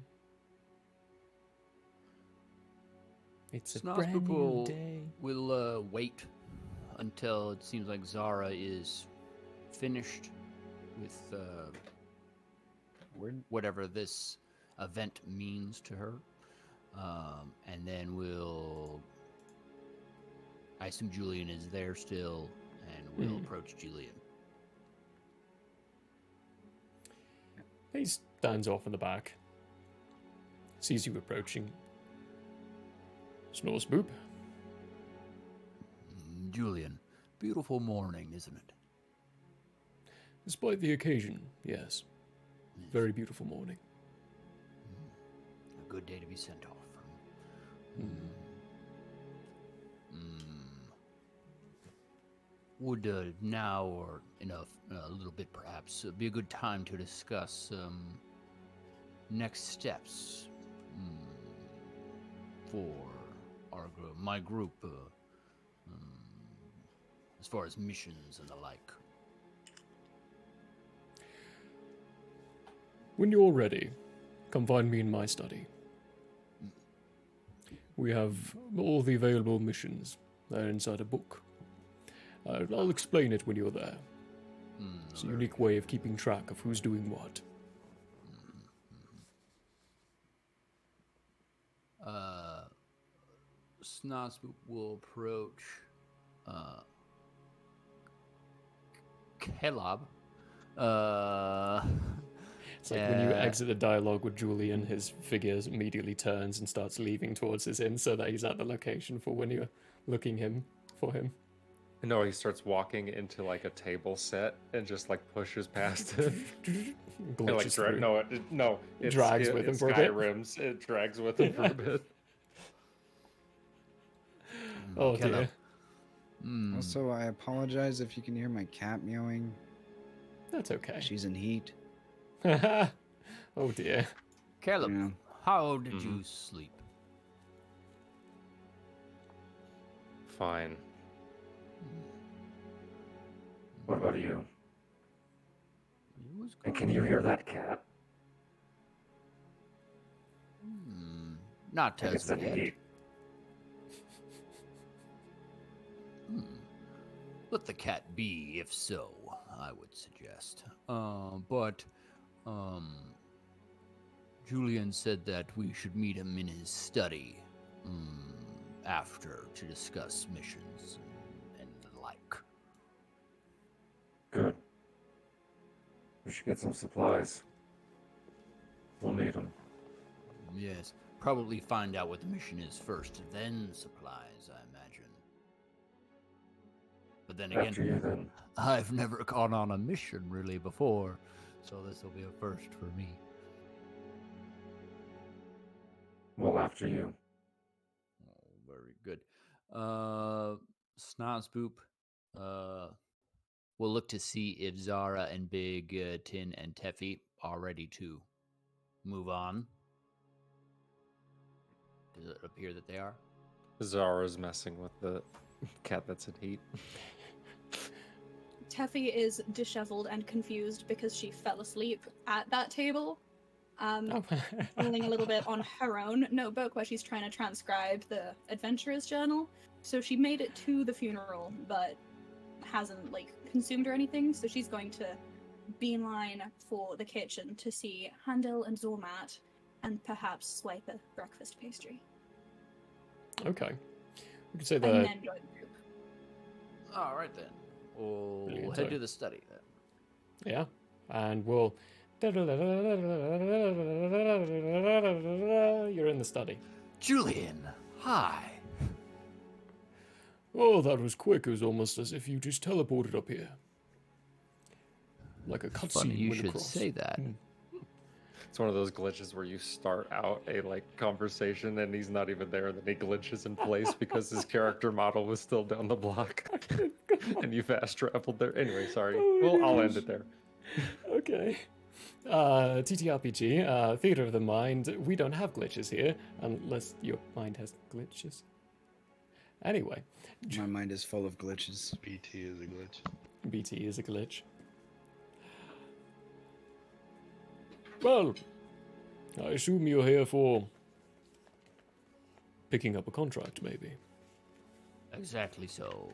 A: It's a brand new day.
F: We'll wait until it seems like Zara is finished with whatever this event means to her. And then I assume Julian is there still, and we'll approach Julian.
A: He stands off in the back. Sees you approaching. Snores boop.
F: Julian, beautiful morning, isn't it?
A: Despite the occasion, yes. Very beautiful morning.
F: A good day to be sent off from. Would now, or in a little bit perhaps, be a good time to discuss next steps for my group, as far as missions and the like?
A: When you're ready, come find me in my study. We have all the available missions. They're inside a book. I'll explain it when you're there. It's a unique way of keeping track of who's doing what.
F: Snotspoop will approach Caleb.
A: It's like when you exit the dialogue with Julian, his figure immediately turns and starts leaving towards his inn so that he's at the location for when you're looking for him.
C: No, he starts walking into like a table set and just like pushes past it. And, like, it
A: drags with him for a bit.
C: Skyrims. It drags with him for a bit.
A: Oh dear.
B: Also, I apologize if you can hear my cat meowing.
A: That's okay.
B: She's in heat.
A: Oh dear.
F: Caleb,
B: Yeah.
F: how did you sleep?
C: Fine.
H: What about you? And can you hear that cat?
F: Not
H: I think it's
F: as
H: in
F: yet.
H: heat.
F: Let the cat be, if so, I would suggest. Julian said that we should meet him in his study after to discuss missions and the like.
H: Good. We should get some supplies. We'll need them.
F: Yes, probably find out what the mission is first, then supplies, I imagine. But then
H: After you,
F: again,
H: then.
F: I've never gone on a mission really before, so this will be a first for me.
H: Well, after you.
F: Oh, very good. Snotspoop, we'll look to see if Zara and Big Tin and Teffy are ready to move on. Does it appear that they are?
C: Zara's messing with the cat that's in heat.
E: Teffy is disheveled and confused because she fell asleep at that table. Feeling a little bit on her own notebook where she's trying to transcribe the adventurer's journal. So she made it to the funeral, but hasn't consumed or anything. So she's going to beeline for the kitchen to see Handel and Zormat, and perhaps swipe a breakfast pastry.
A: Okay. We could say
E: And
A: that.
E: then join the group.
F: All right then. We'll
A: Brilliant,
F: head
A: so-
F: to the study then.
A: Yeah. And we'll. You're in the study.
F: Julian, hi.
A: Oh, that was quick. It was almost as if you just teleported up here. Like a
F: Funny
A: cutscene
F: you
A: went
F: should
A: across.
F: say that.
C: It's one of those glitches where you start out a conversation and he's not even there, and then he glitches in place because his character model was still down the block, and you fast traveled there. Anyway, sorry. I'll end it there.
A: Okay. TTRPG, Theater of the Mind. We don't have glitches here, unless your mind has glitches. Anyway.
B: My mind is full of glitches.
D: BT is a glitch.
A: BT is a glitch. Well, I assume you're here for picking up a contract, maybe.
F: Exactly so.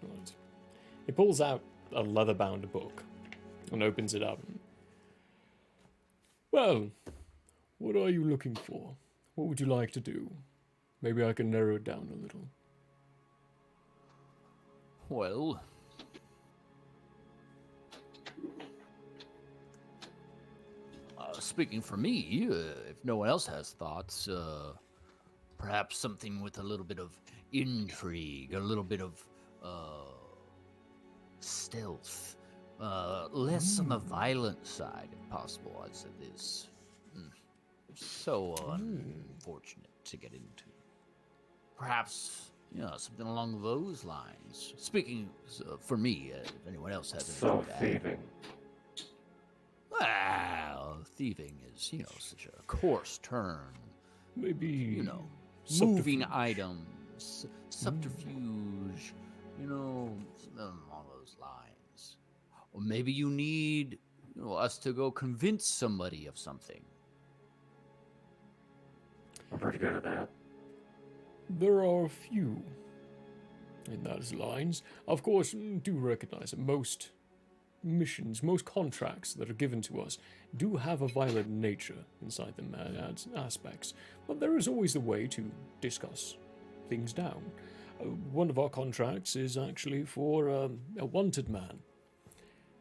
A: Right. He pulls out a leather-bound book and opens it up. Well, what are you looking for? What would you like to do? Maybe I can narrow it down a little.
F: Well, speaking for me, if no one else has thoughts, perhaps something with a little bit of intrigue, a little bit of stealth, less on the violent side, if possible, as it is so unfortunate to get into. Perhaps, something along those lines. Speaking for me, if anyone else has anything to add.
H: thieving.
F: Well, thieving is, such a coarse term.
A: Maybe,
F: moving items, subterfuge, something along those lines. Or maybe you need us to go convince somebody of something.
H: I'm pretty good at that.
A: There are a few in those lines. Of course, do recognize that most missions, most contracts that are given to us do have a violent nature inside them aspects, but there is always a way to discuss things down. One of our contracts is actually for a wanted man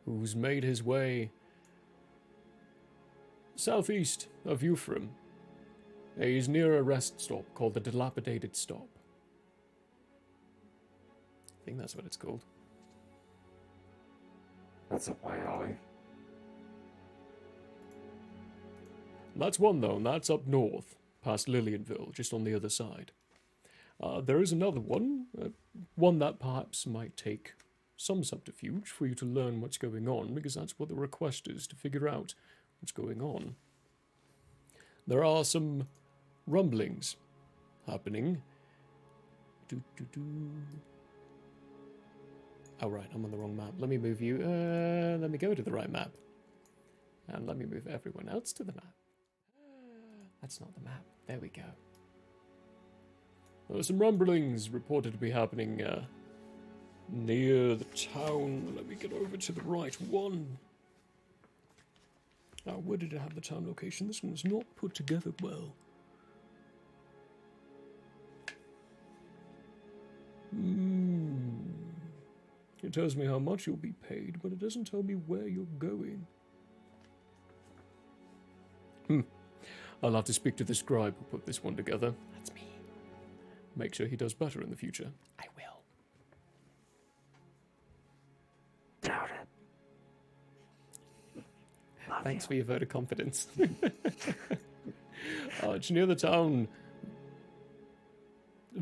A: who's made his way southeast of Euphraim. He's near a rest stop called the Dilapidated Stop. I think that's what it's called.
H: That's up my alley.
A: That's one, though, and that's up north, past Lillianville, just on the other side. There is another one, one that perhaps might take some subterfuge for you to learn what's going on, because that's what the request is, to figure out what's going on. There are some rumblings happening. Oh, right, I'm on the wrong map. Let me move you. Let me go to the right map. And let me move everyone else to the map. That's not the map. There we go. There are some rumblings reported to be happening near the town. Let me get over to the right one. Where did it have the town location? This one's not put together well. It tells me how much you'll be paid, but it doesn't tell me where you're going. I'll have to speak to the scribe who put this one together. That's me. Make sure he does better in the future. I will.
H: Doubt it.
A: Thanks for your vote of confidence. It's near the town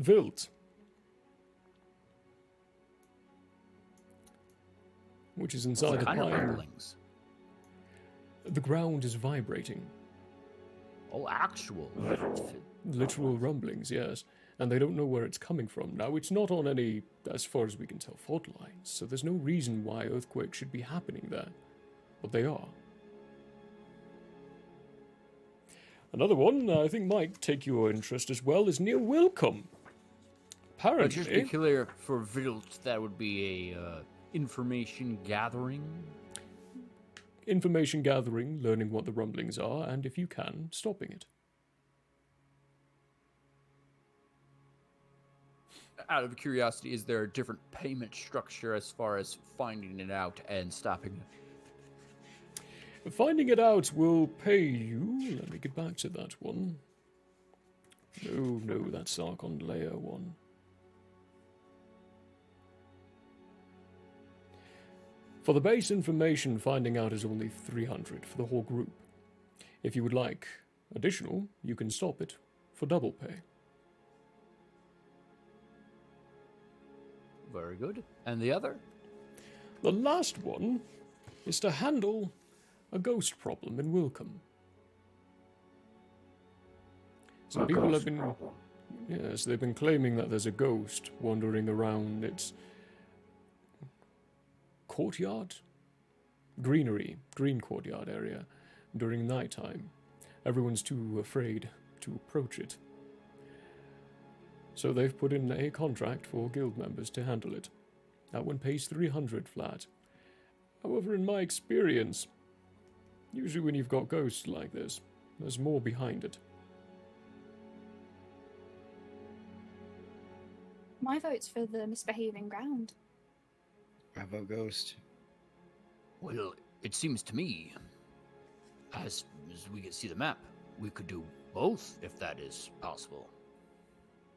A: Wild, which is inside the
F: What kind of
A: mine.
F: rumblings?
A: The ground is vibrating.
F: Oh, actual.
A: Literal rumblings, yes. And they don't know where it's coming from. Now, it's not on any, as far as we can tell, fault lines, so there's no reason why earthquakes should be happening there. But they are. Another one I think might take your interest as well is near Wilcombe. Apparently...
F: Just to be clear, for Vilt, that would be a information gathering?
A: Information gathering, learning what the rumblings are, and if you can, stopping it.
F: Out of curiosity, is there a different payment structure as far as finding it out and stopping it?
A: Finding it out will pay you... Let me get back to that one. No, that's Archon Layer one. For the base information, finding out is only 300 for the whole group. If you would like additional, you can stop it for double pay.
F: Very good. And the other?
A: The last one is to handle a ghost problem in Wilcombe. Some people have been... Yes, they've been claiming that there's a ghost wandering around its courtyard? Green courtyard area during night time. Everyone's too afraid to approach it. So they've put in a contract for guild members to handle it. That one pays 300 flat. However, in my experience, usually when you've got ghosts like this, there's more behind it.
E: My vote's for the misbehaving ground.
B: I vote ghost.
K: Well, it seems to me, as we can see the map, we could do both if that is possible.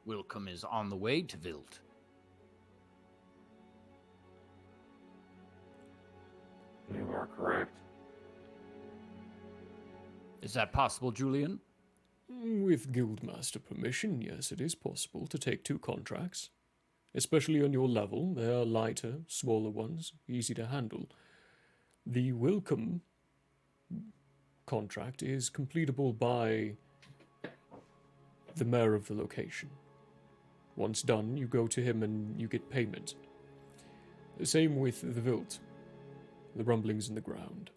K: Wilcom is on the way to Vilt.
H: You are correct.
K: Is that possible, Julian?
A: With Guildmaster permission, yes, it is possible to take 2 contracts. Especially on your level, they are lighter, smaller ones, easy to handle. The Wilcom contract is completable by the mayor of the location. Once done, you go to him and you get payment. The same with the Vilt, the rumblings in the ground.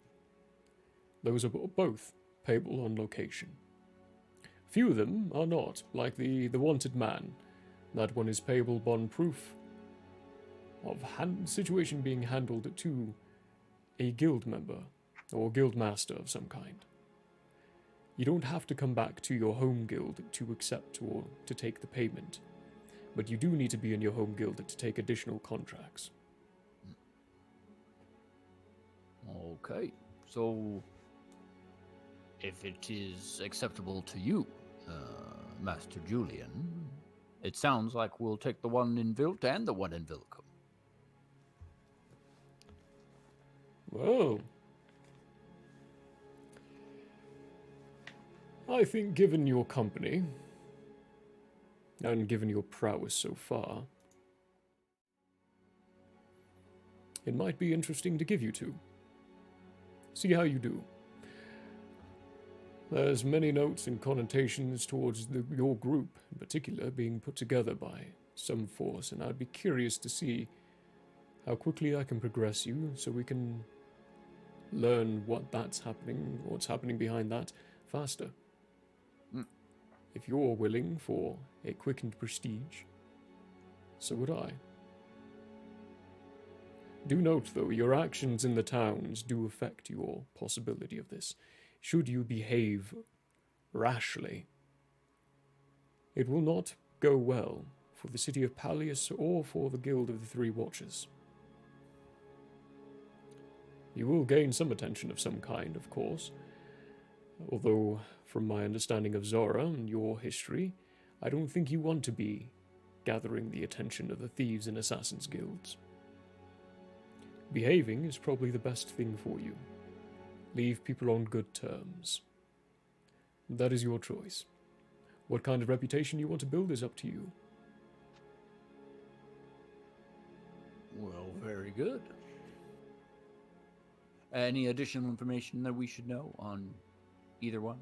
A: Those are both payable on location. Few of them are not, like the Wanted Man. That one is payable bond proof of situation being handled to a guild member or guild master of some kind. You don't have to come back to your home guild to accept or to take the payment, but you do need to be in your home guild to take additional contracts.
K: Okay, so if it is acceptable to you, Master Julian, it sounds like we'll take the one in Vilt and the one in Vilcom.
A: Well, I think given your company, and given your prowess so far, it might be interesting to give you 2. See how you do. There's many notes and connotations towards your group, in particular, being put together by some force, and I'd be curious to see how quickly I can progress you so we can learn what's happening behind that faster. If you're willing for a quickened prestige, so would I. Do note, though, your actions in the towns do affect your possibility of this. Should you behave rashly, it will not go well for the city of Pallius or for the Guild of the Three Watches. You will gain some attention of some kind, of course, although, from my understanding of Zora and your history, I don't think you want to be gathering the attention of the Thieves and Assassins Guilds. Behaving is probably the best thing for you. Leave people on good terms. That is your choice. What kind of reputation you want to build is up to you.
K: Well, very good. Any additional information that we should know on either one?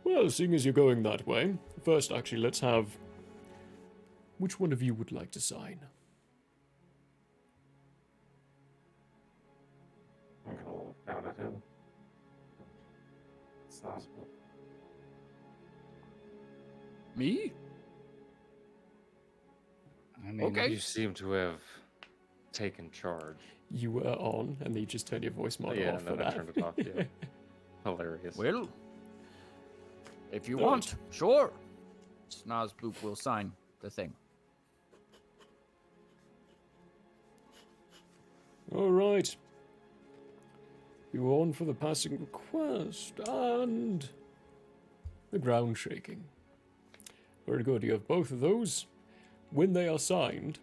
A: Well, seeing as you're going that way, first actually let's have... Which one of you would like to sign?
H: I'm gonna look down at him. It's not.
K: Me?
B: I mean,
K: Okay.
C: You seem to have taken charge.
A: You were on, and then you just turned your voice mod
C: Yeah,
A: off
C: and
A: for
C: then I
A: that.
C: turned it off, yeah. Hilarious.
K: Well, if you
A: No,
K: want, sure. Snozboop will sign the thing.
A: Alright. You are on for the passing request, and the ground shaking. Very good, you have both of those. When they are signed,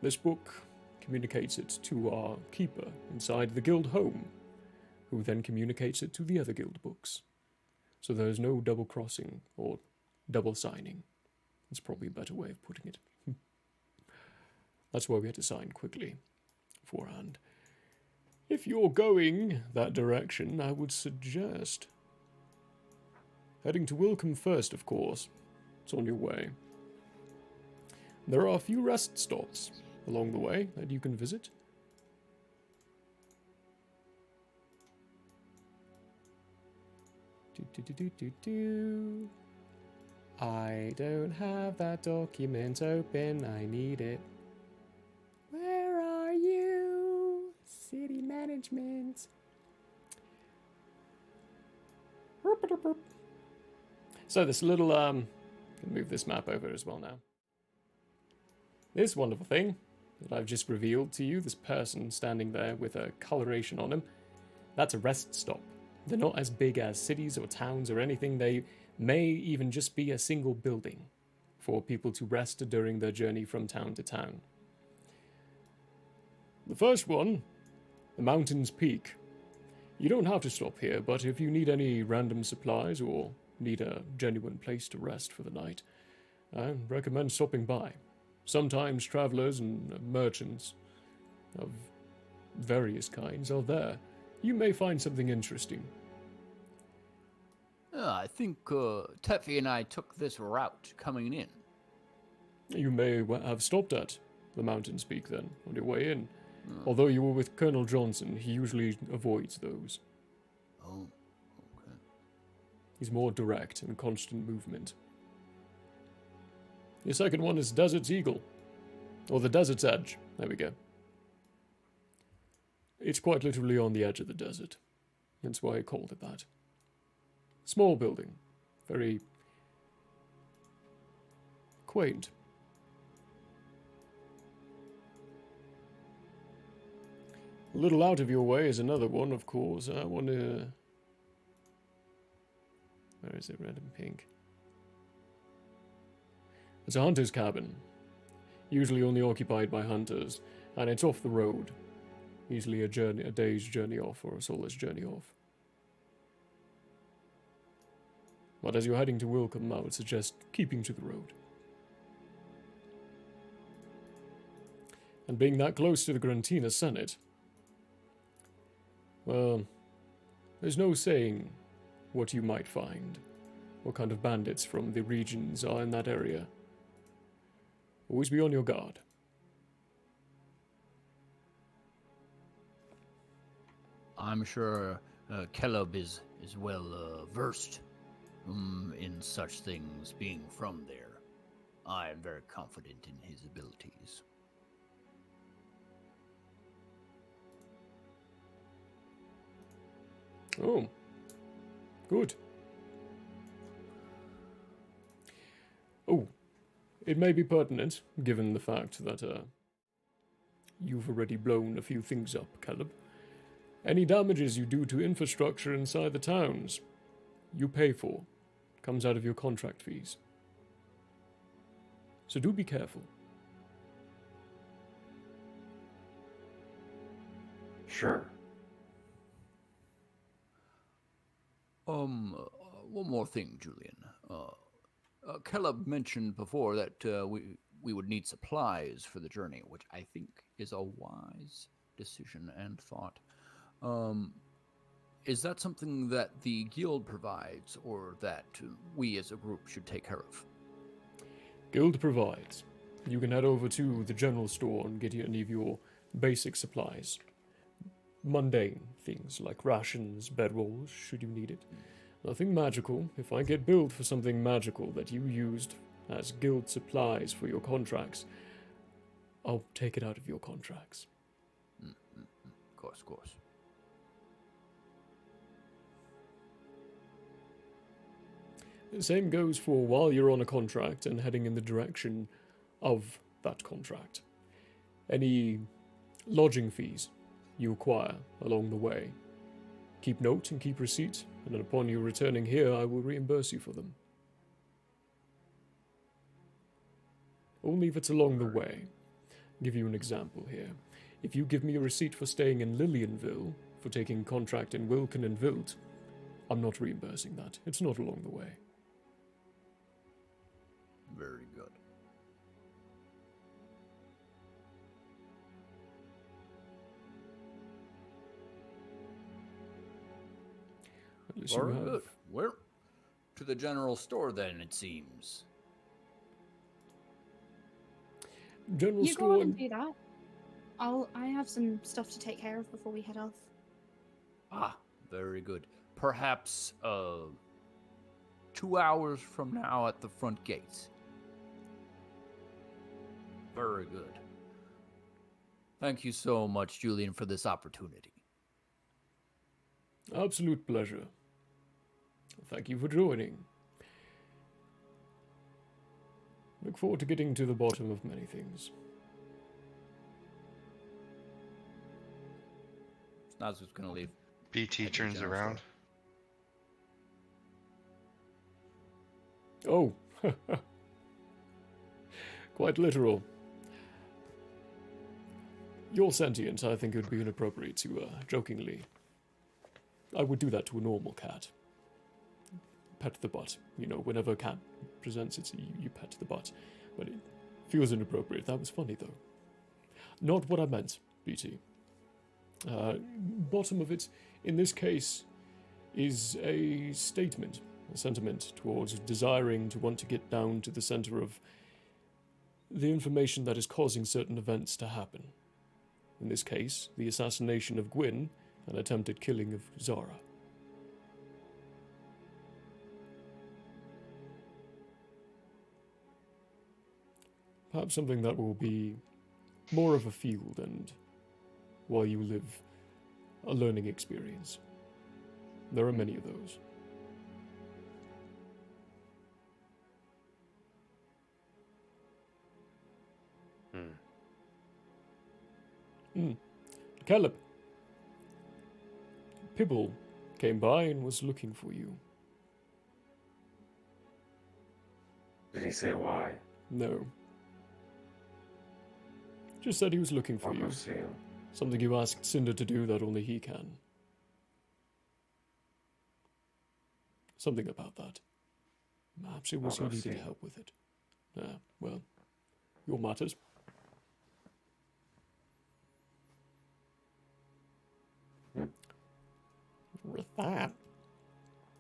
A: this book communicates it to our keeper inside the guild home, who then communicates it to the other guild books. So there is no double crossing or double signing. That's probably a better way of putting it. That's why we had to sign quickly beforehand. If you're going that direction, I would suggest heading to Wilcom first, of course. It's on your way. There are a few rest stops along the way that you can visit. I don't have that document open. I need it. Where are you? City management. So this little, can move this map over as well now. This wonderful thing that I've just revealed to you, this person standing there with a coloration on him, that's a rest stop. They're not as big as cities or towns or anything. They may even just be a single building for people to rest during their journey from town to town. The first one, the Mountains Peak. You don't have to stop here, but if you need any random supplies or need a genuine place to rest for the night, I recommend stopping by. Sometimes travelers and merchants of various kinds are there. You may find something interesting.
K: I think Teffy and I took this route coming in.
A: You may have stopped at the Mountains Peak then, on your way in. Although you were with Colonel Johnson, he usually avoids those.
K: Oh, okay.
A: He's more direct and constant movement. Your second one is Desert's Eagle. Or the Desert's Edge. There we go. It's quite literally on the edge of the desert. That's why I called it that. Small building. Very quaint. A little out of your way is another one, of course. I want to... Where is it? Red and pink. It's a hunter's cabin. Usually only occupied by hunters. And it's off the road. Easily a day's journey off or a soulless journey off. But as you're heading to Wilcom, I would suggest keeping to the road. And being that close to the Grantina Senate, well, there's no saying what you might find, what kind of bandits from the regions are in that area. Always be on your guard.
K: I'm sure Caleb is well versed in such things, being from there. I am very confident in his abilities.
A: Oh, good. Oh, it may be pertinent, given the fact that you've already blown a few things up, Caleb. Any damages you do to infrastructure inside the towns, you pay for. Comes out of your contract fees. So do be careful.
H: Sure.
K: One more thing, Julian. Caleb mentioned before that we would need supplies for the journey, which I think is a wise decision and thought. Is that something that the guild provides, or that we as a group should take care of?
A: Guild provides. You can head over to the general store and get any of your basic supplies. Mundane things like rations, bedrolls, should you need it. Nothing magical. If I get billed for something magical that you used as guild supplies for your contracts, I'll take it out of your contracts.
K: Of course, of course.
A: The same goes for while you're on a contract and heading in the direction of that contract. Any lodging fees you acquire along the way, keep note and keep receipt, and then upon you returning here, I will reimburse you for them. Only if it's along the way. I'll give you an example here. If you give me a receipt for staying in Lillianville, for taking contract in Wilken and Vilt, I'm not reimbursing that. It's not along the way.
K: Very good. Very good. Well, to the general store then, it seems.
A: General
E: You
A: store.
E: go on and do that. I have some stuff to take care of before we head off.
K: Ah, very good. Perhaps 2 hours from now at the front gates. Very good. Thank you so much, Julian, for this opportunity.
A: Absolute pleasure. Thank you for joining. Look forward to getting to the bottom of many things.
K: Snaz's gonna leave.
D: BT turns around.
A: Oh, quite literal. You're sentient. I think it would be inappropriate to, jokingly. I would do that to a normal cat. Pet the butt. You know, whenever a cat presents it to you, you pet the butt. But it feels inappropriate. That was funny, though. Not what I meant, BT. Bottom of it, in this case, is a statement, a sentiment towards desiring to want to get down to the center of the information that is causing certain events to happen. In this case, the assassination of Gwyn and attempted killing of Zara. Perhaps something that will be more of a field and, while you live, a learning experience. There are many of those. Caleb. Pibble came by and was looking for you.
H: Did he say why?
A: No. Just said he was looking for
H: I'll
A: you.
H: go see him.
A: Something you asked Cinder to do that only he can. Something about that. Perhaps it was
H: I'll
A: you
H: go see
A: needed
H: him.
A: help with it. Well, your matters. With that,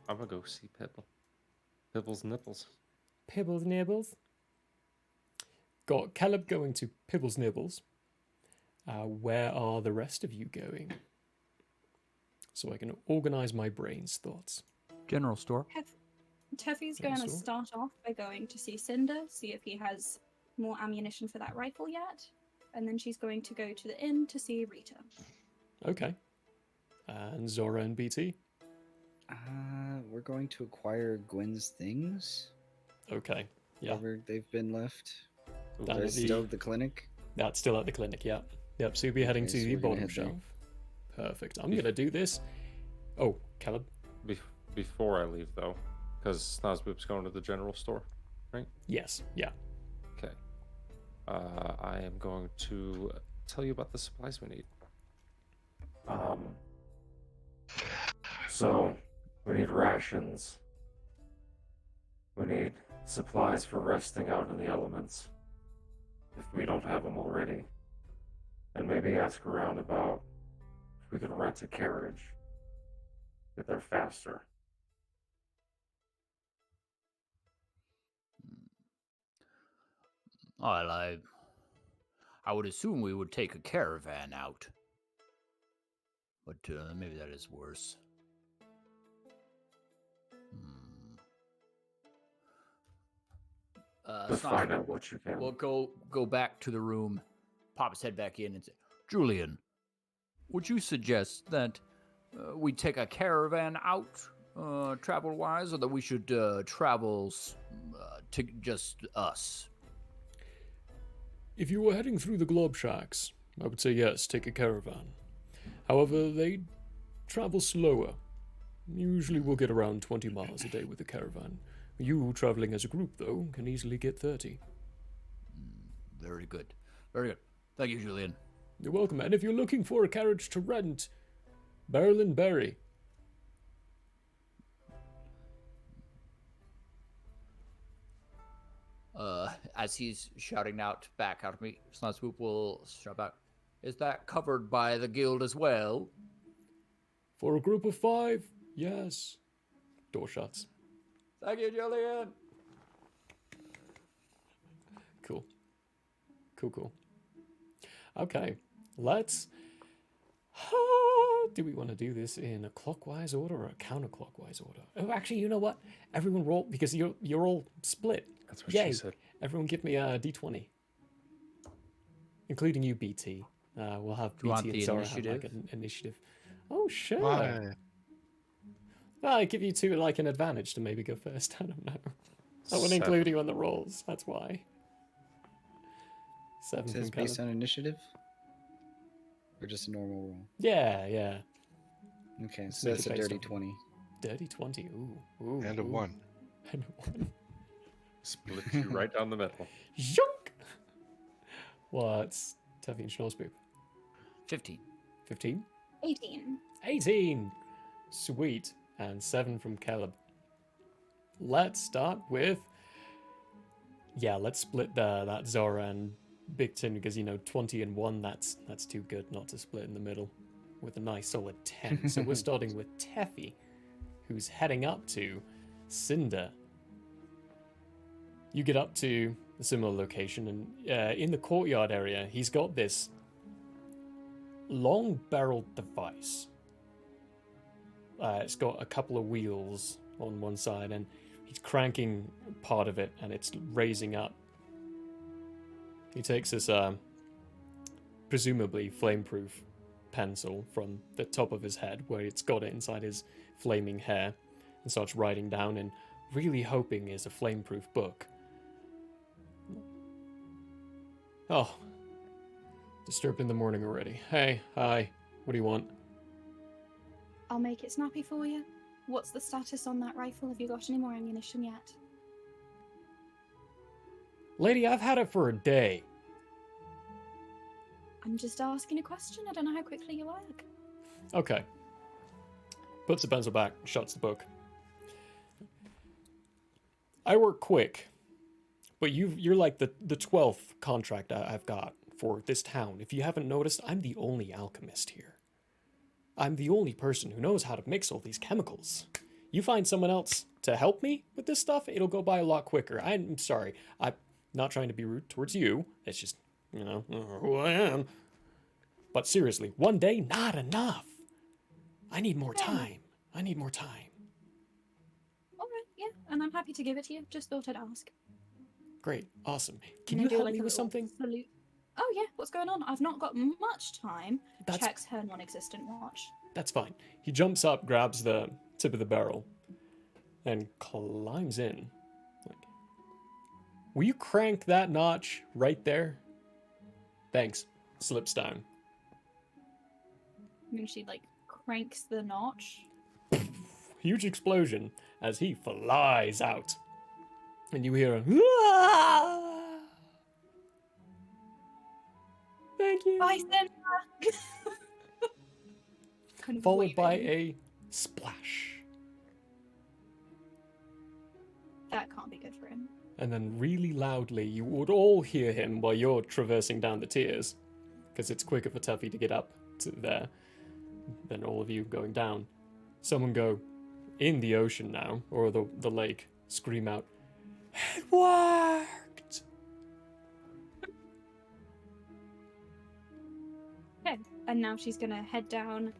C: I'm gonna go see Pibble. Pibble's nipples.
A: Pibble's Nibbles. Got Caleb going to Pibble's Nibbles. Where are the rest of you going? So I can organize my brain's thoughts.
K: General store.
E: Teffy's
A: Yeah,
E: going to
A: so-
E: start off by going to see Cinder, see if he has more ammunition for that rifle yet. And then she's going to go to the inn to see Rita.
A: Okay. And Zora and BT?
B: We're going to acquire Gwyn's things.
A: Okay. Yeah.
B: Wherever they've been left.
A: That
B: They're
A: would be-
B: still at the clinic.
A: That's still at the clinic, yeah. Yep, so you'll be heading
B: Okay,
A: to
B: so
A: the
B: we're gonna
A: bottom
B: head there.
A: shelf. Perfect. I'm going to do this. Oh, Caleb?
C: Before I leave, though, because Snozboop's going to the general store, right?
A: Yes, yeah.
C: Okay. I am going to tell you about the supplies we need.
H: So, we need rations. We need supplies for resting out in the elements, if we don't have them already. And maybe ask around about if we can rent a carriage. Get there faster.
K: Well, I would assume we would take a caravan out. But maybe that is worse.
H: Just find out what you can.
K: We'll go back to the room, pop his head back in, and say, Julian, would you suggest that we take a caravan out, travel-wise, or that we should travel to just us?
A: If you were heading through the Glob Shacks, I would say yes, take a caravan. However, they travel slower. Usually we'll get around 20 miles a day with a caravan. You, traveling as a group, though, can easily get 30.
K: Very good. Very good. Thank you, Julian.
A: You're welcome, and if you're looking for a carriage to rent, Berlin Berry.
K: As he's shouting out back out at me, Snozboop will shout back, is that covered by the guild as well?
A: For a group of 5, yes. Door shuts.
K: Thank you, Julian.
A: Cool. Cool. Okay, let's Do we want to do this in a clockwise order or a counterclockwise order? Oh, actually, you know what? Everyone roll, because you're all split.
C: That's what
A: Yay.
C: she said.
A: Everyone give me a d20. Including you, BT. We'll have
F: Do you want
A: BT and
F: the
A: Zara have like
F: initiative?
A: an initiative. Oh, sure.
R: Why?
A: Well, I give you two like an advantage to maybe go first. I don't know. I want to
C: 7.
A: include you in the rolls. That's why. 7
B: It
A: from
B: says based
A: Caleb.
B: on initiative? Or just a normal roll?
A: Yeah, yeah.
B: Okay, so
A: Make
B: that's
A: it
B: a
A: based
B: dirty
A: on-
B: 20.
A: Dirty 20. Ooh.
R: And a
A: ooh.
R: 1.
A: And a 1.
C: Split you right down the middle.
A: Yonk! What's Tuffy and Schnorsboop?
K: 15.
A: 15?
E: 18.
A: 18! Sweet. And 7 from Caleb. Let's start with... Yeah, let's split that Zora and Big Tin, because, 20 and 1, that's too good not to split in the middle. With a nice solid 10. So we're starting with Teffy, who's heading up to Cinder. You get up to a similar location, and in the courtyard area, he's got this long-barreled device. It's got a couple of wheels on one side, and he's cranking part of it, and it's raising up. He takes this, presumably flameproof pencil from the top of his head, where it's got it inside his flaming hair, and starts writing down, and really hoping is a flameproof book. Oh, disturbed in the morning already. Hey, hi, what do you want?
E: I'll make it snappy for you. What's the status on that rifle? Have you got any more ammunition yet?
A: Lady, I've had it for a day.
E: I'm just asking a question. I don't know how quickly you work.
A: Okay. Puts the pencil back, shuts the book. I work quick, but you're like the 12th contract I've got for this town. If you haven't noticed, I'm the only alchemist here. I'm the only person who knows how to mix all these chemicals. You find someone else to help me with this stuff, it'll go by a lot quicker. I'm sorry. I'm not trying to be rude towards you. It's just, who I am. But seriously, one day, not enough. I need more time. I need more time.
E: Alright, yeah, and I'm happy to give it to you. Just thought I'd ask.
A: Great, awesome. Can
E: I
A: you
E: do,
A: help
E: like,
A: me
E: a
A: with
E: little
A: something?
E: salute? Oh yeah, what's going on? I've not got much time.
A: That's-
E: Checks her non-existent watch.
A: That's fine. He jumps up, grabs the tip of the barrel, and climbs in. Like, will you crank that notch right there? Thanks. Slips down.
E: I mean, she cranks the notch.
A: Huge explosion as he flies out. And you hear a "Ah!" Thank you.
E: Bye, Cinder. Kind of
A: Followed by
E: waving.
A: a splash.
E: That can't be good for him.
A: And then really loudly, you would all hear him while you're traversing down the tiers. Because it's quicker for Tuffy to get up to there than all of you going down. Someone go in the ocean now, or the lake, scream out, "It worked!"
E: Okay, and now she's gonna head down.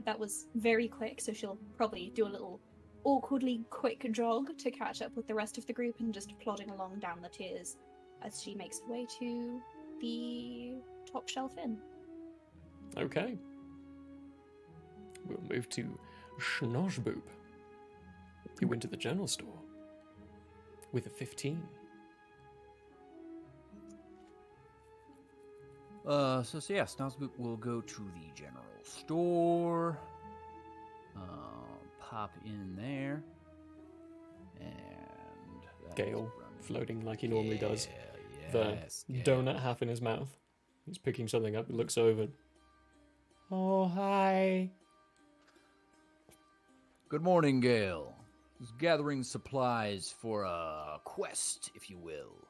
E: That was very quick, so she'll probably do a little awkwardly quick jog to catch up with the rest of the group and just plodding along down the tiers as she makes her way to the top shelf inn.
A: Okay. We'll move to Schnorsboop, who went to the general store with a 15.
K: Snozzboop will go to the general store. Pop in there. And that
A: Gale, floating like he normally does.
K: yes,
A: The donut half in his mouth. He's picking something up, he looks over. Oh, hi.
K: Good morning, Gale. Just gathering supplies for a quest, if you will.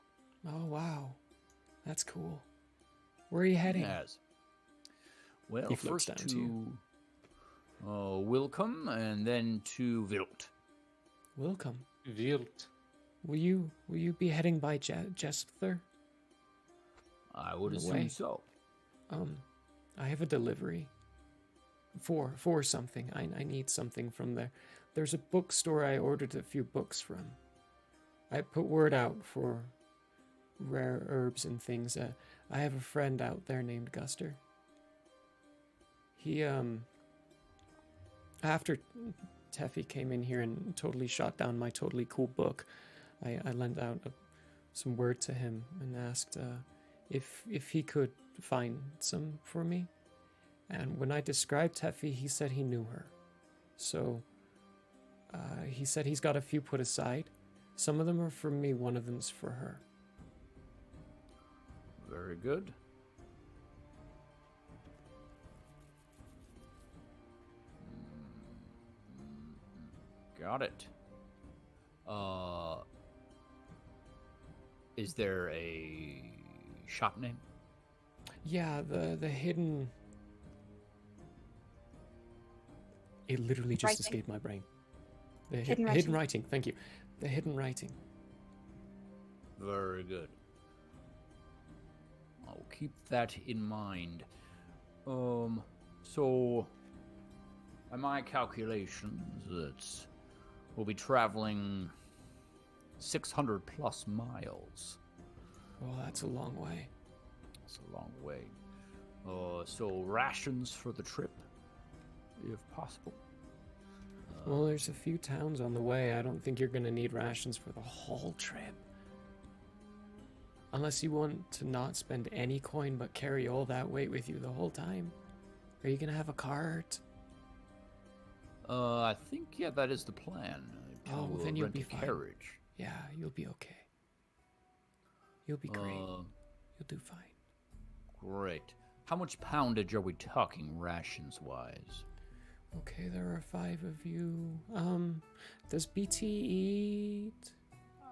A: Oh, wow. That's cool. Where are you heading?
K: Yes. Well,
A: He floats
K: first
A: down to you.
K: Wilcom and then to Vilt.
A: Welcome.
C: Wilt.
A: Will you be heading by Jesper?
K: I would
A: On the
K: assume
A: way.
K: so.
A: I have a delivery. For something. I need something from there. There's a bookstore I ordered a few books from. I put word out for rare herbs and things. I have a friend out there named Guster. He, after Teffy came in here and totally shot down my totally cool book, I lent out some word to him and asked if he could find some for me. And when I described Teffy, he said he knew her. So he said he's got a few put aside. Some of them are for me, one of them's for her.
K: Very good. Got it. Is there a shop name?
A: Yeah, the hidden... It literally just
E: Writing.
A: escaped my brain. The
E: Hidden
A: writing, thank you. The hidden writing.
K: Very good. I'll keep that in mind. So, by my calculations, we'll be traveling 600 plus miles.
A: Oh, that's a long way.
K: That's a long way. So rations for the trip, if possible.
A: Well, there's a few towns on the way. I don't think you're going to need rations for the whole trip. Unless you want to not spend any coin but carry all that weight with you the whole time. Are you going to have a cart?
K: I think, yeah, that is the plan.
A: Oh, well, then you'll
K: rent
A: be
K: a
A: fine.
K: carriage.
A: Yeah, you'll be okay. You'll be great. You'll do fine.
K: Great. How much poundage are we talking rations-wise?
A: Okay, there are 5 of you. Does BT eat?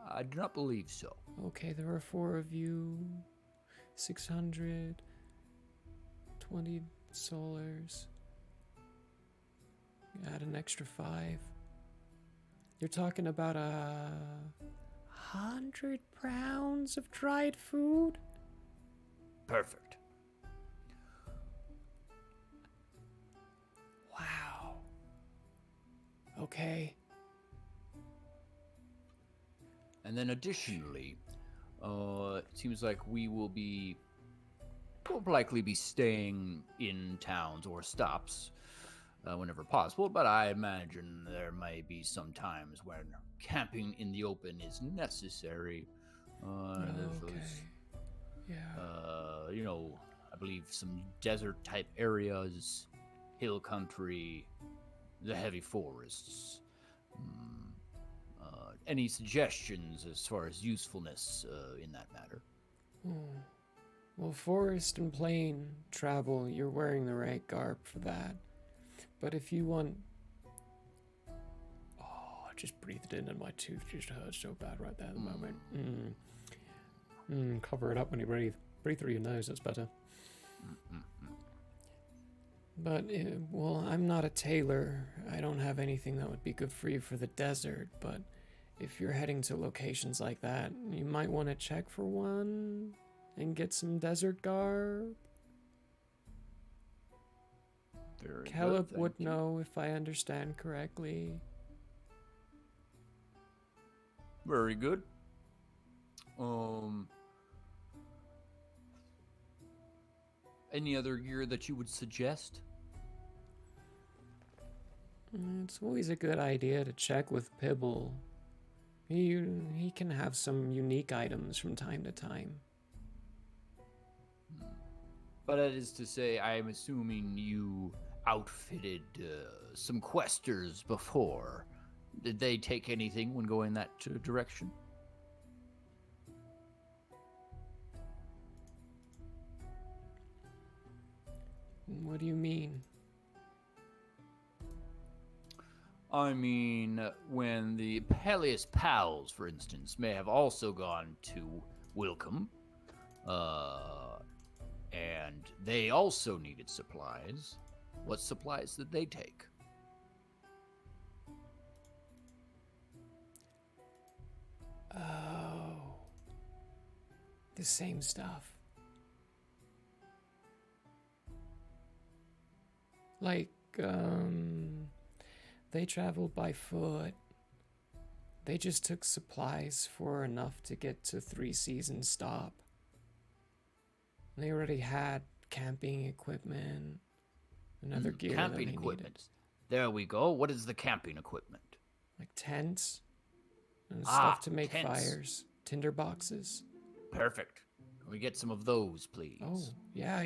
K: I do not believe so.
A: Okay, there are 4 of you. 620 solars. Add an extra 5. You're talking about 100 pounds of dried food?
K: Perfect.
A: Wow. Okay.
K: And then additionally, it seems like we'll likely be staying in towns or stops whenever possible, but I imagine there may be some times when camping in the open is necessary. There's those,
A: Yeah.
K: I believe some desert type areas, hill country, the heavy forests. Any suggestions as far as usefulness in that matter?
A: Well, forest and plain travel, you're wearing the right garb for that. But if you want... Oh, I just breathed in and my tooth just hurt so bad right there at the moment. Cover it up when you breathe. Breathe through your nose, that's better. But, well, I'm not a tailor. I don't have anything that would be good for you for the desert, but if you're heading to locations like that, you might want to check for one and get some desert garb.
K: Very
A: Caleb
K: good,
A: would
K: thank you.
A: know if I understand correctly.
K: Very good. Any other gear that you would suggest?
A: It's always a good idea to check with Pibble. He can have some unique items from time to time.
K: But that is to say, I'm assuming you outfitted some questers before. Did they take anything when going that direction?
A: What do you mean?
K: I mean, when the Peleus Pals, for instance, may have also gone to Wilcom, and they also needed supplies. What supplies did they take?
A: Oh. The same stuff. Like they traveled by foot. They just took supplies for enough to get to 3 Seasons Stop. They already had camping equipment and other gear that
K: Camping
A: they
K: equipment.
A: needed.
K: There we go. What is the camping equipment?
A: Like tents and stuff to make
K: tents.
A: fires, tinder boxes.
K: Perfect. Can we get some of those, please?
A: Oh, yeah.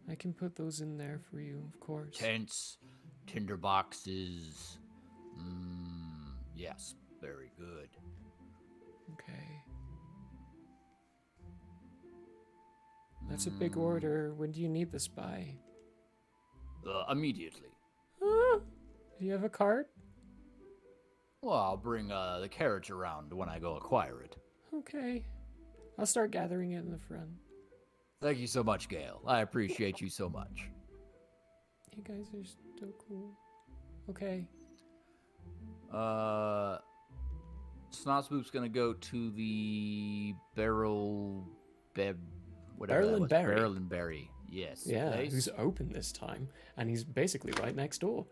A: I can put those in there for you, of course.
K: Tents, tinder boxes. Yes, very good.
A: Okay. That's a big order. When do you need this by?
K: Immediately.
A: Do you have a cart?
K: Well, I'll bring the carriage around when I go acquire it.
A: Okay. I'll start gathering it in the front.
K: Thank you so much, Gale. I appreciate you so much.
A: You guys are so cool. Okay.
K: Snotsboop's gonna go to the Barrel and Berry. Yes.
A: Yeah,
K: place.
A: who's open this time, and he's basically right next door.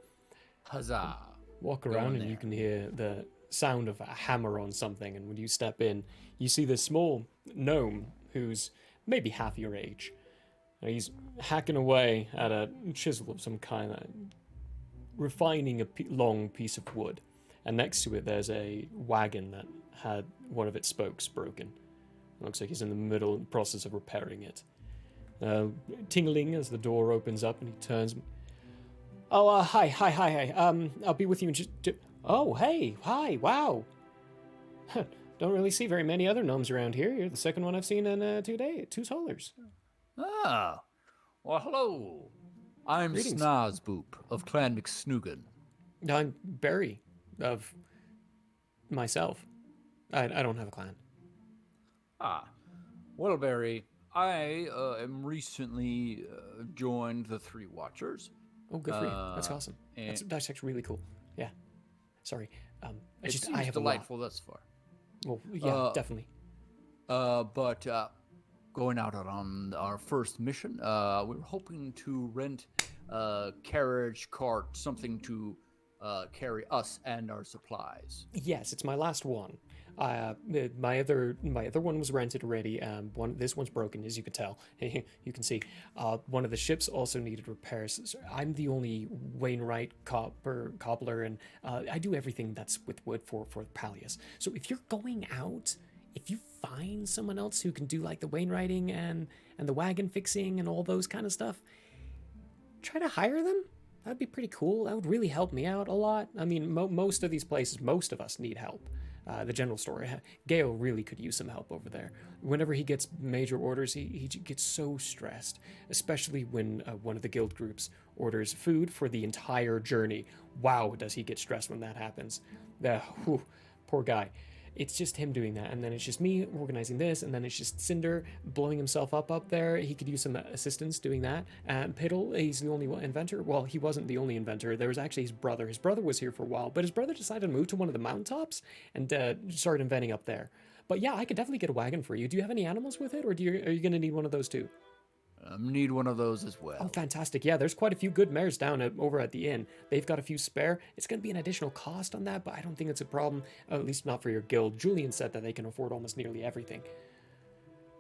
K: Huzzah!
A: Walk
K: Go
A: around
K: in
A: and you
K: there.
A: can hear the sound of a hammer on something, and when you step in, you see this small gnome who's maybe half your age. And he's hacking away at a chisel of some kind, refining a long piece of wood. And next to it, there's a wagon that had one of its spokes broken. It looks like he's in the middle process of repairing it. Tingling as the door opens up, and he turns. Oh, hi. I'll be with you in just. Oh, hey, hi, wow. Don't really see very many other gnomes around here. You're the second one I've seen in 2 solars.
K: Ah, well, hello. I'm
A: Greetings.
K: Snozboop of Clan McSnoogan.
A: I'm Barry of myself. I don't have a clan.
K: Well, Barry, I am recently joined the Three Watchers.
A: Oh, good for you. That's awesome.
K: and-
A: That's actually really cool. Yeah. Sorry.
K: It seems
A: I have
K: delightful thus far.
A: Well, yeah, definitely.
K: But going out on our first mission, we were hoping to rent a carriage, cart, something to carry us and our supplies.
A: Yes, it's my last one. My other one was rented already. This one's broken, as you can tell. You can see. One of the ships also needed repairs. So I'm the only Wainwright cobbler, and I do everything that's with wood for Pallius. So if you're going out, if you find someone else who can do like the Wainwrighting and the wagon fixing and all those kind of stuff, try to hire them. That'd be pretty cool. That would really help me out a lot. I mean, most of these places, most of us need help. The general store, Gale really could use some help over there. Whenever he gets major orders, he gets so stressed, especially when one of the guild groups orders food for the entire journey. Wow, does he get stressed when that happens. Poor guy. It's just him doing that, and then it's just me organizing this, and then it's just Cinder blowing himself up there. He could use some assistance doing that. And Piddle, he's the only inventor. Well, he wasn't the only inventor. There was actually his brother. His brother was here for a while, but his brother decided to move to one of the mountaintops and started inventing up there. But yeah, I could definitely get a wagon for you. Do you have any animals with it, or are you going to need one of those too?
K: Need one of those as well.
A: Oh, fantastic. Yeah, there's quite a few good mares down over at the inn. They've got a few spare. It's going to be an additional cost on that, but I don't think it's a problem, at least not for your guild. Julian said that they can afford almost nearly everything.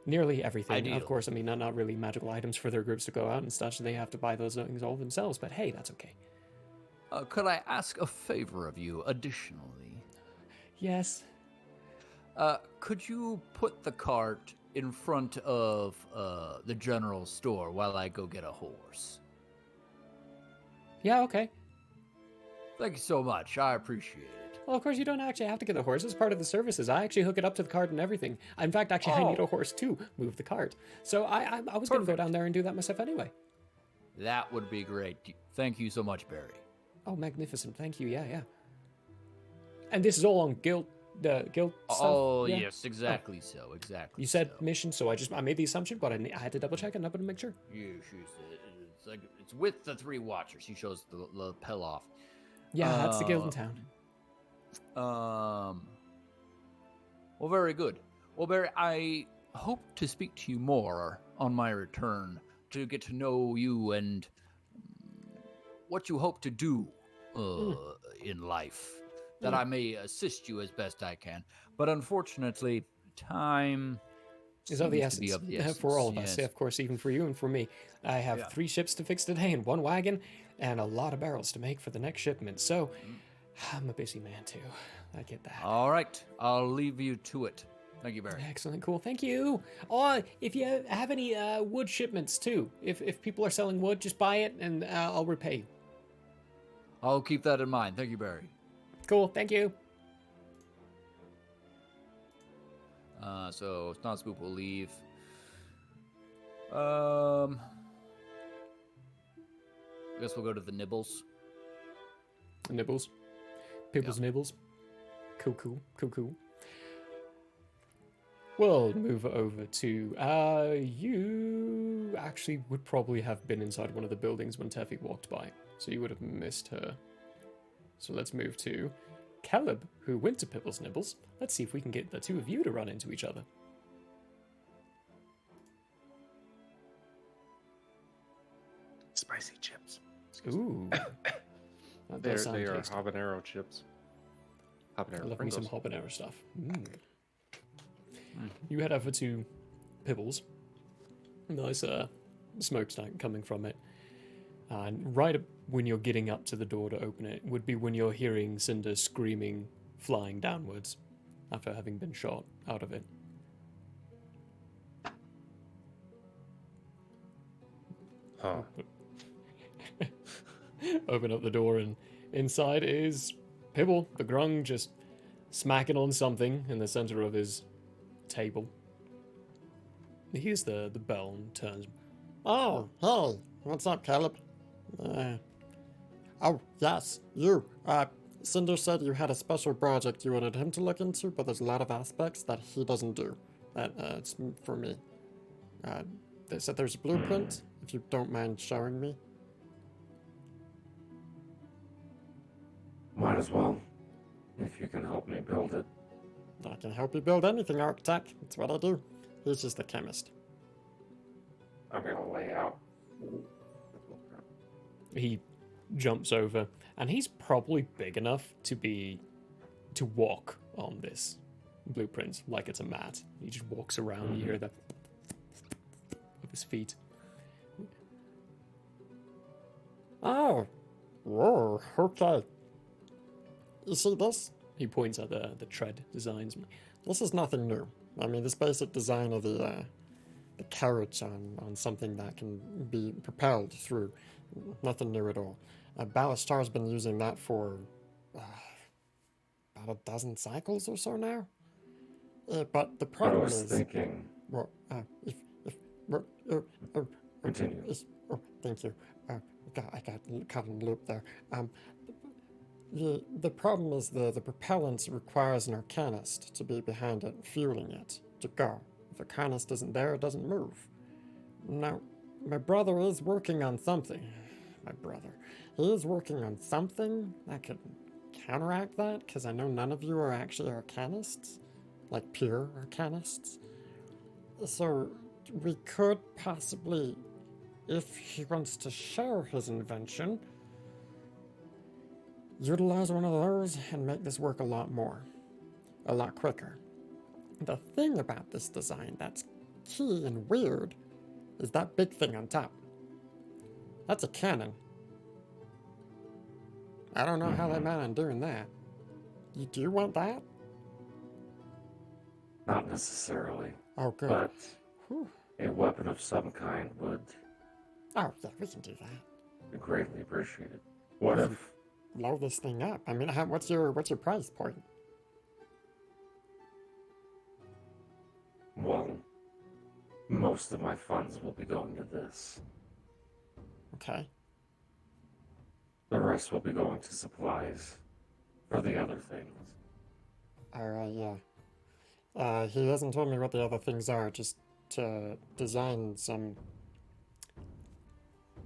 A: Nearly everything.
K: Ideal.
A: Of course, I mean, not really magical items for their groups to go out and such. They have to buy those things all themselves, but hey, that's okay.
K: Could I ask a favor of you additionally?
A: Yes.
K: Could you put the cart in front of the general store while I go get a horse?
A: Yeah, okay.
K: Thank you so much. I appreciate it.
A: Well, of course, you don't actually have to get the horse. It's part of the services. I actually hook it up to the cart and everything. In fact, I need a horse to move the cart. So I was going to go down there and do that myself anyway.
K: That would be great. Thank you so much, Barry.
A: Oh, magnificent. Thank you. Yeah. And this is all on guild stuff?
K: Oh,
A: yeah?
K: yes, exactly so. Exactly.
A: You said mission, so I made the assumption, but I had to double check and to make sure.
K: It's like it's with the Three Watchers. He shows the lapel off.
A: Yeah, that's the guild in town.
K: Well, very good. Well, Barry, I hope to speak to you more on my return to get to know you and what you hope to do in life, that I may assist you as best I can. But unfortunately, time
A: Is of the
K: seems to be
A: essence.
K: of the essence.
A: For all of us,
K: yes.
A: yeah, of course, even for you and for me. I have 3 ships to fix today and 1 wagon, and a lot of barrels to make for the next shipment. So, I'm a busy man too. I get that.
K: All right, I'll leave you to it. Thank you, Barry.
A: Excellent, cool. Thank you. Oh, if you have any wood shipments too, if people are selling wood, just buy it and I'll repay you.
K: I'll keep that in mind. Thank you, Barry.
A: Cool. Thank you.
K: So Snotspoop will leave. I guess we'll go to the Nibbles.
A: Nibbles. People's nibbles. Cool. We'll move over to you actually would probably have been inside one of the buildings when Teffy walked by, so you would have missed her. So let's move to Caleb, who went to Pipple's Nibbles. Let's see if we can get the 2 of you to run into each other.
C: Spicy chips.
A: Ooh. That does sound
C: They are
A: tasty.
C: habanero chips. Habanero
A: I love me some
C: Pringles.
A: habanero stuff. You head over to Pibbles. Nice smokestack coming from it. And right when you're getting up to the door to open it would be when you're hearing Cinder screaming, flying downwards after having been shot out of it.
C: Huh.
A: Open up the door and inside is Pibble, the grung, just smacking on something in the center of his table. He hears the bell and turns.
R: Oh, hey, what's up, Caleb? Oh, yes, you. Cinder said you had a special project you wanted him to look into, but there's a lot of aspects that he doesn't do. It's for me. They said there's a blueprint, if you don't mind showing me.
H: Might as well, if you can help me build it.
R: I can help you build anything, architect. That's what I do. He's just a chemist.
H: I'm gonna lay out.
A: He jumps over, and he's probably big enough to walk on this blueprint like it's a mat. He just walks around. You hear the of his feet.
R: Oh, whoa, okay. You see this?
A: He points at the tread designs.
R: This is nothing new. I mean, this basic design of the carriage on something that can be propelled through, nothing new at all. Ballastar's been using that for about a dozen cycles or so now. But the problem
H: was
R: is,
H: thinking.
R: Well,
H: Continue.
R: Oh, thank you. I got caught in the loop there. The problem is the propellant requires an arcanist to be behind it, fueling it to go. If a arcanist isn't there, it doesn't move. Now, my brother is working on something. He is working on something that could counteract that, because I know none of you are actually arcanists, like pure arcanists. So we could possibly, if he wants to share his invention, utilize one of those and make this work a lot quicker. The thing about this design that's key and weird is that big thing on top. That's a cannon. I don't know how they plan on doing that. Do you want that?
H: Not necessarily.
R: Oh, good.
H: But a weapon of some kind would
R: Oh, yeah, we can do that.
H: be greatly appreciated. What if
R: Blow this thing up. I mean, what's your price point?
H: Well, most of my funds will be going to this.
R: Okay.
H: The rest will be going to supplies for the other things.
R: Alright, yeah. He hasn't told me what the other things are, just to design some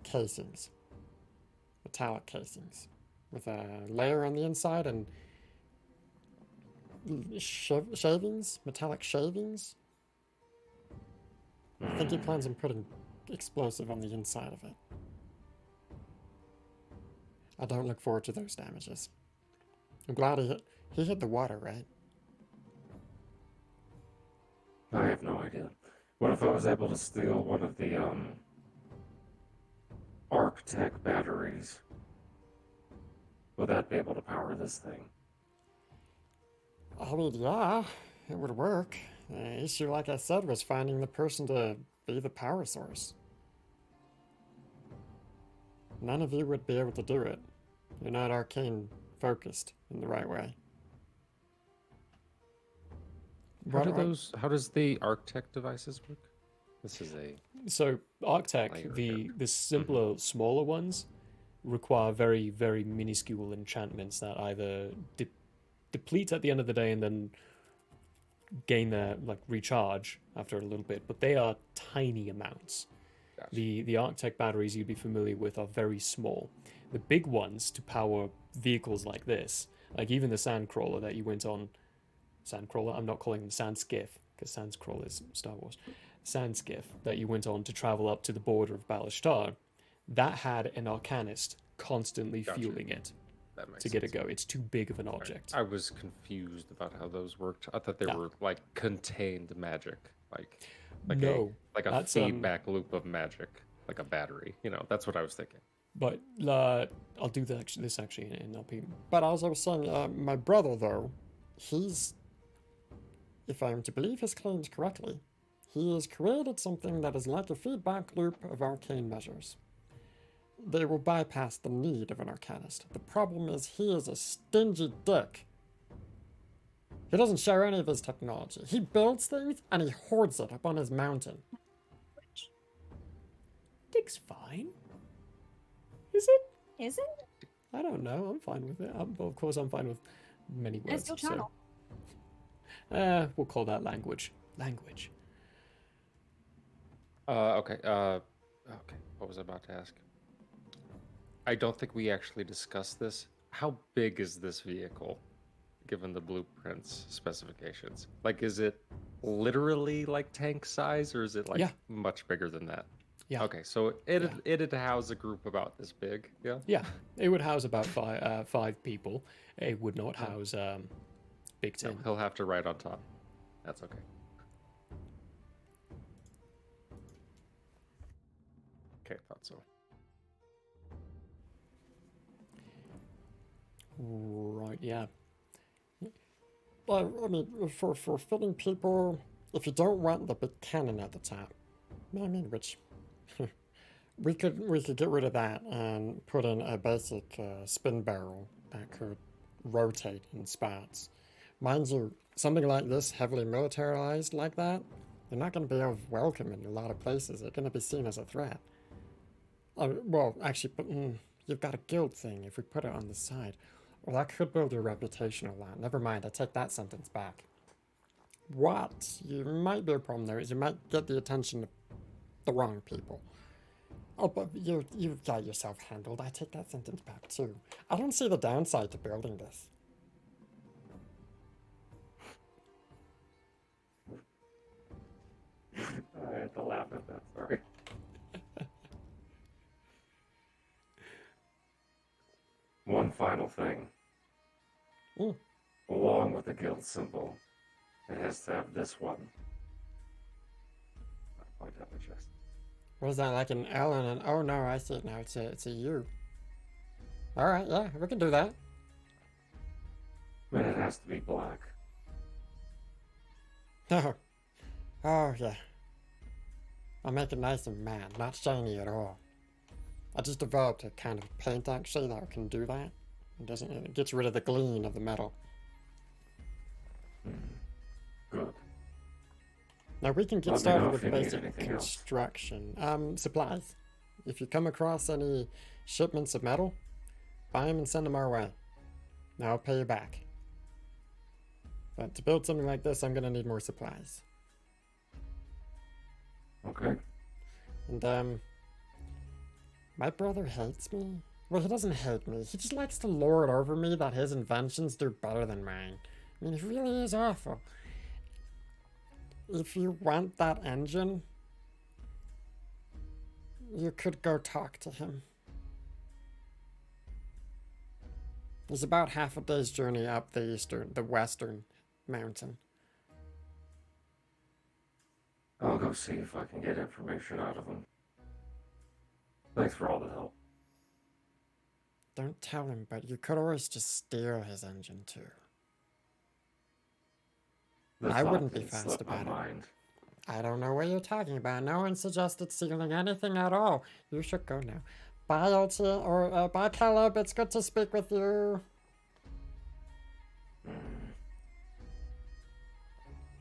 R: casings. Metallic casings. With a layer on the inside and shavings? Metallic shavings? I think he plans on putting explosive on the inside of it. I don't look forward to those damages. I'm glad he hit the water, right?
H: I have no idea. What if I was able to steal one of the Arctech batteries? Would that be able to power this thing?
R: I mean, yeah, it would work. The issue, like I said, was finding the person to be the power source. None of you would be able to do it. You're not arcane focused in the right way.
C: How does the Arctech devices work? This is a
A: So Arctech, the simpler, smaller ones, require very, very minuscule enchantments that either deplete at the end of the day and then gain their recharge after a little bit, but they are tiny amounts. Gotcha. The Arctech batteries you'd be familiar with are very small. The big ones to power vehicles like this, like even the Sandcrawler that you went on. Sandcrawler? I'm not calling them Sandskiff, because Sandcrawler is Star Wars. Sandskiff that you went on to travel up to the border of Balashtar, that had an Arcanist constantly fueling it to get it go. It's too big of an object.
C: I was confused about how those worked. I thought they were like contained magic, like a feedback loop of magic, like a battery. That's what I was thinking.
A: But I'll do this actually in LP.
R: But as I was saying, my brother though, he's, if I am to believe his claims correctly, he has created something that is like a feedback loop of arcane measures. They will bypass the need of an arcanist. The problem is he is a stingy dick. He doesn't share any of his technology. He builds things and he hoards it up on his mountain.
A: Dick's fine. Is it?
E: Is it?
A: I don't know. I'm fine with it. Of course, I'm fine with many words.
E: It's your channel.
A: We'll call that language. Language.
C: Okay. Okay. What was I about to ask? I don't think we actually discussed this. How big is this vehicle, given the blueprint's specifications? Like, is it literally like tank size, or is it much bigger than that?
A: Yeah.
C: Okay, so it'd house a group about this big. Yeah.
A: Yeah, it would house about five people. It would not house Big Ten.
C: No, he'll have to ride on top. That's okay. Okay, thought so.
A: Right, yeah.
R: I mean, for fitting people, if you don't want the big cannon at the top, I mean, which we could get rid of that and put in a basic spin barrel that could rotate in spots. Mind you, something like this, heavily militarized like that, you're not going to be welcome in a lot of places. They're going to be seen as a threat. Well, actually, you've got a guild thing if we put it on the side. Well, that could build your reputation a lot. Never mind, I take that sentence back. What you might be a problem there is you might get the attention of the wrong people. Oh, but you've got yourself handled. I take that sentence back too. I don't see the downside to building this.
H: I had to laugh at that, sorry. One final thing. Along with the guild symbol, it has to have this one. I point out the chest.
R: What is that, like an L and an... Oh no, I see it now. It's a U. Alright, yeah, we can do that.
H: And it has to be black.
R: Oh, yeah. I'll make it nice and matte, not shiny at all. I just developed a kind of paint actually that can do that. It gets rid of the gleam of the metal.
H: Good.
R: Now we can get started with basic construction. Supplies. If you come across any shipments of metal, buy them and send them our way. Now I'll pay you back. But to build something like this, I'm gonna need more supplies.
H: Okay.
R: And my brother hates me. Well, he doesn't hate me. He just likes to lord over me that his inventions do better than mine. I mean, he really is awful. If you want that engine, you could go talk to him. It's about half a day's journey up the western mountain.
H: I'll go see if I can get information out of him. Thanks for all the help.
R: Don't tell him, but you could always just steal his engine too.
H: The
R: I
H: thought
R: wouldn't be
H: didn't
R: fast
H: slip my
R: about it.
H: mind.
R: I don't know what you're talking about. No one suggested stealing anything at all. You should go now. Bye, LT, or bye, Caleb. It's good to speak with you.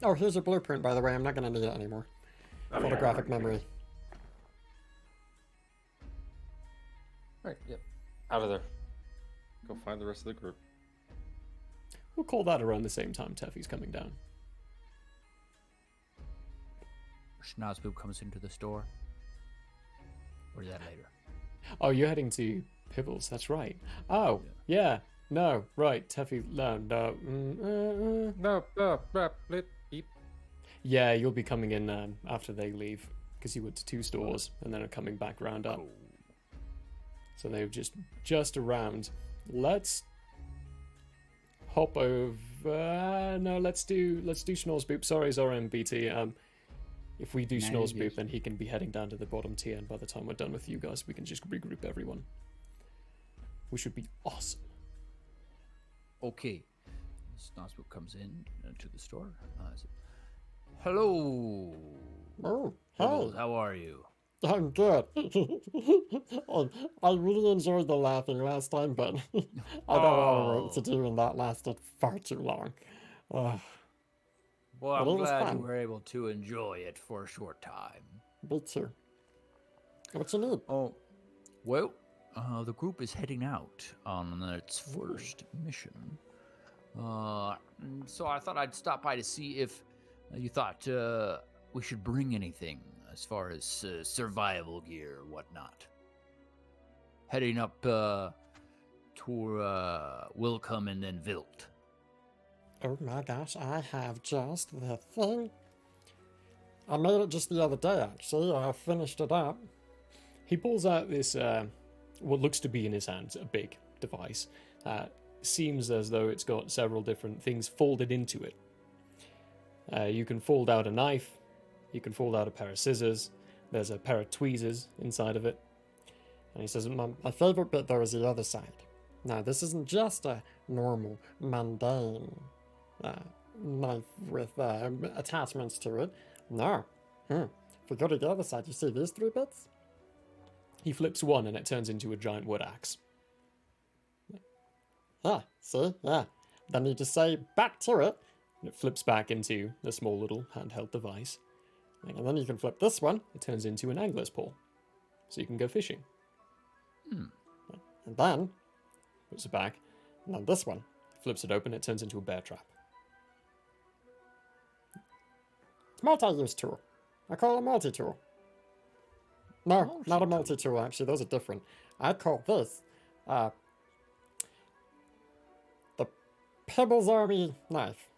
R: Oh, here's your blueprint, by the way. I'm not going to need it anymore.
H: Oh, yeah,
R: Photographic
H: right.
R: memory.
C: Right, yep. Out of there. Go find the rest of the group.
A: We'll call that around the same time Teffy's coming down.
K: Schnozboob comes into the store. Or is that later?
A: Oh, you're heading to Pibbles, that's right. Oh, yeah. No, right. Teffy,
C: Beep.
A: Yeah, you'll be coming in after they leave, because you went to 2 stores and then are coming back round up. So they're just around. Let's hop over. No, let's do Schnorsboop. Sorry, Zora and BT. If we do
L: No,
A: Schnorsboop,
L: yes.
A: then he can be heading down to the bottom tier, and by the time we're done with you guys, we can just regroup everyone. We should be awesome.
K: Okay. Schnozboob comes in to the store. Hello.
R: Oh,
K: Pibbles,
R: hey.
K: how are you?
R: I'm good. I really enjoyed the laughing last time, but I don't want to do, and that lasted far too long.
K: Well,
R: But
K: I'm
R: it was
K: glad
R: fun.
K: you were able to enjoy it for a short time.
R: Me too. What you need?
K: Oh, well, the group is heading out on its first mission. So I thought I'd stop by to see if you thought we should bring anything as far as survival gear or whatnot. Heading up to Wilcom and then Vilt.
R: Oh my gosh, I have just the thing. I made it just the other day, actually. I finished it up.
A: He pulls out this, what looks to be in his hands, a big device. Seems as though it's got several different things folded into it. You can fold out a knife, you can fold out a pair of scissors, there's a pair of tweezers inside of it. And he says, my favorite bit though is the other side. Now, this isn't just a normal, mundane knife with attachments to it. No. If we go to the other side, you see these 3 bits? He flips one and it turns into a giant wood axe.
R: Yeah, see? Yeah. Then you just say, back to it.
A: And it flips back into a small little handheld device.
R: And then you can flip this one.
A: It turns into an angler's pole. So you can go fishing.
R: And then,
A: Puts it back.
R: and then this one.
A: Flips it open, it turns into a bear trap.
R: It's a multi-use tool. I call it a multi-tool. No, not a multi-tool, actually. Those are different. I call this the Pibbles Army knife.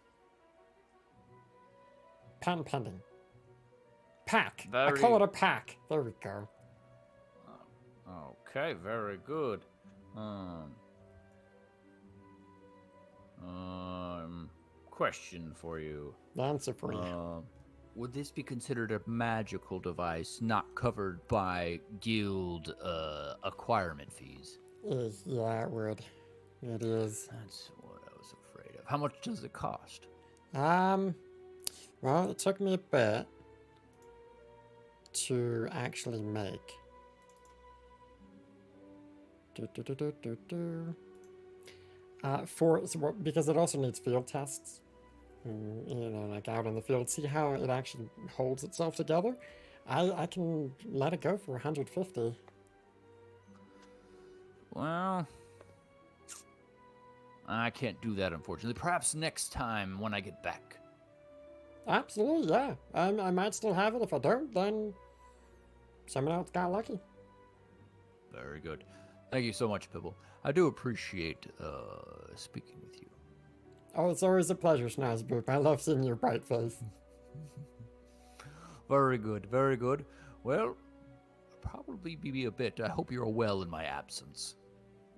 R: Patent pending. Pack. I call it a pack. There we go.
K: Okay, very good. Question for you.
R: Answer for you.
K: Would this be considered a magical device not covered by guild acquirement fees?
R: Yeah, it would. It is.
K: That's what I was afraid of. How much does it cost?
R: Well, it took me a bit to actually make. Because it also needs field tests. You know, like out in the field, see how it actually holds itself together. I can let it go for 150.
K: Well, I can't do that, unfortunately. Perhaps next time when I get back.
R: Absolutely, yeah. I might still have it. If I don't, then someone else got lucky.
K: Very good. Thank you so much, Pibble. I do appreciate speaking with you.
R: Oh, it's always a pleasure, Schnozboop. I love seeing your bright face.
K: Very good, very good. Well, I'll probably be a bit. I hope you're well in my absence.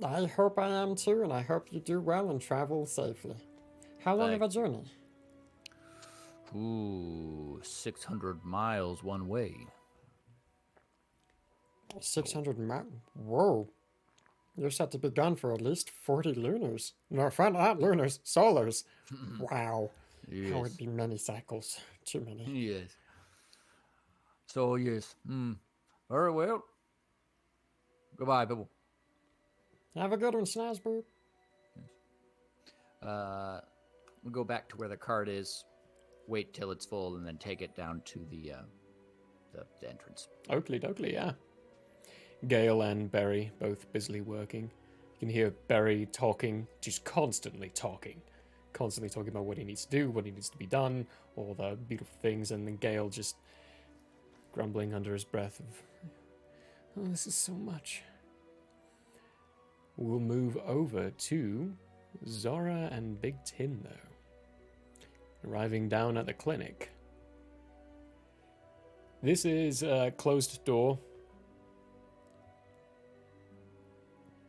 R: I hope I am too, and I hope you do well and travel safely. How long of a
K: Thank
R: journey?
K: Ooh, 600 miles one way.
R: 600 miles. Whoa. You're set to be gone for at least 40 lunars. No, not lunars, solars. Wow. That
K: Yes.
R: would be many cycles. Too many.
K: Yes. So, yes. Very well. Goodbye, people.
R: Have a good one, Snazbird.
K: We'll go back to where the cart is, wait till it's full, and then take it down to the entrance.
A: Oakley dokley, yeah. Gale and Berry both busily working. You can hear Berry talking, just constantly talking about what he needs to do, what he needs to be done, all the beautiful things, and then Gale just grumbling under his breath of, oh, this is so much. We'll move over to Zora and Big Tin, though. Arriving down at the clinic. This is a closed door.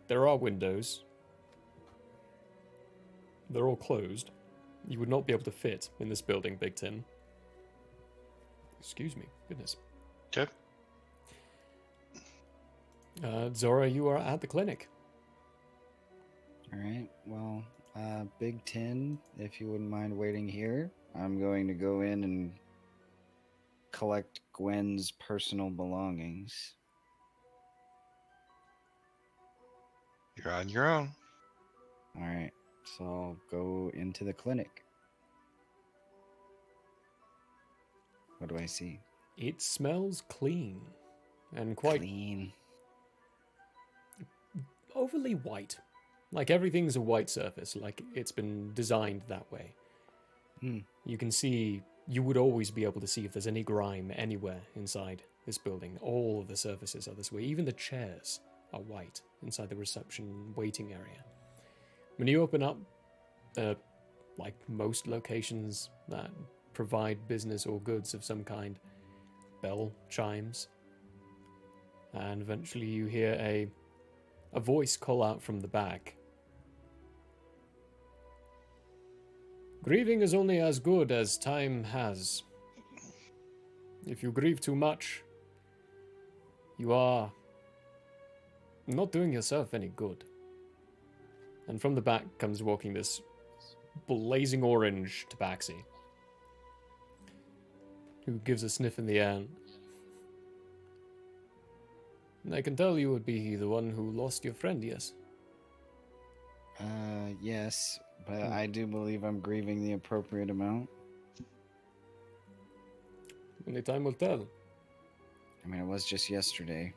A: There are windows. They're all closed. You would not be able to fit in this building, Big Tin. Excuse me. Goodness.
D: Okay.
A: Zora, you are at the clinic.
B: All right. Well, Big Tin, if you wouldn't mind waiting here, I'm going to go in and collect Gwen's personal belongings.
D: You're on your own.
B: All right. So I'll go into the clinic. What do I see?
A: It smells clean and quite
B: clean.
A: Overly white. Like everything's a white surface, like it's been designed that way. You can see, you would always be able to see if there's any grime anywhere inside this building. All of the surfaces are this way. Even the chairs are white inside the reception waiting area. When you open up, like most locations that provide business or goods of some kind, bell chimes, and eventually you hear a voice call out from the back. Grieving is only as good as time has. If you grieve too much, you are not doing yourself any good. And from the back comes walking this blazing orange tabaxi, who gives a sniff in the air. And I can tell you would be the one who lost your friend, yes?
B: Yes, but I do believe I'm grieving the appropriate amount.
A: Only time will tell.
B: I mean, it was just yesterday.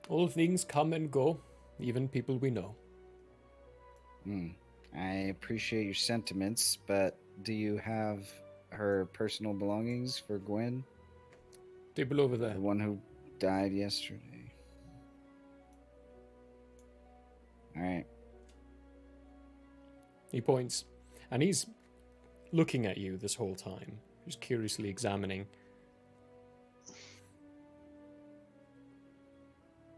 A: All things come and go, even people we know.
B: I appreciate your sentiments, but do you have her personal belongings for Gwen?
A: Table over there.
B: The one who died yesterday. All right.
A: He points, and he's looking at you this whole time, just curiously examining.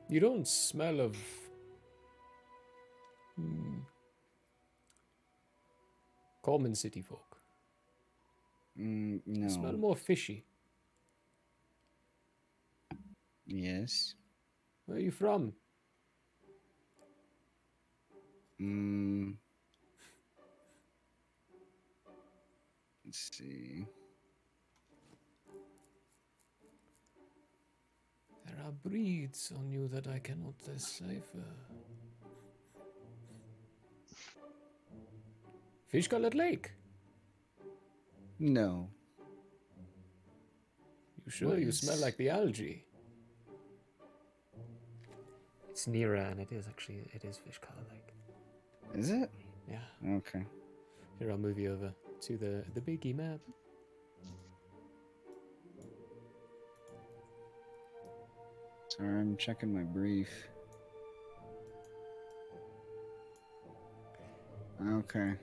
A: You don't smell of... common city folk.
B: No.
A: You smell more fishy.
B: Yes.
A: Where are you from?
B: Let's see.
A: There are breeds on you that I cannot decipher. Fishcolored Lake?
B: No.
A: You sure you smell like the algae? It's nearer, and it is Fishcolored Lake.
B: Is it?
A: Yeah.
B: Okay.
A: Here, I'll move you over to the biggie map.
B: Sorry, I'm checking my brief. Okay.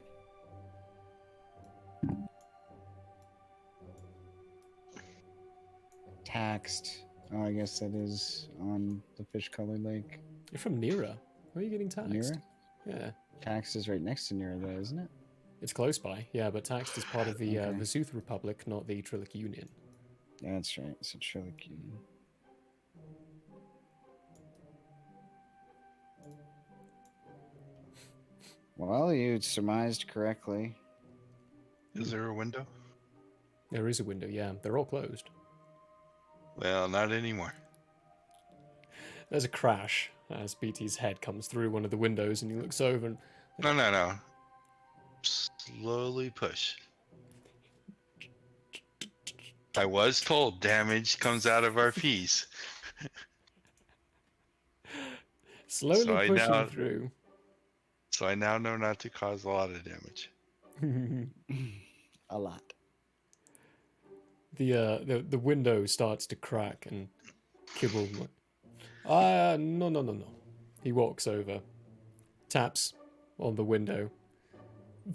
B: Taxed. Oh, I guess that is on the fish-colored lake.
A: You're from Nira. Where are you getting taxed?
B: Nira?
A: Yeah.
B: Tax is right next to Nira, though, isn't it?
A: It's close by, yeah, but Taxed is part of the
B: Okay.
A: Vesuth Republic, not the Trillic Union.
B: Yeah, that's right. It's a Trillic Union. Well, you surmised correctly.
D: Is there a window?
A: There is a window, yeah. They're all closed.
D: Well, not anymore.
A: There's a crash as BT's head comes through one of the windows and he looks over and...
D: No. Slowly push. I was told damage comes out of our fees.
A: Slowly
D: So I
A: pushing
D: now-
A: through.
D: So I now know not to cause a lot of damage.
B: A lot.
A: The window starts to crack and Kibble... No. He walks over, taps on the window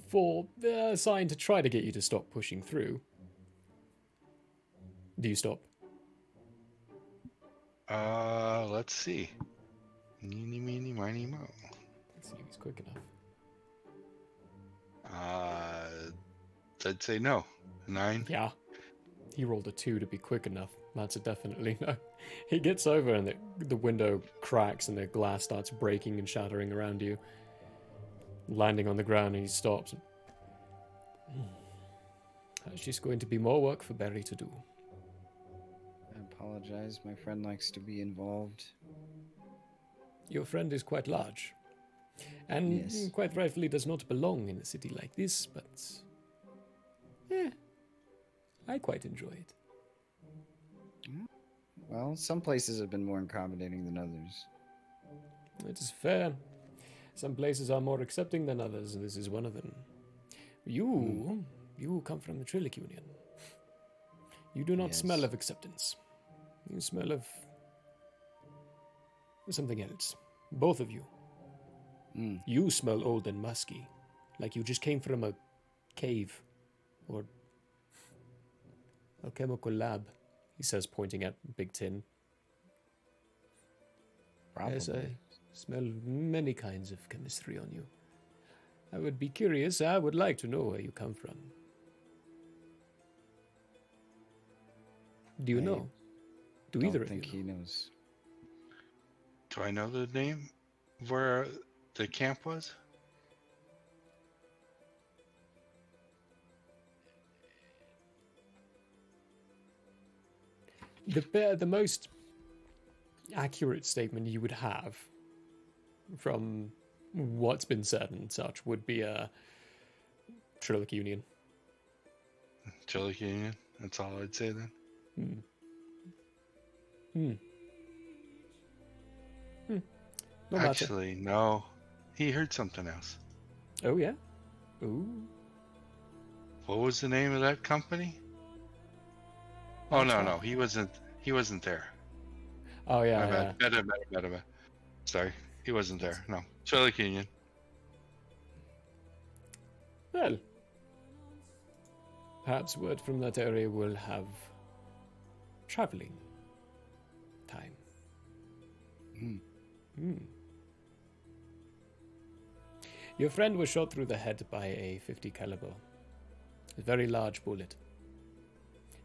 A: for a sign to try to get you to stop pushing through. Do you stop?
D: Let's see. Meeny, meeny, miny, mo.
A: Let's see if he's quick enough.
D: I'd say no. 9.
A: Yeah. He rolled a 2 to be quick enough. That's a definitely no. He gets over and the window cracks and the glass starts breaking and shattering around you. Landing on the ground and he stops. That's just going to be more work for Barry to do.
B: I apologize. My friend likes to be involved.
A: Your friend is quite large. And
B: Yes.
A: quite rightfully does not belong in a city like this, but... I quite enjoy it.
B: Well, some places have been more accommodating than others.
A: It is fair. Some places are more accepting than others, and this is one of them. You come from the Trillic Union. You do not smell
B: Yes.
A: of acceptance. You smell of something else. Both of you. You smell old and musky, like you just came from a cave or a chemical lab, he says, pointing at Big Tin. Yes, I
B: Probably.
A: smell many kinds of chemistry on you. I would be curious. I would like to know where you come from. Do you
B: I
A: know? Do
B: don't
A: either of
B: think
A: you
B: he knows.
D: Do I know the name of where the camp was?
A: The most accurate statement you would have from what's been said and such would be a Trillic Union.
D: Trillic Union? That's all I'd say then.
A: No matter.
D: Actually, no. He heard something else.
A: Oh yeah. Ooh.
D: What was the name of that company? Oh no, he wasn't there.
A: Oh yeah.
D: My
A: yeah.
D: bad. Better. Sorry, he wasn't there. No, Trillic Union.
A: Well, perhaps word from that area will have traveling time. Your friend was shot through the head by a 50 caliber. A very large bullet.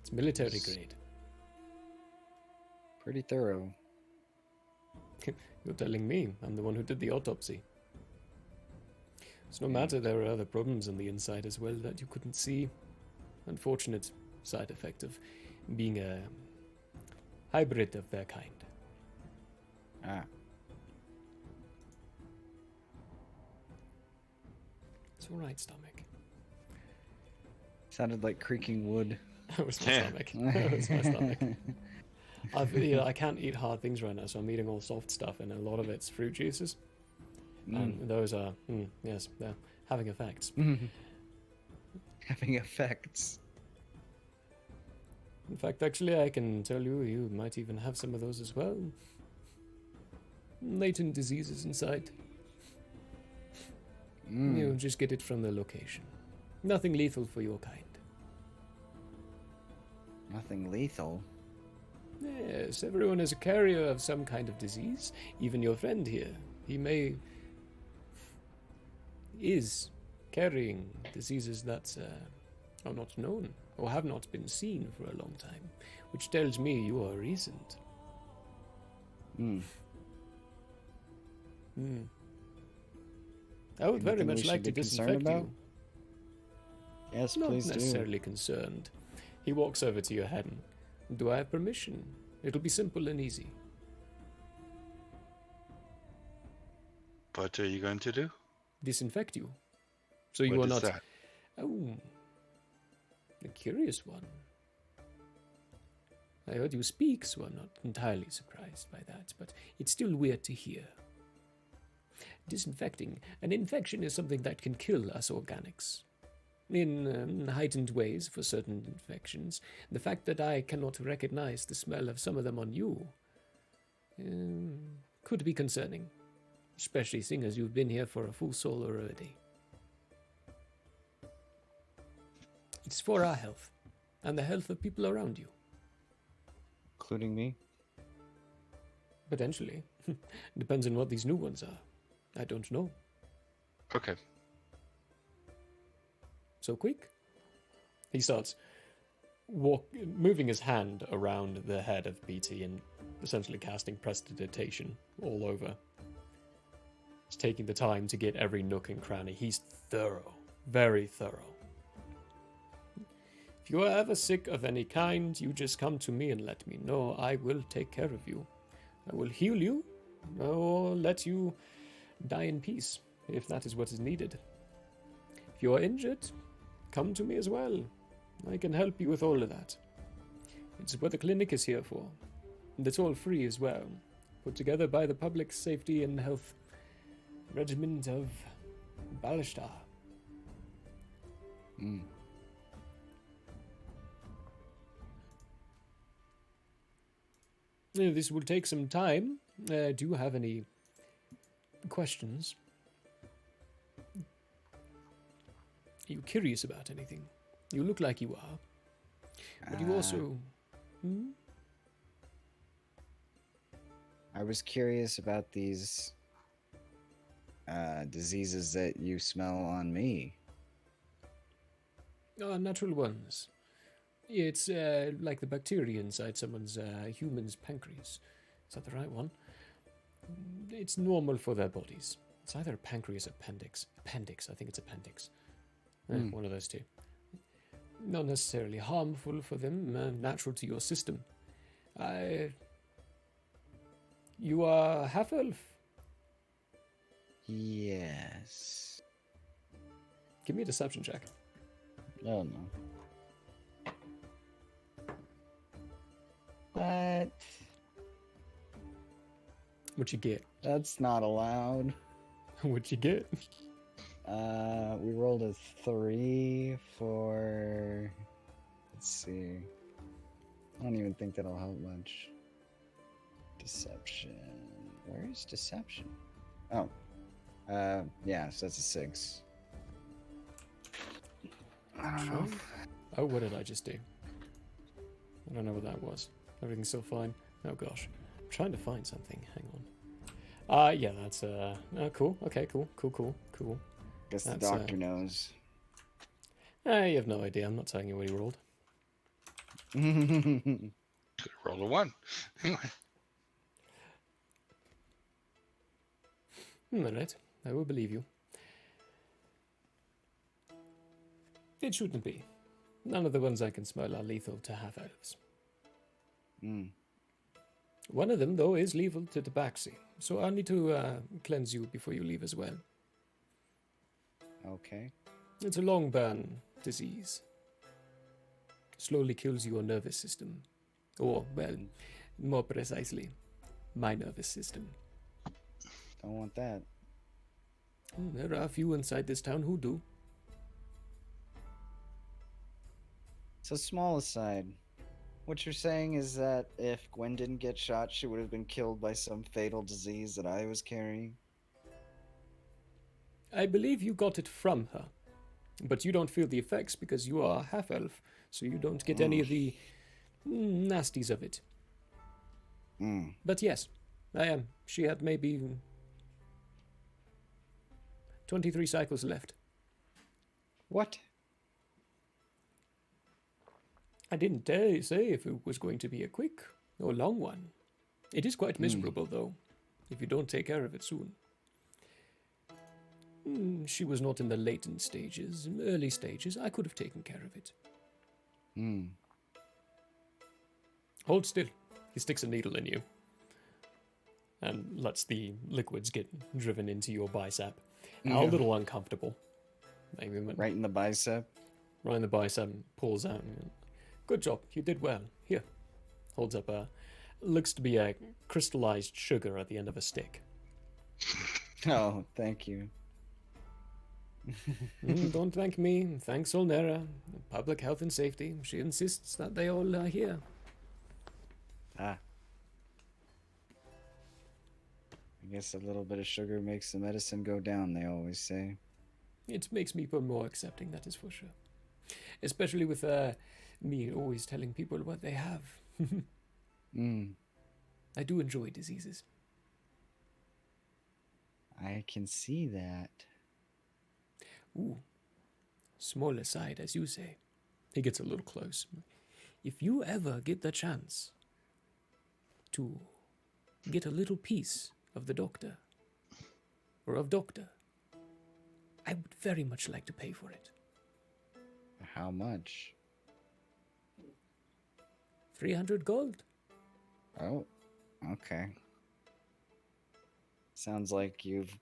A: It's military grade.
B: Pretty thorough.
A: You're telling me. I'm the one who did the autopsy. It's no matter there were other problems on the inside as well that you couldn't see. Unfortunate side effect of being a hybrid of their kind.
B: Ah.
A: It's alright, stomach.
B: Sounded like creaking wood.
A: That was my stomach. That was my stomach. I can't eat hard things right now, so I'm eating all soft stuff, and a lot of it's fruit juices. And those are, yes, they're having effects.
B: Having effects.
A: In fact, actually, I can tell you, you might even have some of those as well. Latent diseases inside. You just get it from the location. Nothing lethal for your kind.
B: Nothing lethal.
A: Yes, everyone is a carrier of some kind of disease. Even your friend here. He is carrying diseases that are not known or have not been seen for a long time, which tells me you are recent. I would very
B: Anything we
A: much
B: should
A: like to
B: be concerned
A: disinfect
B: about?
A: you.
B: Yes,
A: Not
B: please do.
A: necessarily concerned. He walks over to your head. Do I have permission? It'll be simple and easy.
D: What are you going to do?
A: Disinfect you. So you
D: What
A: are
D: is
A: not.
D: that?
A: Oh, a curious one. I heard you speak, so I'm not entirely surprised by that, but it's still weird to hear. Disinfecting. An infection is something that can kill us organics. In heightened ways for certain infections. The fact that I cannot recognize the smell of some of them on you could be concerning, especially seeing as you've been here for a full solar already. It's for our health, and the health of people around you.
B: Including me?
A: Potentially. Depends on what these new ones are. I don't know.
D: Okay.
A: So quick? He starts moving his hand around the head of BT and essentially casting prestidigitation all over. He's taking the time to get every nook and cranny. He's thorough. Very thorough. If you are ever sick of any kind, you just come to me and let me know. I will take care of you. I will heal you, or let you die in peace, if that is what is needed. If you are injured, come to me as well. I can help you with all of that. It's what the clinic is here for. And it's all free as well. Put together by the Public Safety and Health Regiment of Balashtar. This will take some time. Do you have any questions? Are you curious about anything? You look like you are. But you also...
B: I was curious about these diseases that you smell on me.
A: Natural ones. It's like the bacteria inside someone's human's pancreas. Is that the right one? It's normal for their bodies. It's either pancreas or appendix. Appendix, I think it's appendix. One of those two. Not necessarily harmful for them, natural to your system. You are half-elf?
B: Yes.
A: Give me a deception check.
B: Oh, no. What?
A: What'd you get?
B: That's not allowed.
A: What'd you get?
B: We rolled a 3 for... Let's see. I don't even think that'll help much. Deception. Where is deception? Oh. Yeah, so that's a 6. I don't know.
A: Oh, what did I just do? I don't know what that was. Everything's still fine. Oh gosh. I'm trying to find something. Hang on. Yeah, that's cool. Okay, cool.
B: Guess the doctor knows.
A: You have no idea. I'm not telling you what he rolled.
D: Roll a 1.
A: Alright, I will believe you. It shouldn't be. None of the ones I can smell are lethal to half-elves. One of them, though, is lethal to Tabaxi, so I'll need to cleanse you before you leave as well.
B: Okay.
A: It's a long burn disease. Slowly kills your nervous system. Or, well, more precisely, my nervous system.
B: Don't want that.
A: There are a few inside this town who do.
B: So, small aside, what you're saying is that if Gwen didn't get shot, she would have been killed by some fatal disease that I was carrying?
A: I believe you got it from her, but you don't feel the effects because you are half-elf, so you don't get any of the nasties of it.
B: Mm.
A: But yes, I am. She had maybe 23 cycles left.
B: What?
A: I didn't say if it was going to be a quick or long one. It is quite miserable, though, if you don't take care of it soon. She was not in the latent stages. In early stages, I could have taken care of it.
B: Hmm.
A: Hold still. He sticks a needle in you and lets the liquids get driven into your bicep. Now, a
B: Yeah.
A: little uncomfortable. Maybe
B: Right in the bicep.
A: right in the bicep, pulls out. Good job. You did well. Here. Holds up a... Looks to be a crystallized sugar at the end of a stick.
B: Oh, thank you.
A: Don't thank me. Thanks Solnera. Public health and safety. She insists that they all are here.
B: Ah. I guess a little bit of sugar makes the medicine go down, they always say.
A: It makes me more accepting, that is for sure. Especially with me always telling people what they have. I do enjoy diseases.
B: I can see that.
A: Ooh. Small aside, as you say. He gets a little close. If you ever get the chance to get a little piece of the doctor, or of doctor, I would very much like to pay for it.
B: How much?
A: 300 gold.
B: Oh, okay. Sounds like you've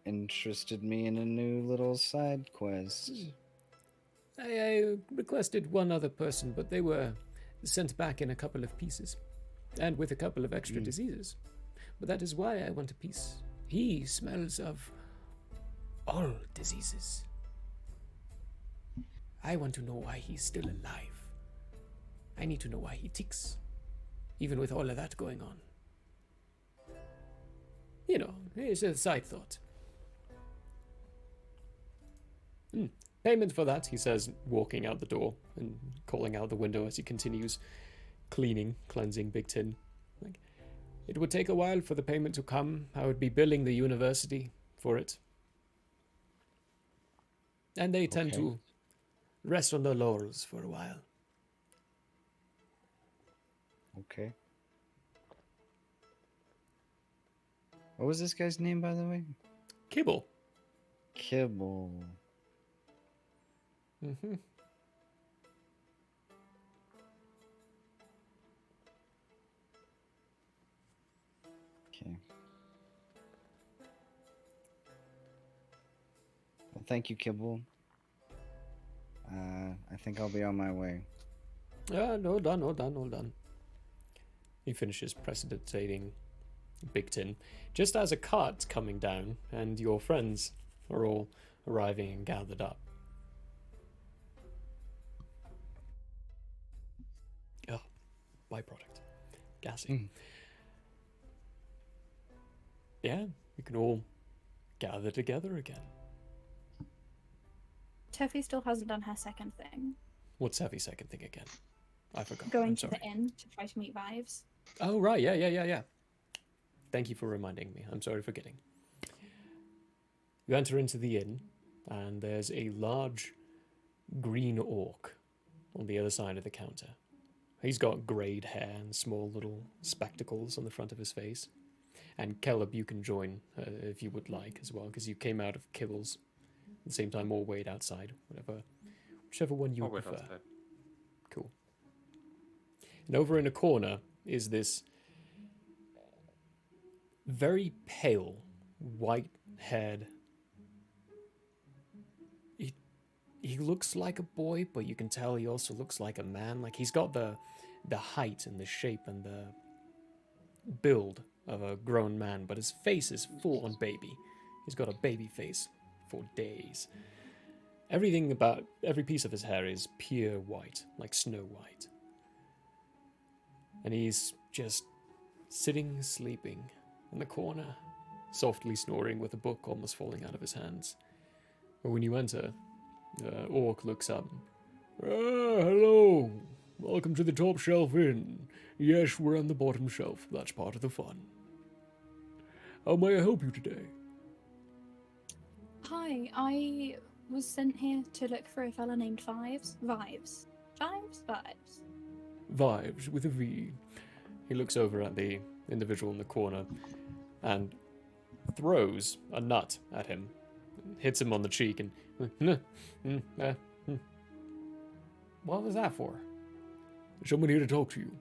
B: interested me in a new little side quest.
A: I requested one other person, but they were sent back in a couple of pieces, and with a couple of extra diseases. But that is why I want a piece. He smells of all diseases. I want to know why he's still alive. I need to know why he ticks, even with all of that going on. You know, it's a side thought. Payment for that, he says, walking out the door and calling out the window as he continues cleansing Big Tin. Like, it would take a while for the payment to come. I would be billing the university for it. And they tend to rest on their laurels for a while.
B: Okay. What was this guy's name, by the way?
A: Kibble.
B: Kibble.
A: Mm-hmm.
B: Okay. Well, thank you, Kibble. I think I'll be on my way.
A: Hold on. He finishes precipitating Big Tin. Just as a cart's coming down and your friends are all arriving and gathered up. Oh, byproduct. Gassy. Yeah, you can all gather together again.
E: Teffy still hasn't done her second thing.
A: What's Heavy's second thing again? I forgot.
E: Going
A: I'm
E: to
A: sorry.
E: the inn to try to meet Vives.
A: Oh, right. Yeah. Thank you for reminding me. I'm sorry for forgetting. You enter into the inn, and there's a large green orc on the other side of the counter. He's got greyed hair and small little spectacles on the front of his face. And Caleb, you can join if you would like as well, because you came out of Kibbles at the same time or wait outside, whichever one you
C: I'll wait
A: prefer.
C: outside.
A: Cool. And over in a corner is this very pale, white-haired. He looks like a boy, but you can tell he also looks like a man. Like he's got the height and the shape and the build of a grown man, but his face is full on baby. He's got a baby face for days. Everything about every piece of his hair is pure white, like Snow White. And he's just sitting, sleeping in the corner, softly snoring with a book almost falling out of his hands. But when you enter, the orc looks up. Hello! Welcome to the Top Shelf Inn. Yes, we're on the bottom shelf. That's part of the fun. How may I help you today?
E: Hi, I was sent here to look for a fella named Vibes. Vibes.
A: Vibes with a V. He looks over at the individual in the corner and throws a nut at him. Hits him on the cheek and... What was that for? Someone here to talk to you.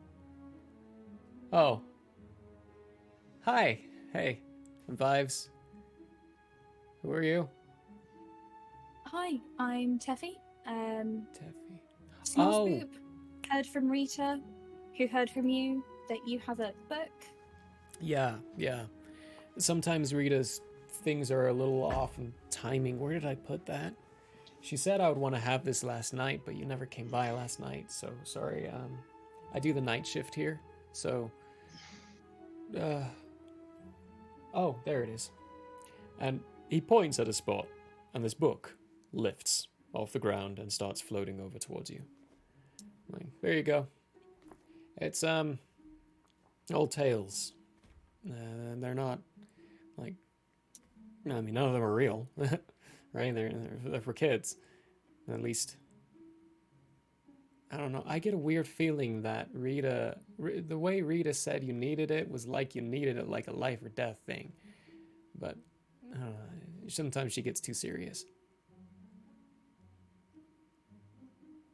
A: Oh. Hi. Hey. I'm Vibes. Who are you?
E: Hi, I'm Teffy.
A: Teffy.
E: Small Spoop. Heard from Rita, who heard from you that you have a book.
A: Yeah. Sometimes Rita's things are a little off in timing. Where did I put that? She said I would want to have this last night, but you never came by last night, so sorry. I do the night shift here, so... Oh, there it is. And he points at a spot, and this book lifts off the ground and starts floating over towards you. Like, there you go. It's, old tales. They're not, like... I mean, none of them are real, right? They're for kids, at least. I don't know. I get a weird feeling that Rita, the way Rita said you needed it was like you needed it like a life or death thing. But I don't know. Sometimes she gets too serious.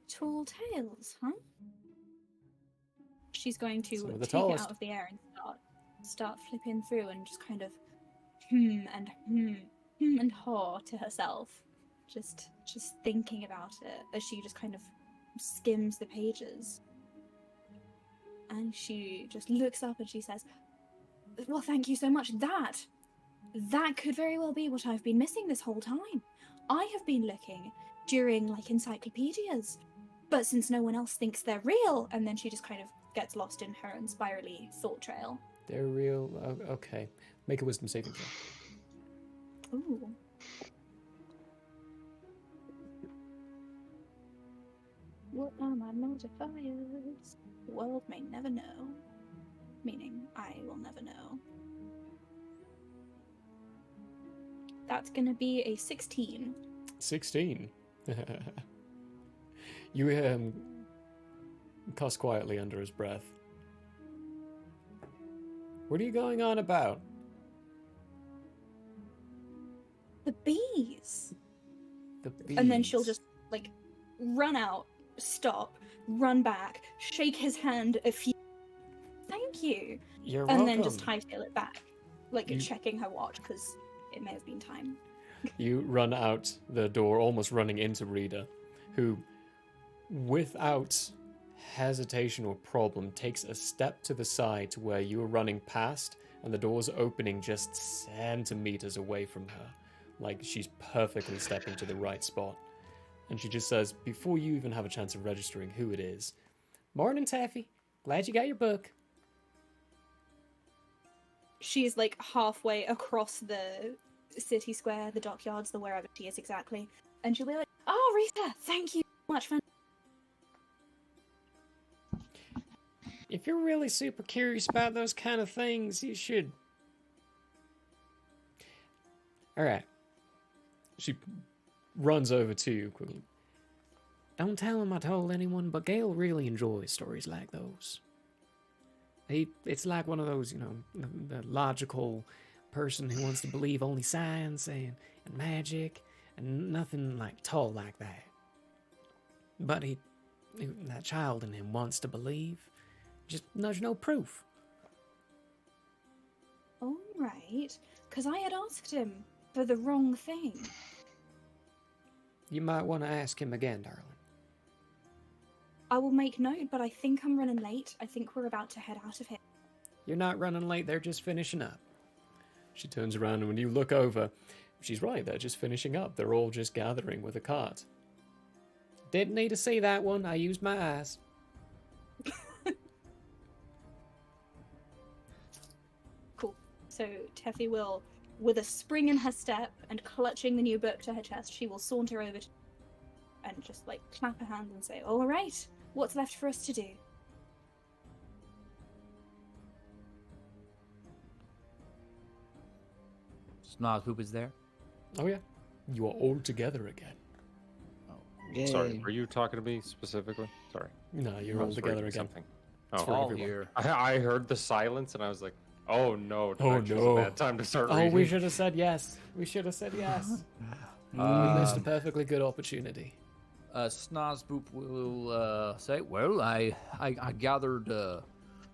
E: Tall tales, huh? She's going to
A: Some of
E: take
A: the
E: it
A: tallest.
E: out of the air and start flipping through and just kind of and haw to herself, just thinking about it as she just kind of skims the pages. And she just looks up and she says, well, thank you so much. That could very well be what I've been missing this whole time. I have been looking during like encyclopedias, but since no one else thinks they're real, and then she just kind of gets lost in her own spirally thought trail.
A: They're real. Okay. Make a wisdom saving throw.
E: Ooh. What are my modifiers? The world may never know. Meaning, I will never know. That's gonna be a 16.
A: 16. You hear him cuss quietly under his breath. What are you going on about?
E: The bees!
A: The bees.
E: And then she'll just, like, run out, stop, run back, shake his hand a few. Thank you!
A: You're
E: and
A: welcome.
E: then just hightail it back, like
A: You-
E: checking her watch, because it may have been time.
A: You run out the door, almost running into Rita, who, without hesitation or problem, takes a step to the side to where you are running past, and the door's opening just centimeters away from her. Like she's perfectly stepping to the right spot. And she just says, before you even have a chance of registering who it is, "Morning, Taffy. Glad you got your book."
E: She's like halfway across the city square, the dockyards, the wherever she is exactly. And she'll be like, "Oh, Rita, thank you so much for..."
A: If you're really super curious about those kind of things, you should. Alright. She runs over to you quickly. Don't tell him I told anyone, but Gale really enjoys stories like those. It's like one of those, you know, the logical person who wants to believe only science and magic and nothing like tall like that. But that child in him wants to believe. Just there's no proof.
E: All right, because I had asked him for the wrong thing.
A: You might want to ask him again, darling.
E: I will make note, but I think I'm running late. I think we're about to head out of here.
A: You're not running late, they're just finishing up. She turns around and when you look over, she's right, they're just finishing up. They're all just gathering with a cart. Didn't need to see that one, I used my eyes.
E: Cool. So Teffy will, with a spring in her step and clutching the new book to her chest, she will saunter over to and just like clap her hands and say, "All right, What's left for us to do?
K: Snozpoop is there.
A: Oh yeah, you are all together again.
C: Sorry, were you talking to me specifically? Sorry.
A: No, you're
C: I
A: all
C: was
A: together
C: reading
A: again.
C: something.
A: It's
C: Oh,
A: for
K: All
A: everyone.
K: here.
C: I heard the silence and I was like, oh no, did I
A: Oh
C: choose
A: no!
C: a bad time to start
A: Oh,
C: reading?
A: we should have said yes. We should have said yes. We missed a perfectly good opportunity.
K: Snozpoop will say, "Well, I gathered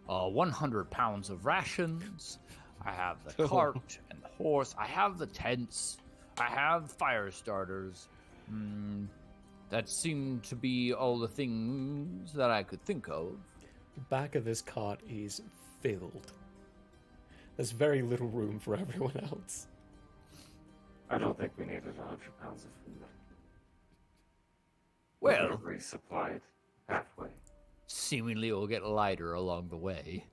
K: 100 pounds of rations. I have the cart and the horse. I have the tents. I have fire starters. That seemed to be all the things that I could think of."
A: The back of this cart is filled. There's very little room for everyone else.
H: I don't think we needed 100 pounds of food.
K: Well,
H: we resupplied halfway.
K: seemingly it will get lighter along the way.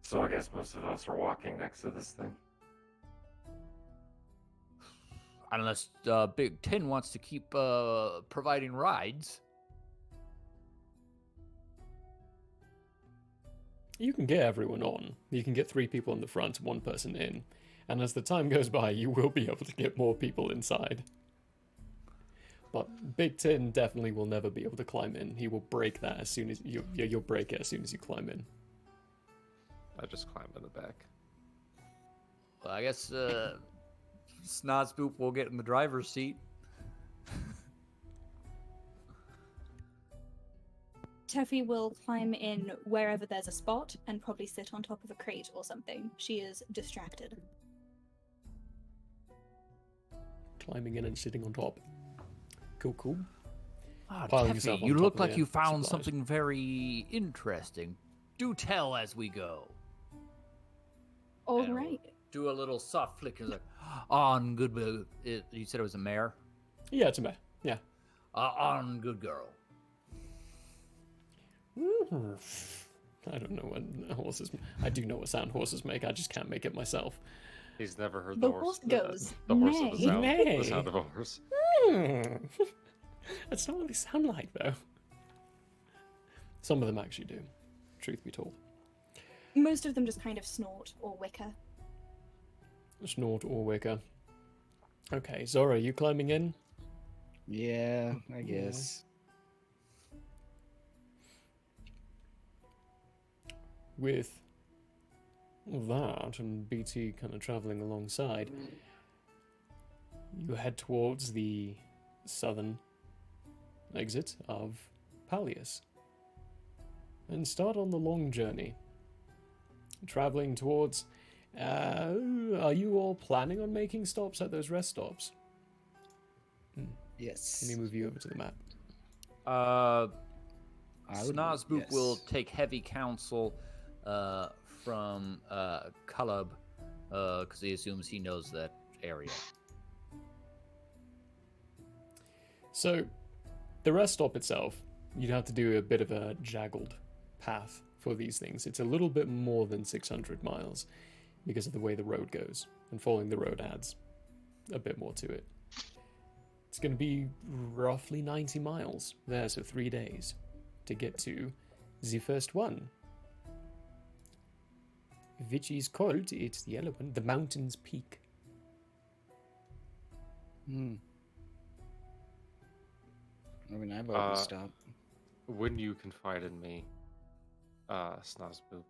H: So I guess most of us are walking next to this thing.
K: Unless Big Ten wants to keep providing rides.
A: You can get everyone on. You can get 3 people in the front, 1 person in. And as the time goes by, you will be able to get more people inside. But Big Tin definitely will never be able to climb in. He will break that as soon as you'll break it as soon as you climb in.
C: I just climbed in the back.
K: Well, I guess Snozpoop will get in the driver's seat.
E: Teffy will climb in wherever there's a spot and probably sit on top of a crate or something. She is distracted.
A: Climbing in and sitting on top. Cool, cool.
K: Ah,
A: Piling
K: Teffy,
A: yourself on
K: you
A: top
K: look
A: of
K: like
A: the
K: you found
A: supplies.
K: something very interesting. Do tell as we go.
E: All right.
K: Do a little soft flick. It's like, on good. You said it was a mare?
A: Yeah, it's a mare. Yeah.
K: On good girl.
A: I don't know what horses. I do know what sound horses make. I just can't make it myself.
C: He's never heard
E: The
C: the horse.
E: horse goes,
C: the horse of
E: "Neigh."
C: the sound.
A: Neigh.
C: The sound of a horse.
A: That's not what they sound like, though. Some of them actually do. Truth be told.
E: Most of them just kind of snort or wicker.
A: Snort or wicker. Okay, Zora, you climbing in?
B: Yeah, I guess.
A: With that and BT kind of traveling alongside, you head towards the southern exit of Pallius and start on the long journey. Traveling towards. Are you all planning on making stops at those rest stops?
B: Yes.
A: Let me move you over to the map.
K: Snozpoop will take heavy counsel from Caleb because he assumes he knows that area.
A: So, the rest stop itself, you'd have to do a bit of a jaggled path for these things. It's a little bit more than 600 miles because of the way the road goes, and following the road adds a bit more to it. It's going to be roughly 90 miles there, so 3 days to get to the first one, which is called, it's the yellow one, the Mountain's Peak.
B: I mean, I've already stopped.
C: When you confide in me, Snozpoop,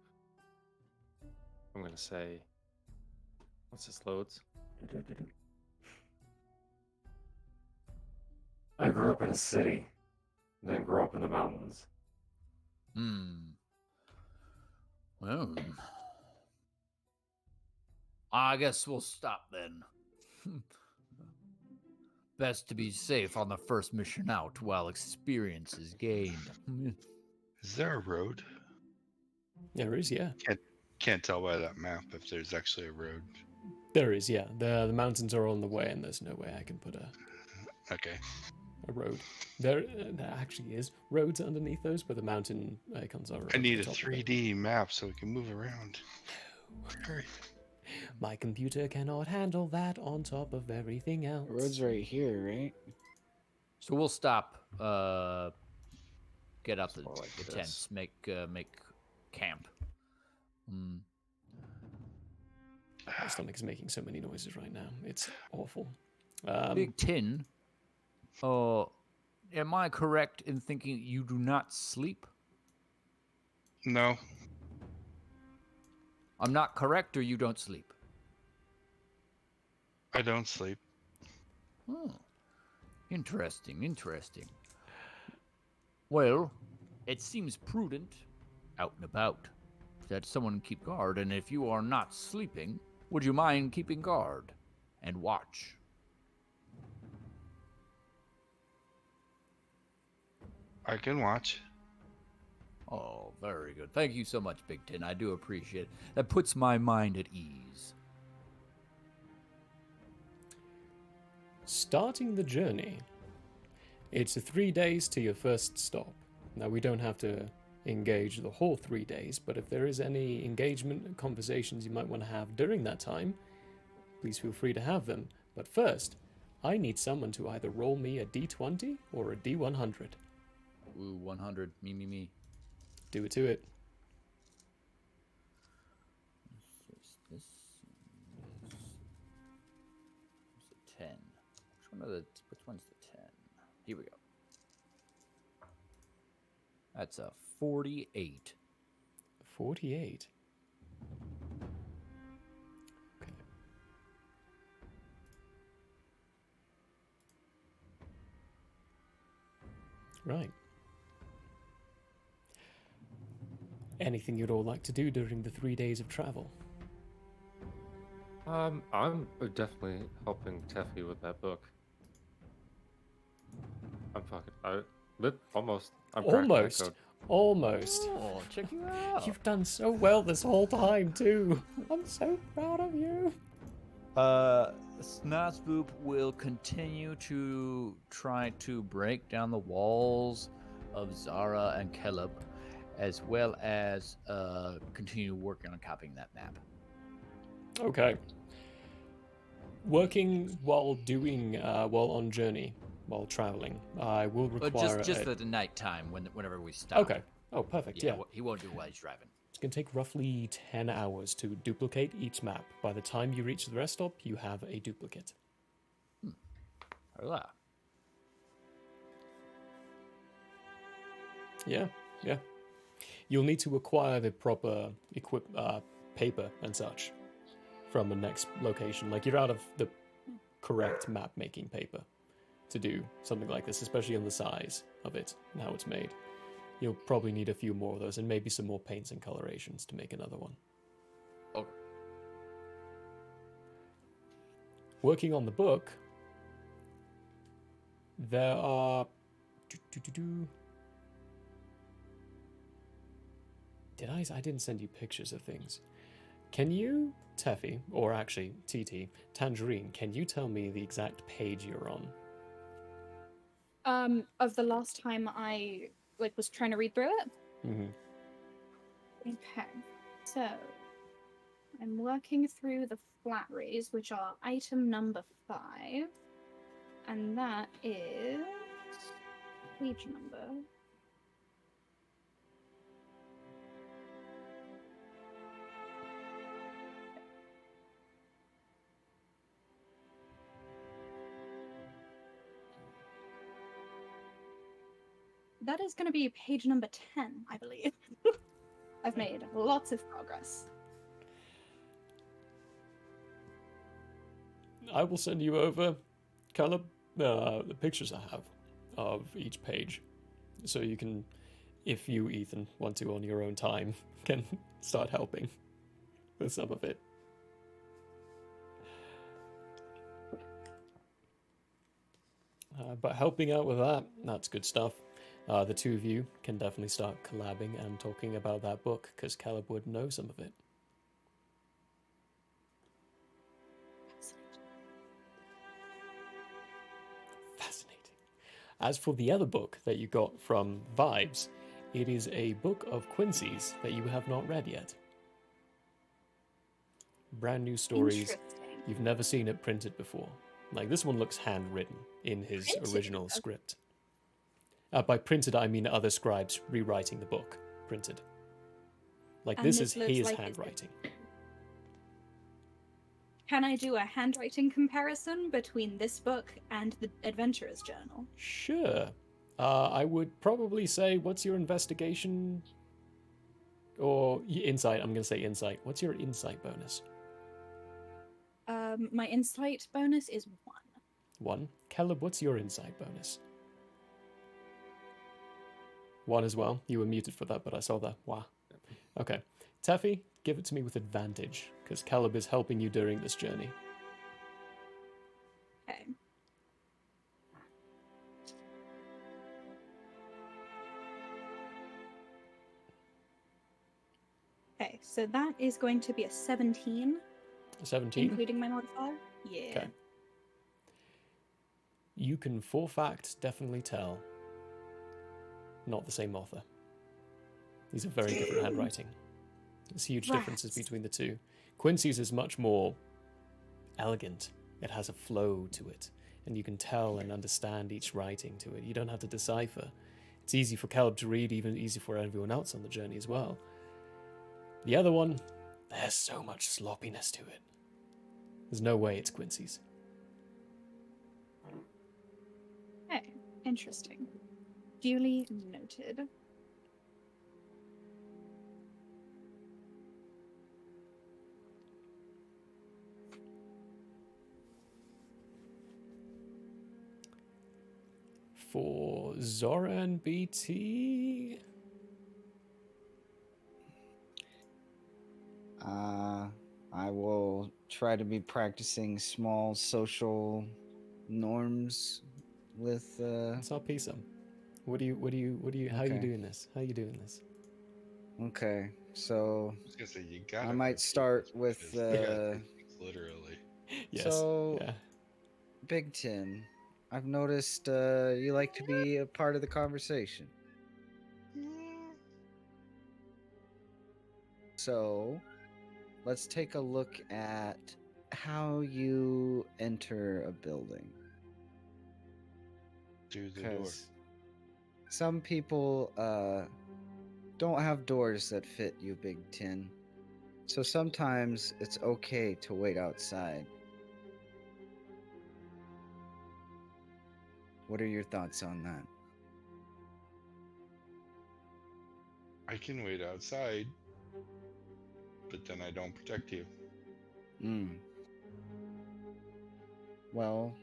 C: I'm gonna say, once this loads.
H: I grew up in a city, then grew up in the mountains.
K: Well, I guess we'll stop then. Best to be safe on the first mission out while experience is gained.
D: Is there a road?
A: There is, yeah.
D: Can't tell by that map if there's actually a road.
A: There is, yeah. The mountains are on the way, and there's no way I can put a road. There actually is roads underneath those, but the mountain icons are.
D: I need a
A: on top of it.
D: 3D map so we can move around. Hurry.
A: My computer cannot handle that on top of everything else.
B: The road's right here, right?
K: So we'll stop. Get out the,
C: More like
K: the
C: this.
K: tents. Make camp.
A: My stomach is making so many noises right now. It's awful.
K: Big Tin. Am I correct in thinking you do not sleep?
D: No.
K: I'm not correct, or you don't sleep?
D: I don't sleep.
K: Oh, interesting, interesting. Well, it seems prudent, out and about, that someone keep guard, and if you are not sleeping, would you mind keeping guard and watch?
D: I can watch.
K: Oh, very good. Thank you so much, Big Tin. I do appreciate it. That puts my mind at ease.
A: Starting the journey. It's 3 days to your first stop. Now, we don't have to engage the whole 3 days, but if there is any engagement and conversations you might want to have during that time, please feel free to have them. But first, I need someone to either roll me a d20 or a d100.
K: Ooh, 100. Me.
A: Do it to it.
K: This is a 10. Which one's the 10? Here we go. That's a 48.
A: 48. Okay. Right. Anything you'd all like to do during the 3 days of travel?
C: I'm definitely helping Teffy with that book. I'm almost. I'm cracking that
A: Almost.
C: code.
A: Almost.
K: Oh, check you out.
A: You've done so well this whole time, too. I'm so proud of you.
K: Snazboop will continue to try to break down the walls of Zara and Caleb, as well as continue working on copying that map.
A: Okay. Working while doing, while on journey, while traveling, I will
K: But
A: require.
K: just at the night time, whenever we stop.
A: Okay. Oh, perfect. Yeah.
K: He won't do it while he's driving.
A: It's going to take roughly 10 hours to duplicate each map. By the time you reach the rest stop, you have a duplicate.
K: Hola.
A: Yeah. You'll need to acquire the proper paper and such from the next location. Like, you're out of the correct map making paper to do something like this, especially on the size of it and how it's made. You'll probably need a few more of those and maybe some more paints and colorations to make another one.
K: Okay.
A: Working on the book, there are... I didn't send you pictures of things. Can you, Teffy, or actually TT, Tangerine, can you tell me the exact page you're on?
E: Of the last time I was trying to read through it.
A: Mm-hmm.
E: Okay, so I'm working through the flat rays, which are item number 5, and that is page number. That is going to be page number 10, I believe. I've made lots of progress.
A: I will send you over, Caleb, the pictures I have of each page. So you can, if you, Ethan, want to on your own time, can start helping with some of it. But helping out with that, that's good stuff. The two of you can definitely start collabing and talking about that book, because Caleb would know some of it. Fascinating. As for the other book that you got from Vibes, it is a book of Quincy's that you have not read yet. Brand new stories. You've never seen it printed before. Like, this one looks handwritten in his
E: Printed?
A: original
E: Okay.
A: script. By printed, I mean other scribes rewriting the book. Printed. Like,
E: And
A: this
E: this
A: is
E: looks
A: his
E: like it's-
A: handwriting.
E: Can I do a handwriting comparison between this book and the Adventurer's Journal?
A: Sure. I would probably say, what's your investigation? Or insight. I'm going to say insight. What's your insight bonus?
E: My insight bonus is 1.
A: 1. Caleb, what's your insight bonus? 1 as well. You were muted for that, but I saw that. Wow. Okay. Taffy, give it to me with advantage, because Caleb is helping you during this journey.
E: Okay. Okay, so that is going to be a 17,
A: 17.
E: including my modifier. Yeah.
A: Okay. You can, for fact, definitely tell. Not the same author. These are very different handwriting. There's huge differences
E: Right.
A: between the two. Quincy's is much more elegant. It has a flow to it, and you can tell and understand each writing to it. You don't have to decipher. It's easy for Caleb to read, even easy for everyone else on the journey as well. The other one, there's so much sloppiness to it. There's no way it's Quincy's.
E: Okay, interesting. Duly noted.
A: For Zora and BT,
B: I will try to be practicing small social norms with
A: it's our piece. How are you
B: Okay.
A: doing this? How are you doing this?
B: Okay, so
D: I was gonna say, you
B: I
D: gotta
B: might start with
D: you gotta take things literally.
A: Yes.
B: So
A: Yeah.
B: Big Tin, I've noticed you like to be a part of the conversation. So let's take a look at how you enter a building.
D: Through the door.
B: 'Cause some people don't have doors that fit you, Big Tin. So sometimes it's okay to wait outside. What are your thoughts on that?
D: I can wait outside, but then I don't protect you.
B: Well,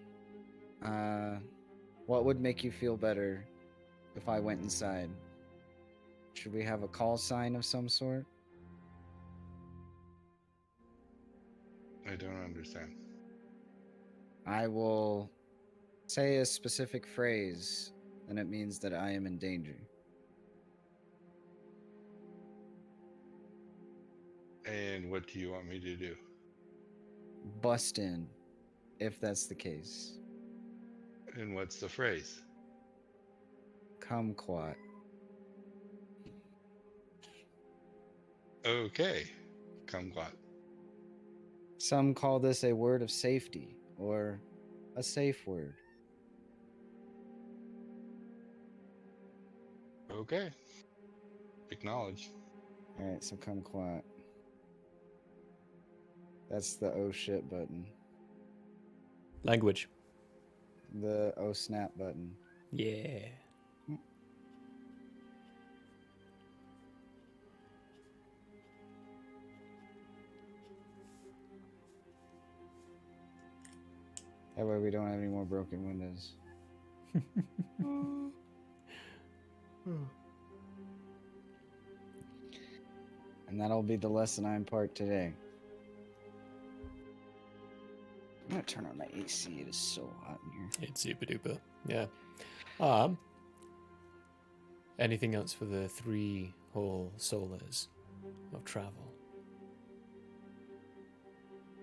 B: what would make you feel better if I went inside? Should we have a call sign of some sort?
D: I don't understand.
B: I will say a specific phrase, and it means that I am in danger.
D: And what do you want me to do?
B: Bust in, if that's the case.
D: And what's the phrase?
B: Kumquat.
D: Okay, kumquat.
B: Some call this a word of safety, or a safe word.
D: Okay. Acknowledge.
B: Alright, so kumquat. That's the oh shit button.
A: Language.
B: The oh snap button.
A: Yeah.
B: That way we don't have any more broken windows. And that'll be the lesson I impart today. I'm gonna turn on my AC. It is so hot in here.
A: It's super duper. Yeah. Anything else for the 3 whole solas of travel?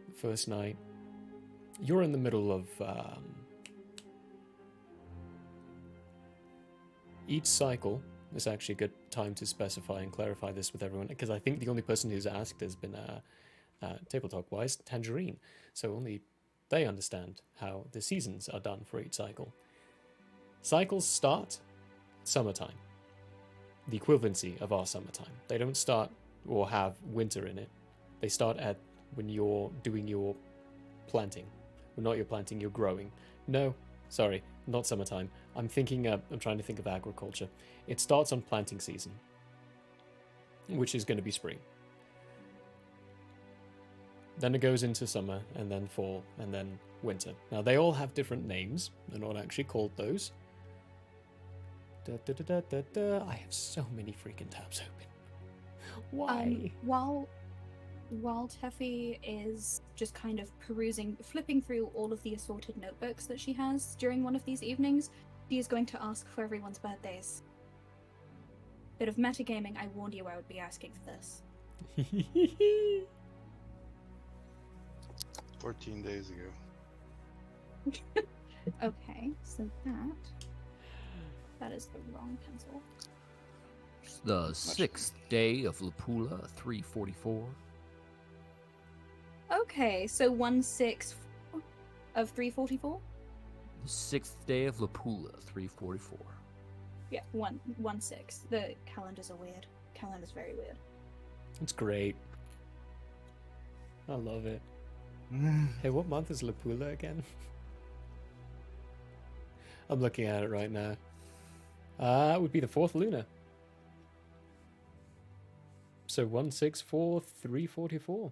A: The first night, you're in the middle of each cycle. It's actually a good time to specify and clarify this with everyone, because I think the only person who's asked has been Table Talk wise Tangerine. So only they understand how the seasons are done for each cycle. Cycles start summertime, the equivalency of our summertime. They don't start or have winter in it. They start at when you're doing your planting. Well, not your planting, you're growing. No, sorry, not summertime. I'm trying to think of agriculture. It starts on planting season, which is going to be spring. Then it goes into summer, and then fall, and then winter. Now, they all have different names. They're not actually called those. I have so many freaking tabs open. Why?
E: While Teffy is just kind of flipping through all of the assorted notebooks that she has during one of these evenings, she is going to ask for everyone's birthdays. Bit of metagaming, I warned you I would be asking for this.
D: 14 days ago.
E: Okay, so that is the wrong pencil.
K: It's the 6th day of Lapula, 344.
E: Okay, so 1/6 of 344?
K: The 6th day of Lapula, 344.
E: Yeah, 1/6. The calendars are weird. Calendar's very weird.
A: It's great. I love it. Hey, what month is Lapula again? I'm looking at it right now. It would be the 4th lunar. So 1/6/4 344.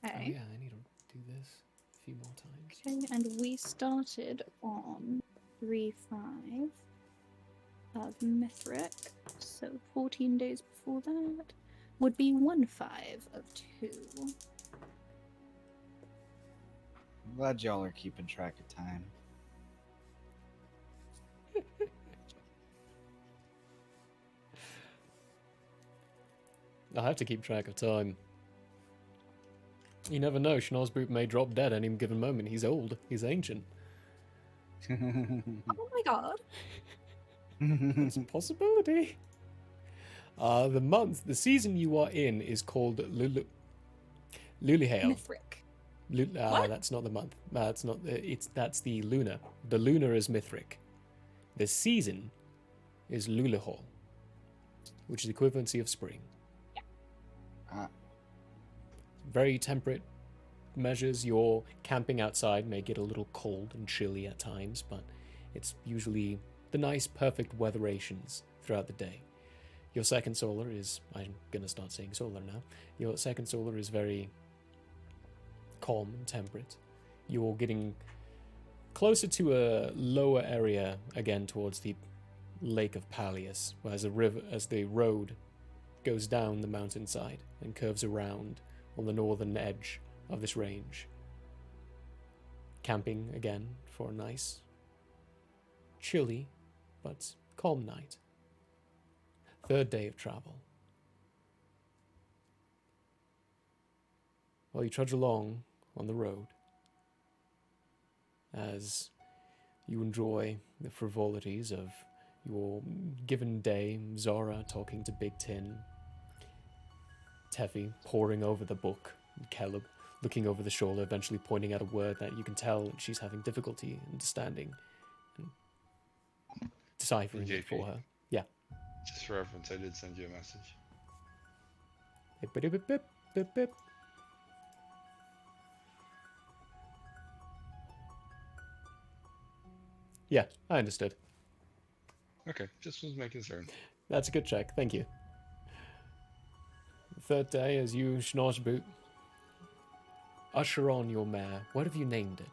E: Okay.
A: Oh yeah, I need to do this a few more times.
E: Okay, and we started on 3/5 of Mithric, so 14 days before that would be 1/5 of 2.
B: I'm glad y'all are keeping track of time.
A: I have to keep track of time. You never know, Schnauzboot may drop dead any given moment. He's old. He's ancient.
E: Oh my god.
A: It's a possibility. The season you are in is called Lulihale.
E: Mithric.
A: That's not the month. That's the lunar. The lunar is Mithric. The season is Lulihal, which is the equivalency of spring. Very temperate measures. Your camping outside may get a little cold and chilly at times, but it's usually the nice, perfect weatherations throughout the day. Your second solar is, I'm gonna start saying solar now, your second solar is very calm and temperate. You're getting closer to a lower area again towards the Lake of Palius, as the road goes down the mountainside and curves around on the northern edge of this range. Camping again for a nice, chilly, but calm night. 3rd day of travel. While you trudge along on the road, as you enjoy the frivolities of your given day, Zara talking to Big Tin, Teffy poring over the book, and Caleb looking over the shoulder, eventually pointing out a word that you can tell she's having difficulty understanding and deciphering it for her. Yeah.
D: Just for reference, I did send you a message.
A: Bip, bip, bip, bip, bip. Yeah, I understood.
D: Okay, just was my concern.
A: That's a good check, thank you. The 3rd day, as you, Schnauzboot, usher on your mare. What have you named it?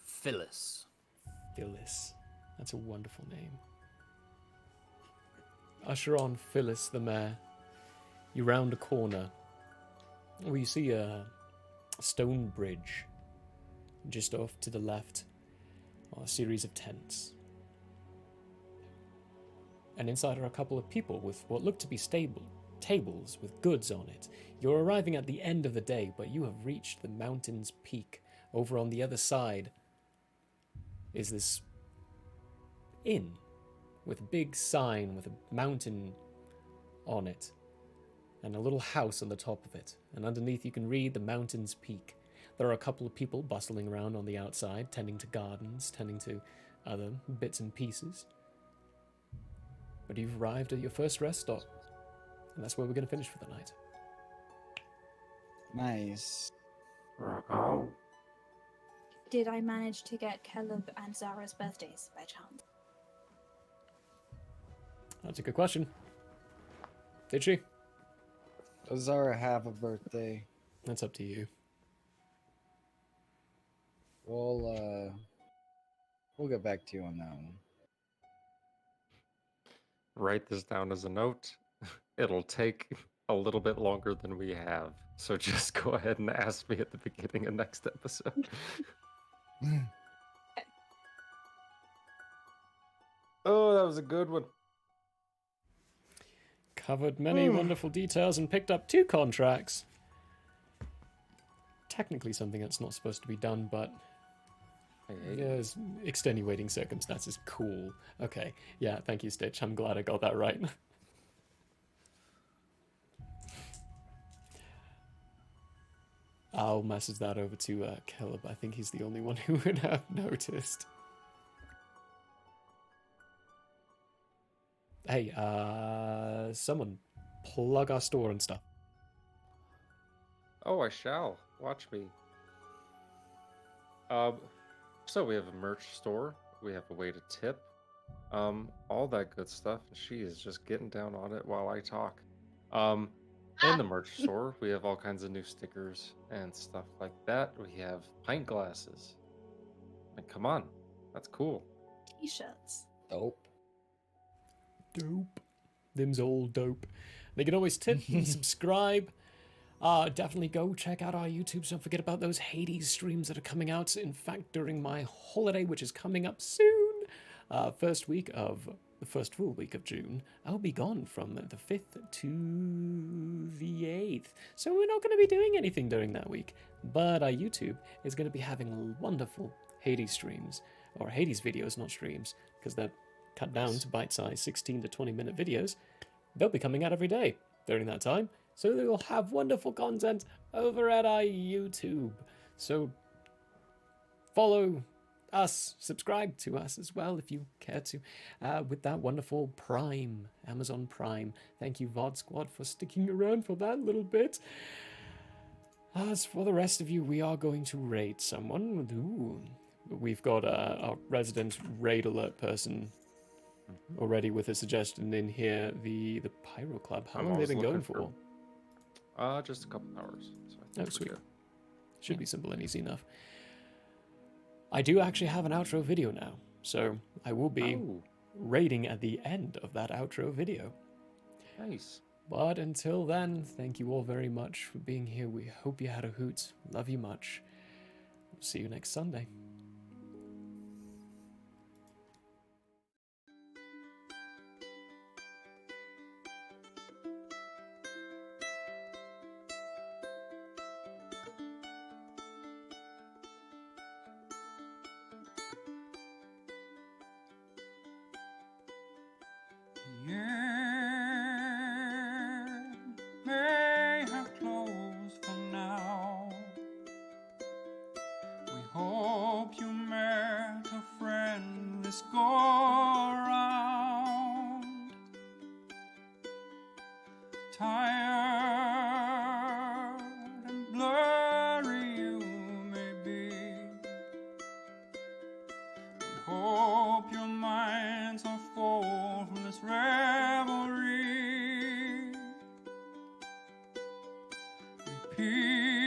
K: Phyllis.
A: Phyllis. That's a wonderful name. Usher on Phyllis the mare. You round a corner where you see a stone bridge. Just off to the left are a series of tents. And inside are a couple of people with what look to be tables with goods on it. You're arriving at the end of the day, but you have reached the mountain's peak. Over on the other side is this inn with a big sign with a mountain on it. and a little house on the top of it, and underneath you can read the mountain's peak. There are a couple of people bustling around on the outside, tending to gardens, tending to other bits and pieces. But you've arrived at your first rest stop, and that's where we're going to finish for the night.
B: Nice.
H: Rock on.
E: Did I manage to get Caleb and Zara's birthdays by chance?
A: That's a good question. Did she?
B: Does Zara have a birthday?
A: That's up to you.
B: We'll get back to you on that one.
C: Write this down as a note. It'll take a little bit longer than we have, so just go ahead and ask me at the beginning of next episode. Oh, that was a good one.
A: Covered many wonderful details and picked up 2 contracts. Technically something that's not supposed to be done, but there's extenuating circumstances. Cool. Okay. Yeah, thank you, Stitch. I'm glad I got that right. I'll message that over to Caleb. I think he's the only one who would have noticed. Hey, someone plug our store and stuff.
C: Oh, I shall. Watch me. So we have a merch store. We have a way to tip. All that good stuff. She is just getting down on it while I talk. In the merch store, we have all kinds of new stickers and stuff like that. We have pint glasses. And come on, that's cool.
E: T-shirts.
B: Dope.
A: Dope. Them's all dope. They can always tip and subscribe. Definitely go check out our YouTube. Don't forget about those Hades streams that are coming out. In fact, during my holiday, which is coming up soon, the first full week of June, I'll be gone from the 5th to the 8th. So we're not going to be doing anything during that week. But our YouTube is going to be having wonderful Hades streams, or Hades videos, not streams, because they're cut down to bite-sized 16 to 20-minute videos. They'll be coming out every day during that time. So they will have wonderful content over at our YouTube. So follow us, subscribe to us as well if you care to, with that wonderful Prime, Amazon Prime. Thank you, VOD Squad, for sticking around for that little bit. As for the rest of you, we are going to raid someone. Ooh, we've got our resident raid alert person already with a suggestion in here. The Pyro Club. How long have they been going for?
C: Just a couple hours. So I think
A: Oh,
C: we're
A: sweet.
C: good.
A: Should be simple and easy enough. I do actually have an outro video now, so I will be raiding at the end of that outro video.
C: Nice.
A: But until then, thank you all very much for being here. We hope you had a hoot. Love you much. See you next Sunday.
G: Yeah, may have closed for now. We hope you met a friend this go around. Tired and blurry you may be. We hope your minds are full from this revelry. Repeat